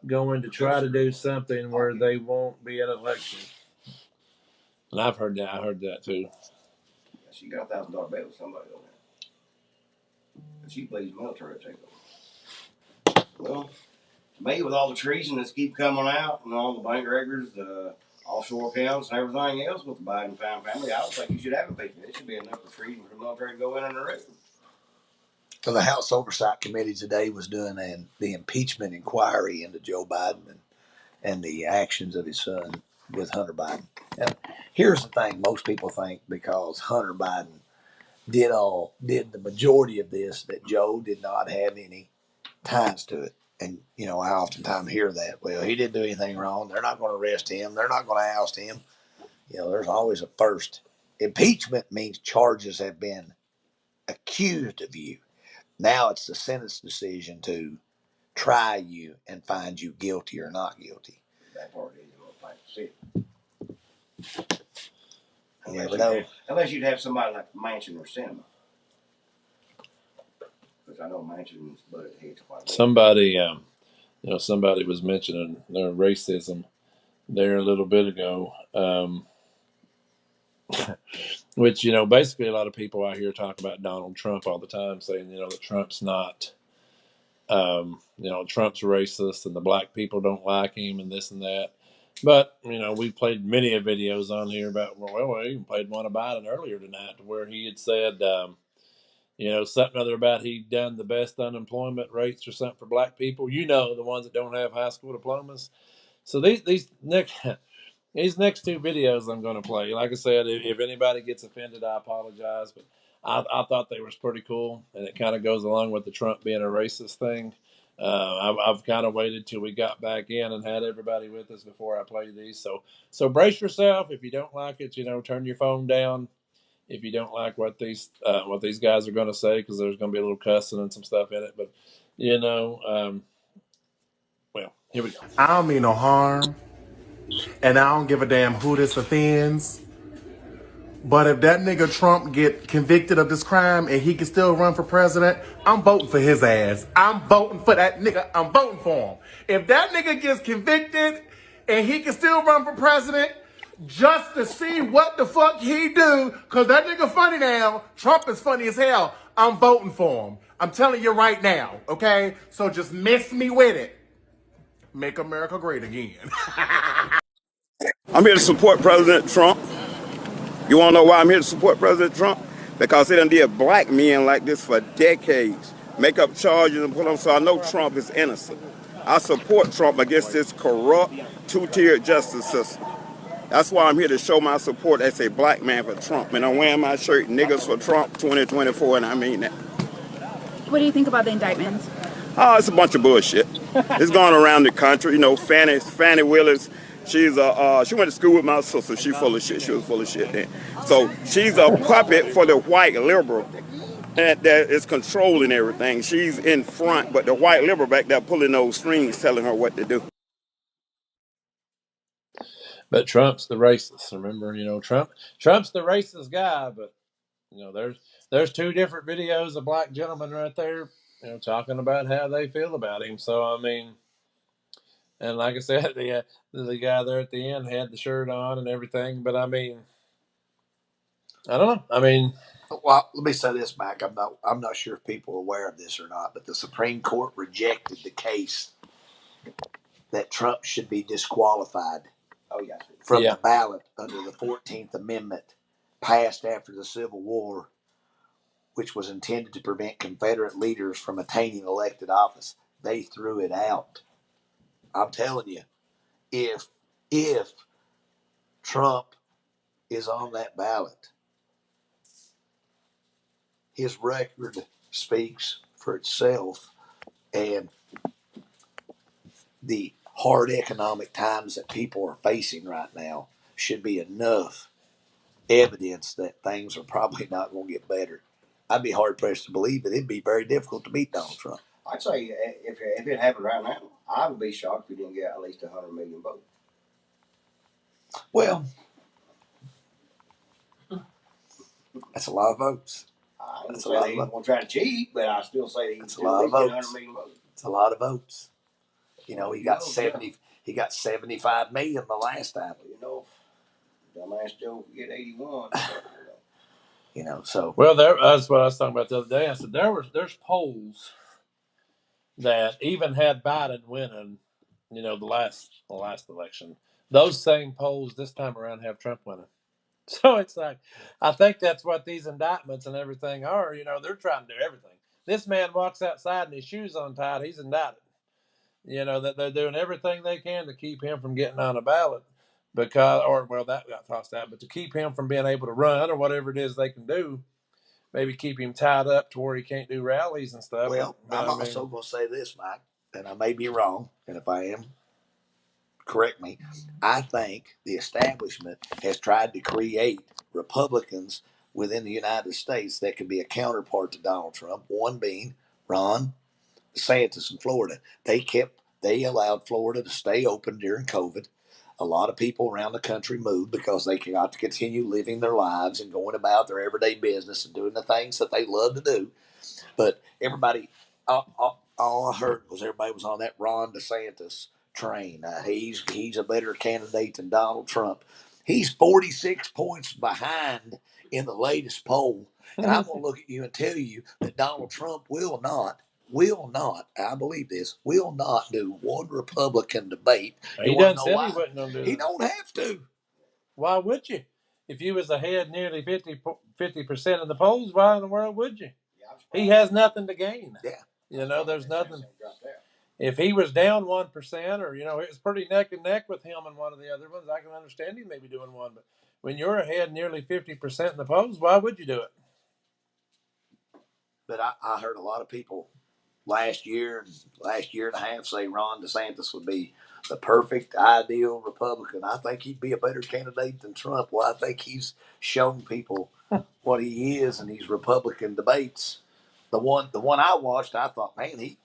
going to try to do something where they won't be an election. And I've heard that. I heard that too. She got a $1,000 bill with somebody on that. She believes military takeover. Well, me with all the treason that's keep coming out and all the bank records, the offshore accounts and everything else with the Biden family, I don't think you should have impeachment. It should be enough for treason for the military to go in and arrest them. So the House Oversight Committee today was doing the impeachment inquiry into Joe Biden and the actions of his son with Hunter Biden. And here's the thing: most people think because Hunter Biden did the majority of this, that Joe did not have any ties to it. And you know, I oftentimes hear that. Well, he didn't do anything wrong. They're not going to arrest him. They're not going to oust him. You know, there's always a first. Impeachment means charges have been accused of you. Now it's the Senate's decision to try you and find you guilty or not guilty. That part is going to see it. You never know. Unless you'd have somebody like Manchin or Sinema. Because I know Manchin's butted heads quite a bit. Somebody was mentioning their racism there a little bit ago. Which, basically a lot of people out here talk about Donald Trump all the time, saying, that Trump's not, Trump's racist and the black people don't like him and this and that. But, we've played many videos on here about, we even played one of Biden earlier tonight where he had said, something other about he'd done the best unemployment rates or something for black people. The ones that don't have high school diplomas. So these next two videos I'm going to play, like I said, if anybody gets offended, I apologize. But I thought they was pretty cool, and it kind of goes along with the Trump being a racist thing. I've kind of waited till we got back in and had everybody with us before I play these. So brace yourself. If you don't like it, turn your phone down. If you don't like what these guys are going to say, because there's going to be a little cussing and some stuff in it. But well, here we go. I don't mean no harm, and I don't give a damn who this offends. But if that nigga Trump get convicted of this crime and he can still run for president, I'm voting for his ass. I'm voting for that nigga. I'm voting for him. If that nigga gets convicted and he can still run for president just to see what the fuck he do, because that nigga funny now, Trump is funny as hell, I'm voting for him. I'm telling you right now, okay? So just miss me with it. Make America great again. I'm here to support President Trump. You want to know why I'm here to support President Trump? Because they done did black men like this for decades. Make up charges and put them, so I know Trump is innocent. I support Trump against this corrupt, two-tiered justice system. That's why I'm here to show my support as a black man for Trump. And I'm wearing my shirt, Niggas for Trump 2024, and I mean that. What do you think about the indictment? Oh, it's a bunch of bullshit. It's going around the country. Fannie Willis, she went to school with my sister. She full of shit. She was full of shit then. So she's a puppet for the white liberal that is controlling everything. She's in front, but the white liberal back there pulling those strings, telling her what to do. But Trump's the racist. Remember, Trump's the racist guy. But there's two different videos of black gentlemen right there, talking about how they feel about him. So I mean, and like I said, the guy there at the end had the shirt on and everything. But I mean, I don't know. I mean, Well, let me say this, Mike. I'm not sure if people are aware of this or not, but the Supreme Court rejected the case that Trump should be disqualified from yeah, the ballot under the 14th Amendment passed after the Civil War, which was intended to prevent Confederate leaders from attaining elected office. They threw it out. I'm telling you, if Trump is on that ballot, his record speaks for itself, and the hard economic times that people are facing right now should be enough evidence that things are probably not going to get better. I'd be hard pressed to believe that it'd be very difficult to beat Donald Trump. I'd say if it happened right now, I would be shocked if we didn't get at least 100 million votes. Well, that's a lot of votes. I ain't That's say they ain't going to try to cheat, but I still say that's at a lot least of get votes. 100 million votes. It's a lot of votes. Well, He got 70. Yeah. He got 75 million the last time. Dumbass Joe get 81. So well, that's what I was talking about the other day. I said there's polls that even had Biden winning, the last election. Those same polls this time around have Trump winning. So it's like, I think that's what these indictments and everything are. They're trying to do everything. This man walks outside and his shoes untied, he's indicted. That they're doing everything they can to keep him from getting on a ballot that got tossed out, but to keep him from being able to run or whatever it is they can do, maybe keep him tied up to where he can't do rallies and stuff. well, I'm also going to say this, Mike, and I may be wrong, and if I am, correct me. I think the establishment has tried to create Republicans within the United States that could be a counterpart to Donald Trump. One being Ron DeSantis in Florida. They allowed Florida to stay open during COVID. A lot of people around the country moved because they got to continue living their lives and going about their everyday business and doing the things that they love to do. But everybody, all I heard was everybody was on that Ron DeSantis train. He's a better candidate than Donald Trump. He's 46 points behind in the latest poll, and I'm going to look at you and tell you that Donald Trump will not, I believe this, will not do one Republican debate. He done said he wasn't going to do it. He don't have to. Why would you? If you was ahead nearly 50% of the polls, why in the world would you? He has nothing to gain. Yeah. There's nothing. If he was down 1%, or it was pretty neck and neck with him and one of the other ones, I can understand him maybe doing one. But when you're ahead nearly 50% in the polls, why would you do it? But I heard a lot of people last year and a half say Ron DeSantis would be the perfect, ideal Republican. I think he'd be a better candidate than Trump. Well, I think he's shown people what he is in these Republican debates. The one I watched, I thought, man,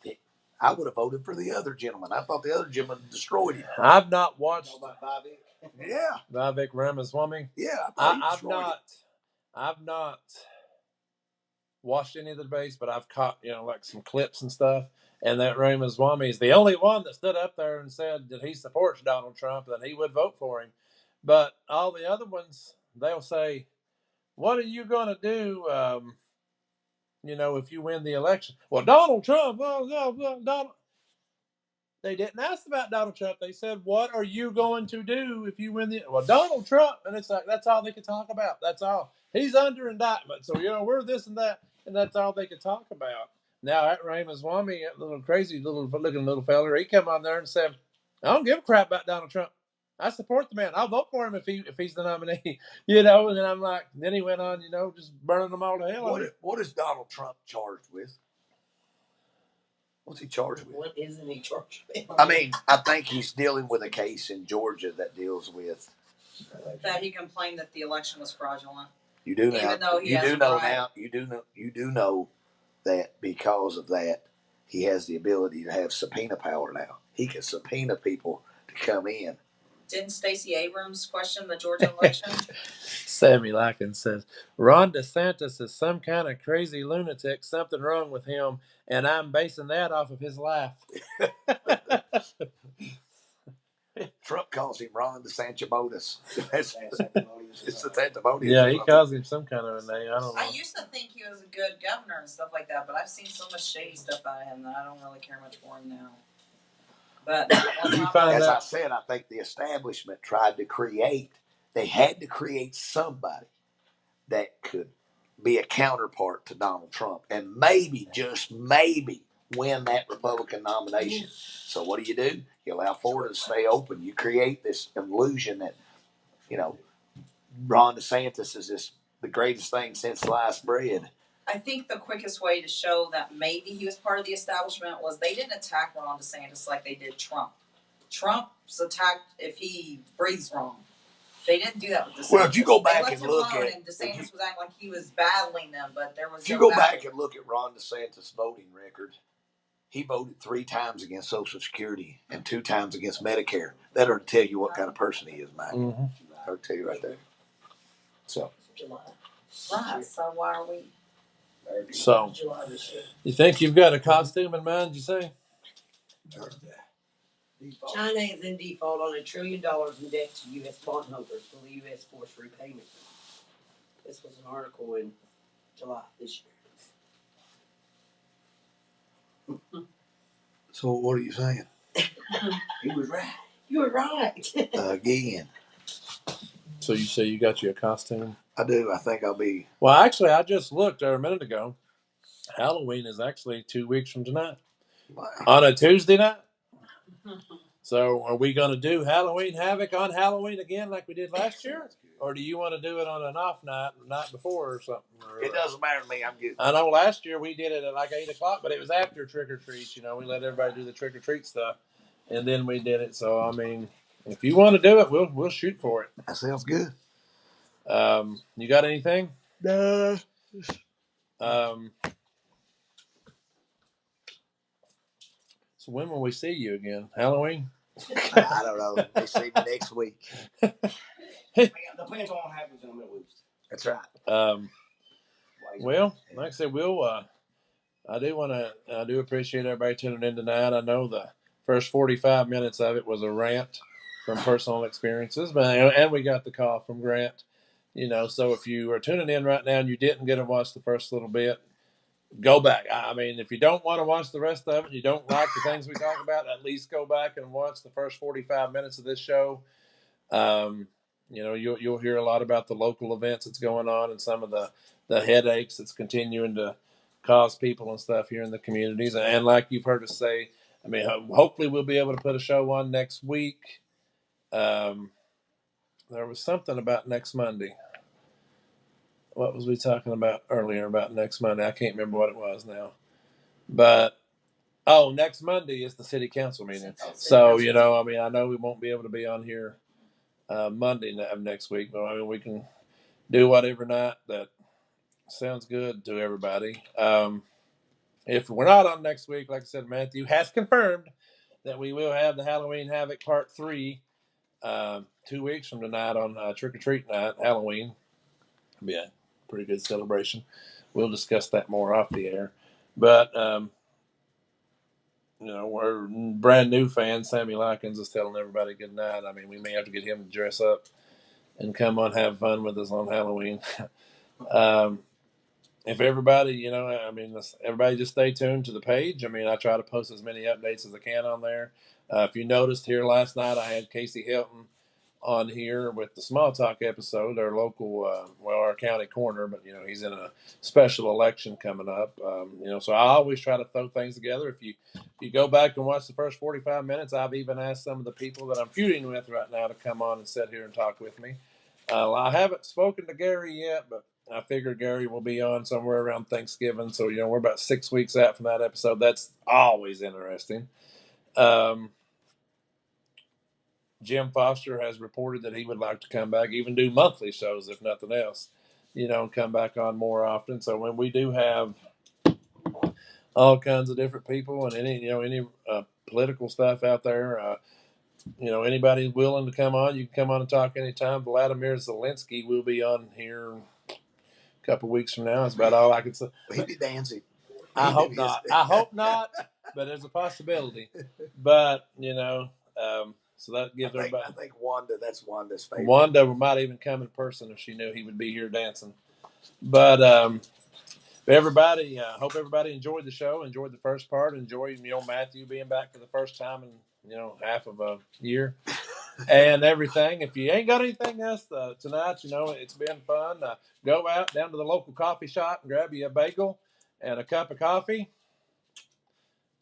I would have voted for the other gentleman. I thought the other gentleman destroyed him. I've not watched. Yeah, Vivek Ramaswamy. Yeah, I've not watched any of the debates, but I've caught like some clips and stuff. And that Ramaswamy is the only one that stood up there and said that he supports Donald Trump and he would vote for him. But all the other ones, they'll say, "What are you going to do? If you win the election?" Well, Donald Trump. Donald. They didn't ask about Donald Trump. They said, "What are you going to do if you win the?" Well, Donald Trump, and it's like that's all they could talk about. That's all. He's under indictment, so we're this and that, and that's all they could talk about. Now that Ramaswamy, that little crazy looking little feller, he come on there and said, "I don't give a crap about Donald Trump. I support the man. I'll vote for him if he's the nominee." And then I'm like, then he went on, just burning them all to hell. What is Donald Trump charged with? What's he charged with? What isn't he charged with? I mean, I think he's dealing with a case in Georgia that deals with that he complained that the election was fraudulent. You do now. Even though You do know that because of that, he has the ability to have subpoena power now. He can subpoena people to come in Didn't Stacey Abrams question the Georgia election? Sammy Likens says, Ron DeSantis is some kind of crazy lunatic, something wrong with him, and I'm basing that off of his laugh. Trump calls him Ron DeSantis. It's the Santimonious. Yeah, he calls him some kind of a name. I don't know. I used to think he was a good governor and stuff like that, but I've seen so much shady stuff out of him that I don't really care much for him now. But as I said, I think the establishment tried to create, they had to create somebody that could be a counterpart to Donald Trump and maybe, just maybe, win that Republican nomination. So what do? You allow Florida to stay open. You create this illusion that, Ron DeSantis is just the greatest thing since sliced bread. I think the quickest way to show that maybe he was part of the establishment was they didn't attack Ron DeSantis like they did Trump. Trump's attacked if he breathes wrong. They didn't do that with DeSantis. Well, if you go back and look at, and DeSantis was acting like he was battling them, but there was. If you go back and look at Ron DeSantis' voting record, he voted 3 times against Social Security and 2 times against Medicare. That ought to tell you what kind of person he is, Mike. Mm-hmm. That ought to tell you right there. So. Right. So why are we? So, you think you've got a costume in mind? You say? China is in default on $1 trillion in debt to U.S. bondholders for the U.S. forced repayment. This was an article in July this year. So what are you saying? He was right. You were right. Again. So you say you got you a costume? I do. I think I'll be. Well, actually, I just looked there a minute ago. Halloween is actually 2 weeks from tonight. Wow. On a Tuesday night. So are we going to do Halloween Havoc on Halloween again like we did last year? Or do you want to do it on an off night, the night before or something? It doesn't matter to me. I'm good. I know last year we did it at like 8 o'clock, but it was after trick or treats. We let everybody do the trick or treat stuff, and then we did it. So I mean, if you want to do it, we'll shoot for it. That sounds good. You got anything? No. So when will we see you again? Halloween? I don't know. They see me next week. Depends on what happens in the Middle East. That's right. Well, like I said, I do appreciate everybody tuning in tonight. I know the first 45 minutes of it was a rant from personal experiences, and we got the call from Grant. So if you are tuning in right now and you didn't get to watch the first little bit, go back. I mean, if you don't want to watch the rest of it, you don't like the things we talk about, at least go back and watch the first 45 minutes of this show. You'll hear a lot about the local events that's going on and some of the headaches that's continuing to cause people and stuff here in the communities. And like you've heard us say, I mean, hopefully we'll be able to put a show on next week. There was something about next Monday. What was we talking about earlier about next Monday? I can't remember what it was now. But, next Monday is the city council meeting. So, I know we won't be able to be on here Monday of next week, but I mean, we can do whatever night that sounds good to everybody. If we're not on next week, like I said, Matthew has confirmed that we will have the Halloween Havoc Part 3 2 weeks from tonight on Trick or Treat Night, Halloween. It'll be a pretty good celebration. We'll discuss that more off the air. But, we're brand new fans. Sammy Likens is telling everybody good night. I mean, we may have to get him to dress up and come on have fun with us on Halloween. If everybody, everybody just stay tuned to the page. I mean, I try to post as many updates as I can on there. If you noticed here last night, I had Casey Hilton on here with the Small Talk episode, our local, our county coroner, but, he's in a special election coming up. So I always try to throw things together. If you go back and watch the first 45 minutes, I've even asked some of the people that I'm feuding with right now to come on and sit here and talk with me. I haven't spoken to Gary yet, but I figure Gary will be on somewhere around Thanksgiving. So, we're about 6 weeks out from that episode. That's always interesting. Jim Foster has reported that he would like to come back, even do monthly shows, if nothing else, and come back on more often. So when we do have all kinds of different people and any political stuff out there, anybody willing to come on, you can come on and talk anytime. Vladimir Zelensky will be on here a couple weeks from now. That's about all I can say. He'd be dancing. I hope not. I hope not, but there's a possibility. But, so that gives everybody. I think Wanda, that's Wanda's favorite. Wanda might even come in person if she knew he would be here dancing. But everybody, hope everybody enjoyed the show, enjoyed the first part, enjoyed Matthew being back for the first time in half of a year, and everything. If you ain't got anything else tonight, it's been fun. Go out down to the local coffee shop and grab you a bagel and a cup of coffee.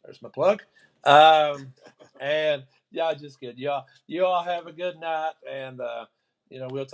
There's my plug. And yeah, just kidding. You all have a good night, and we'll talk.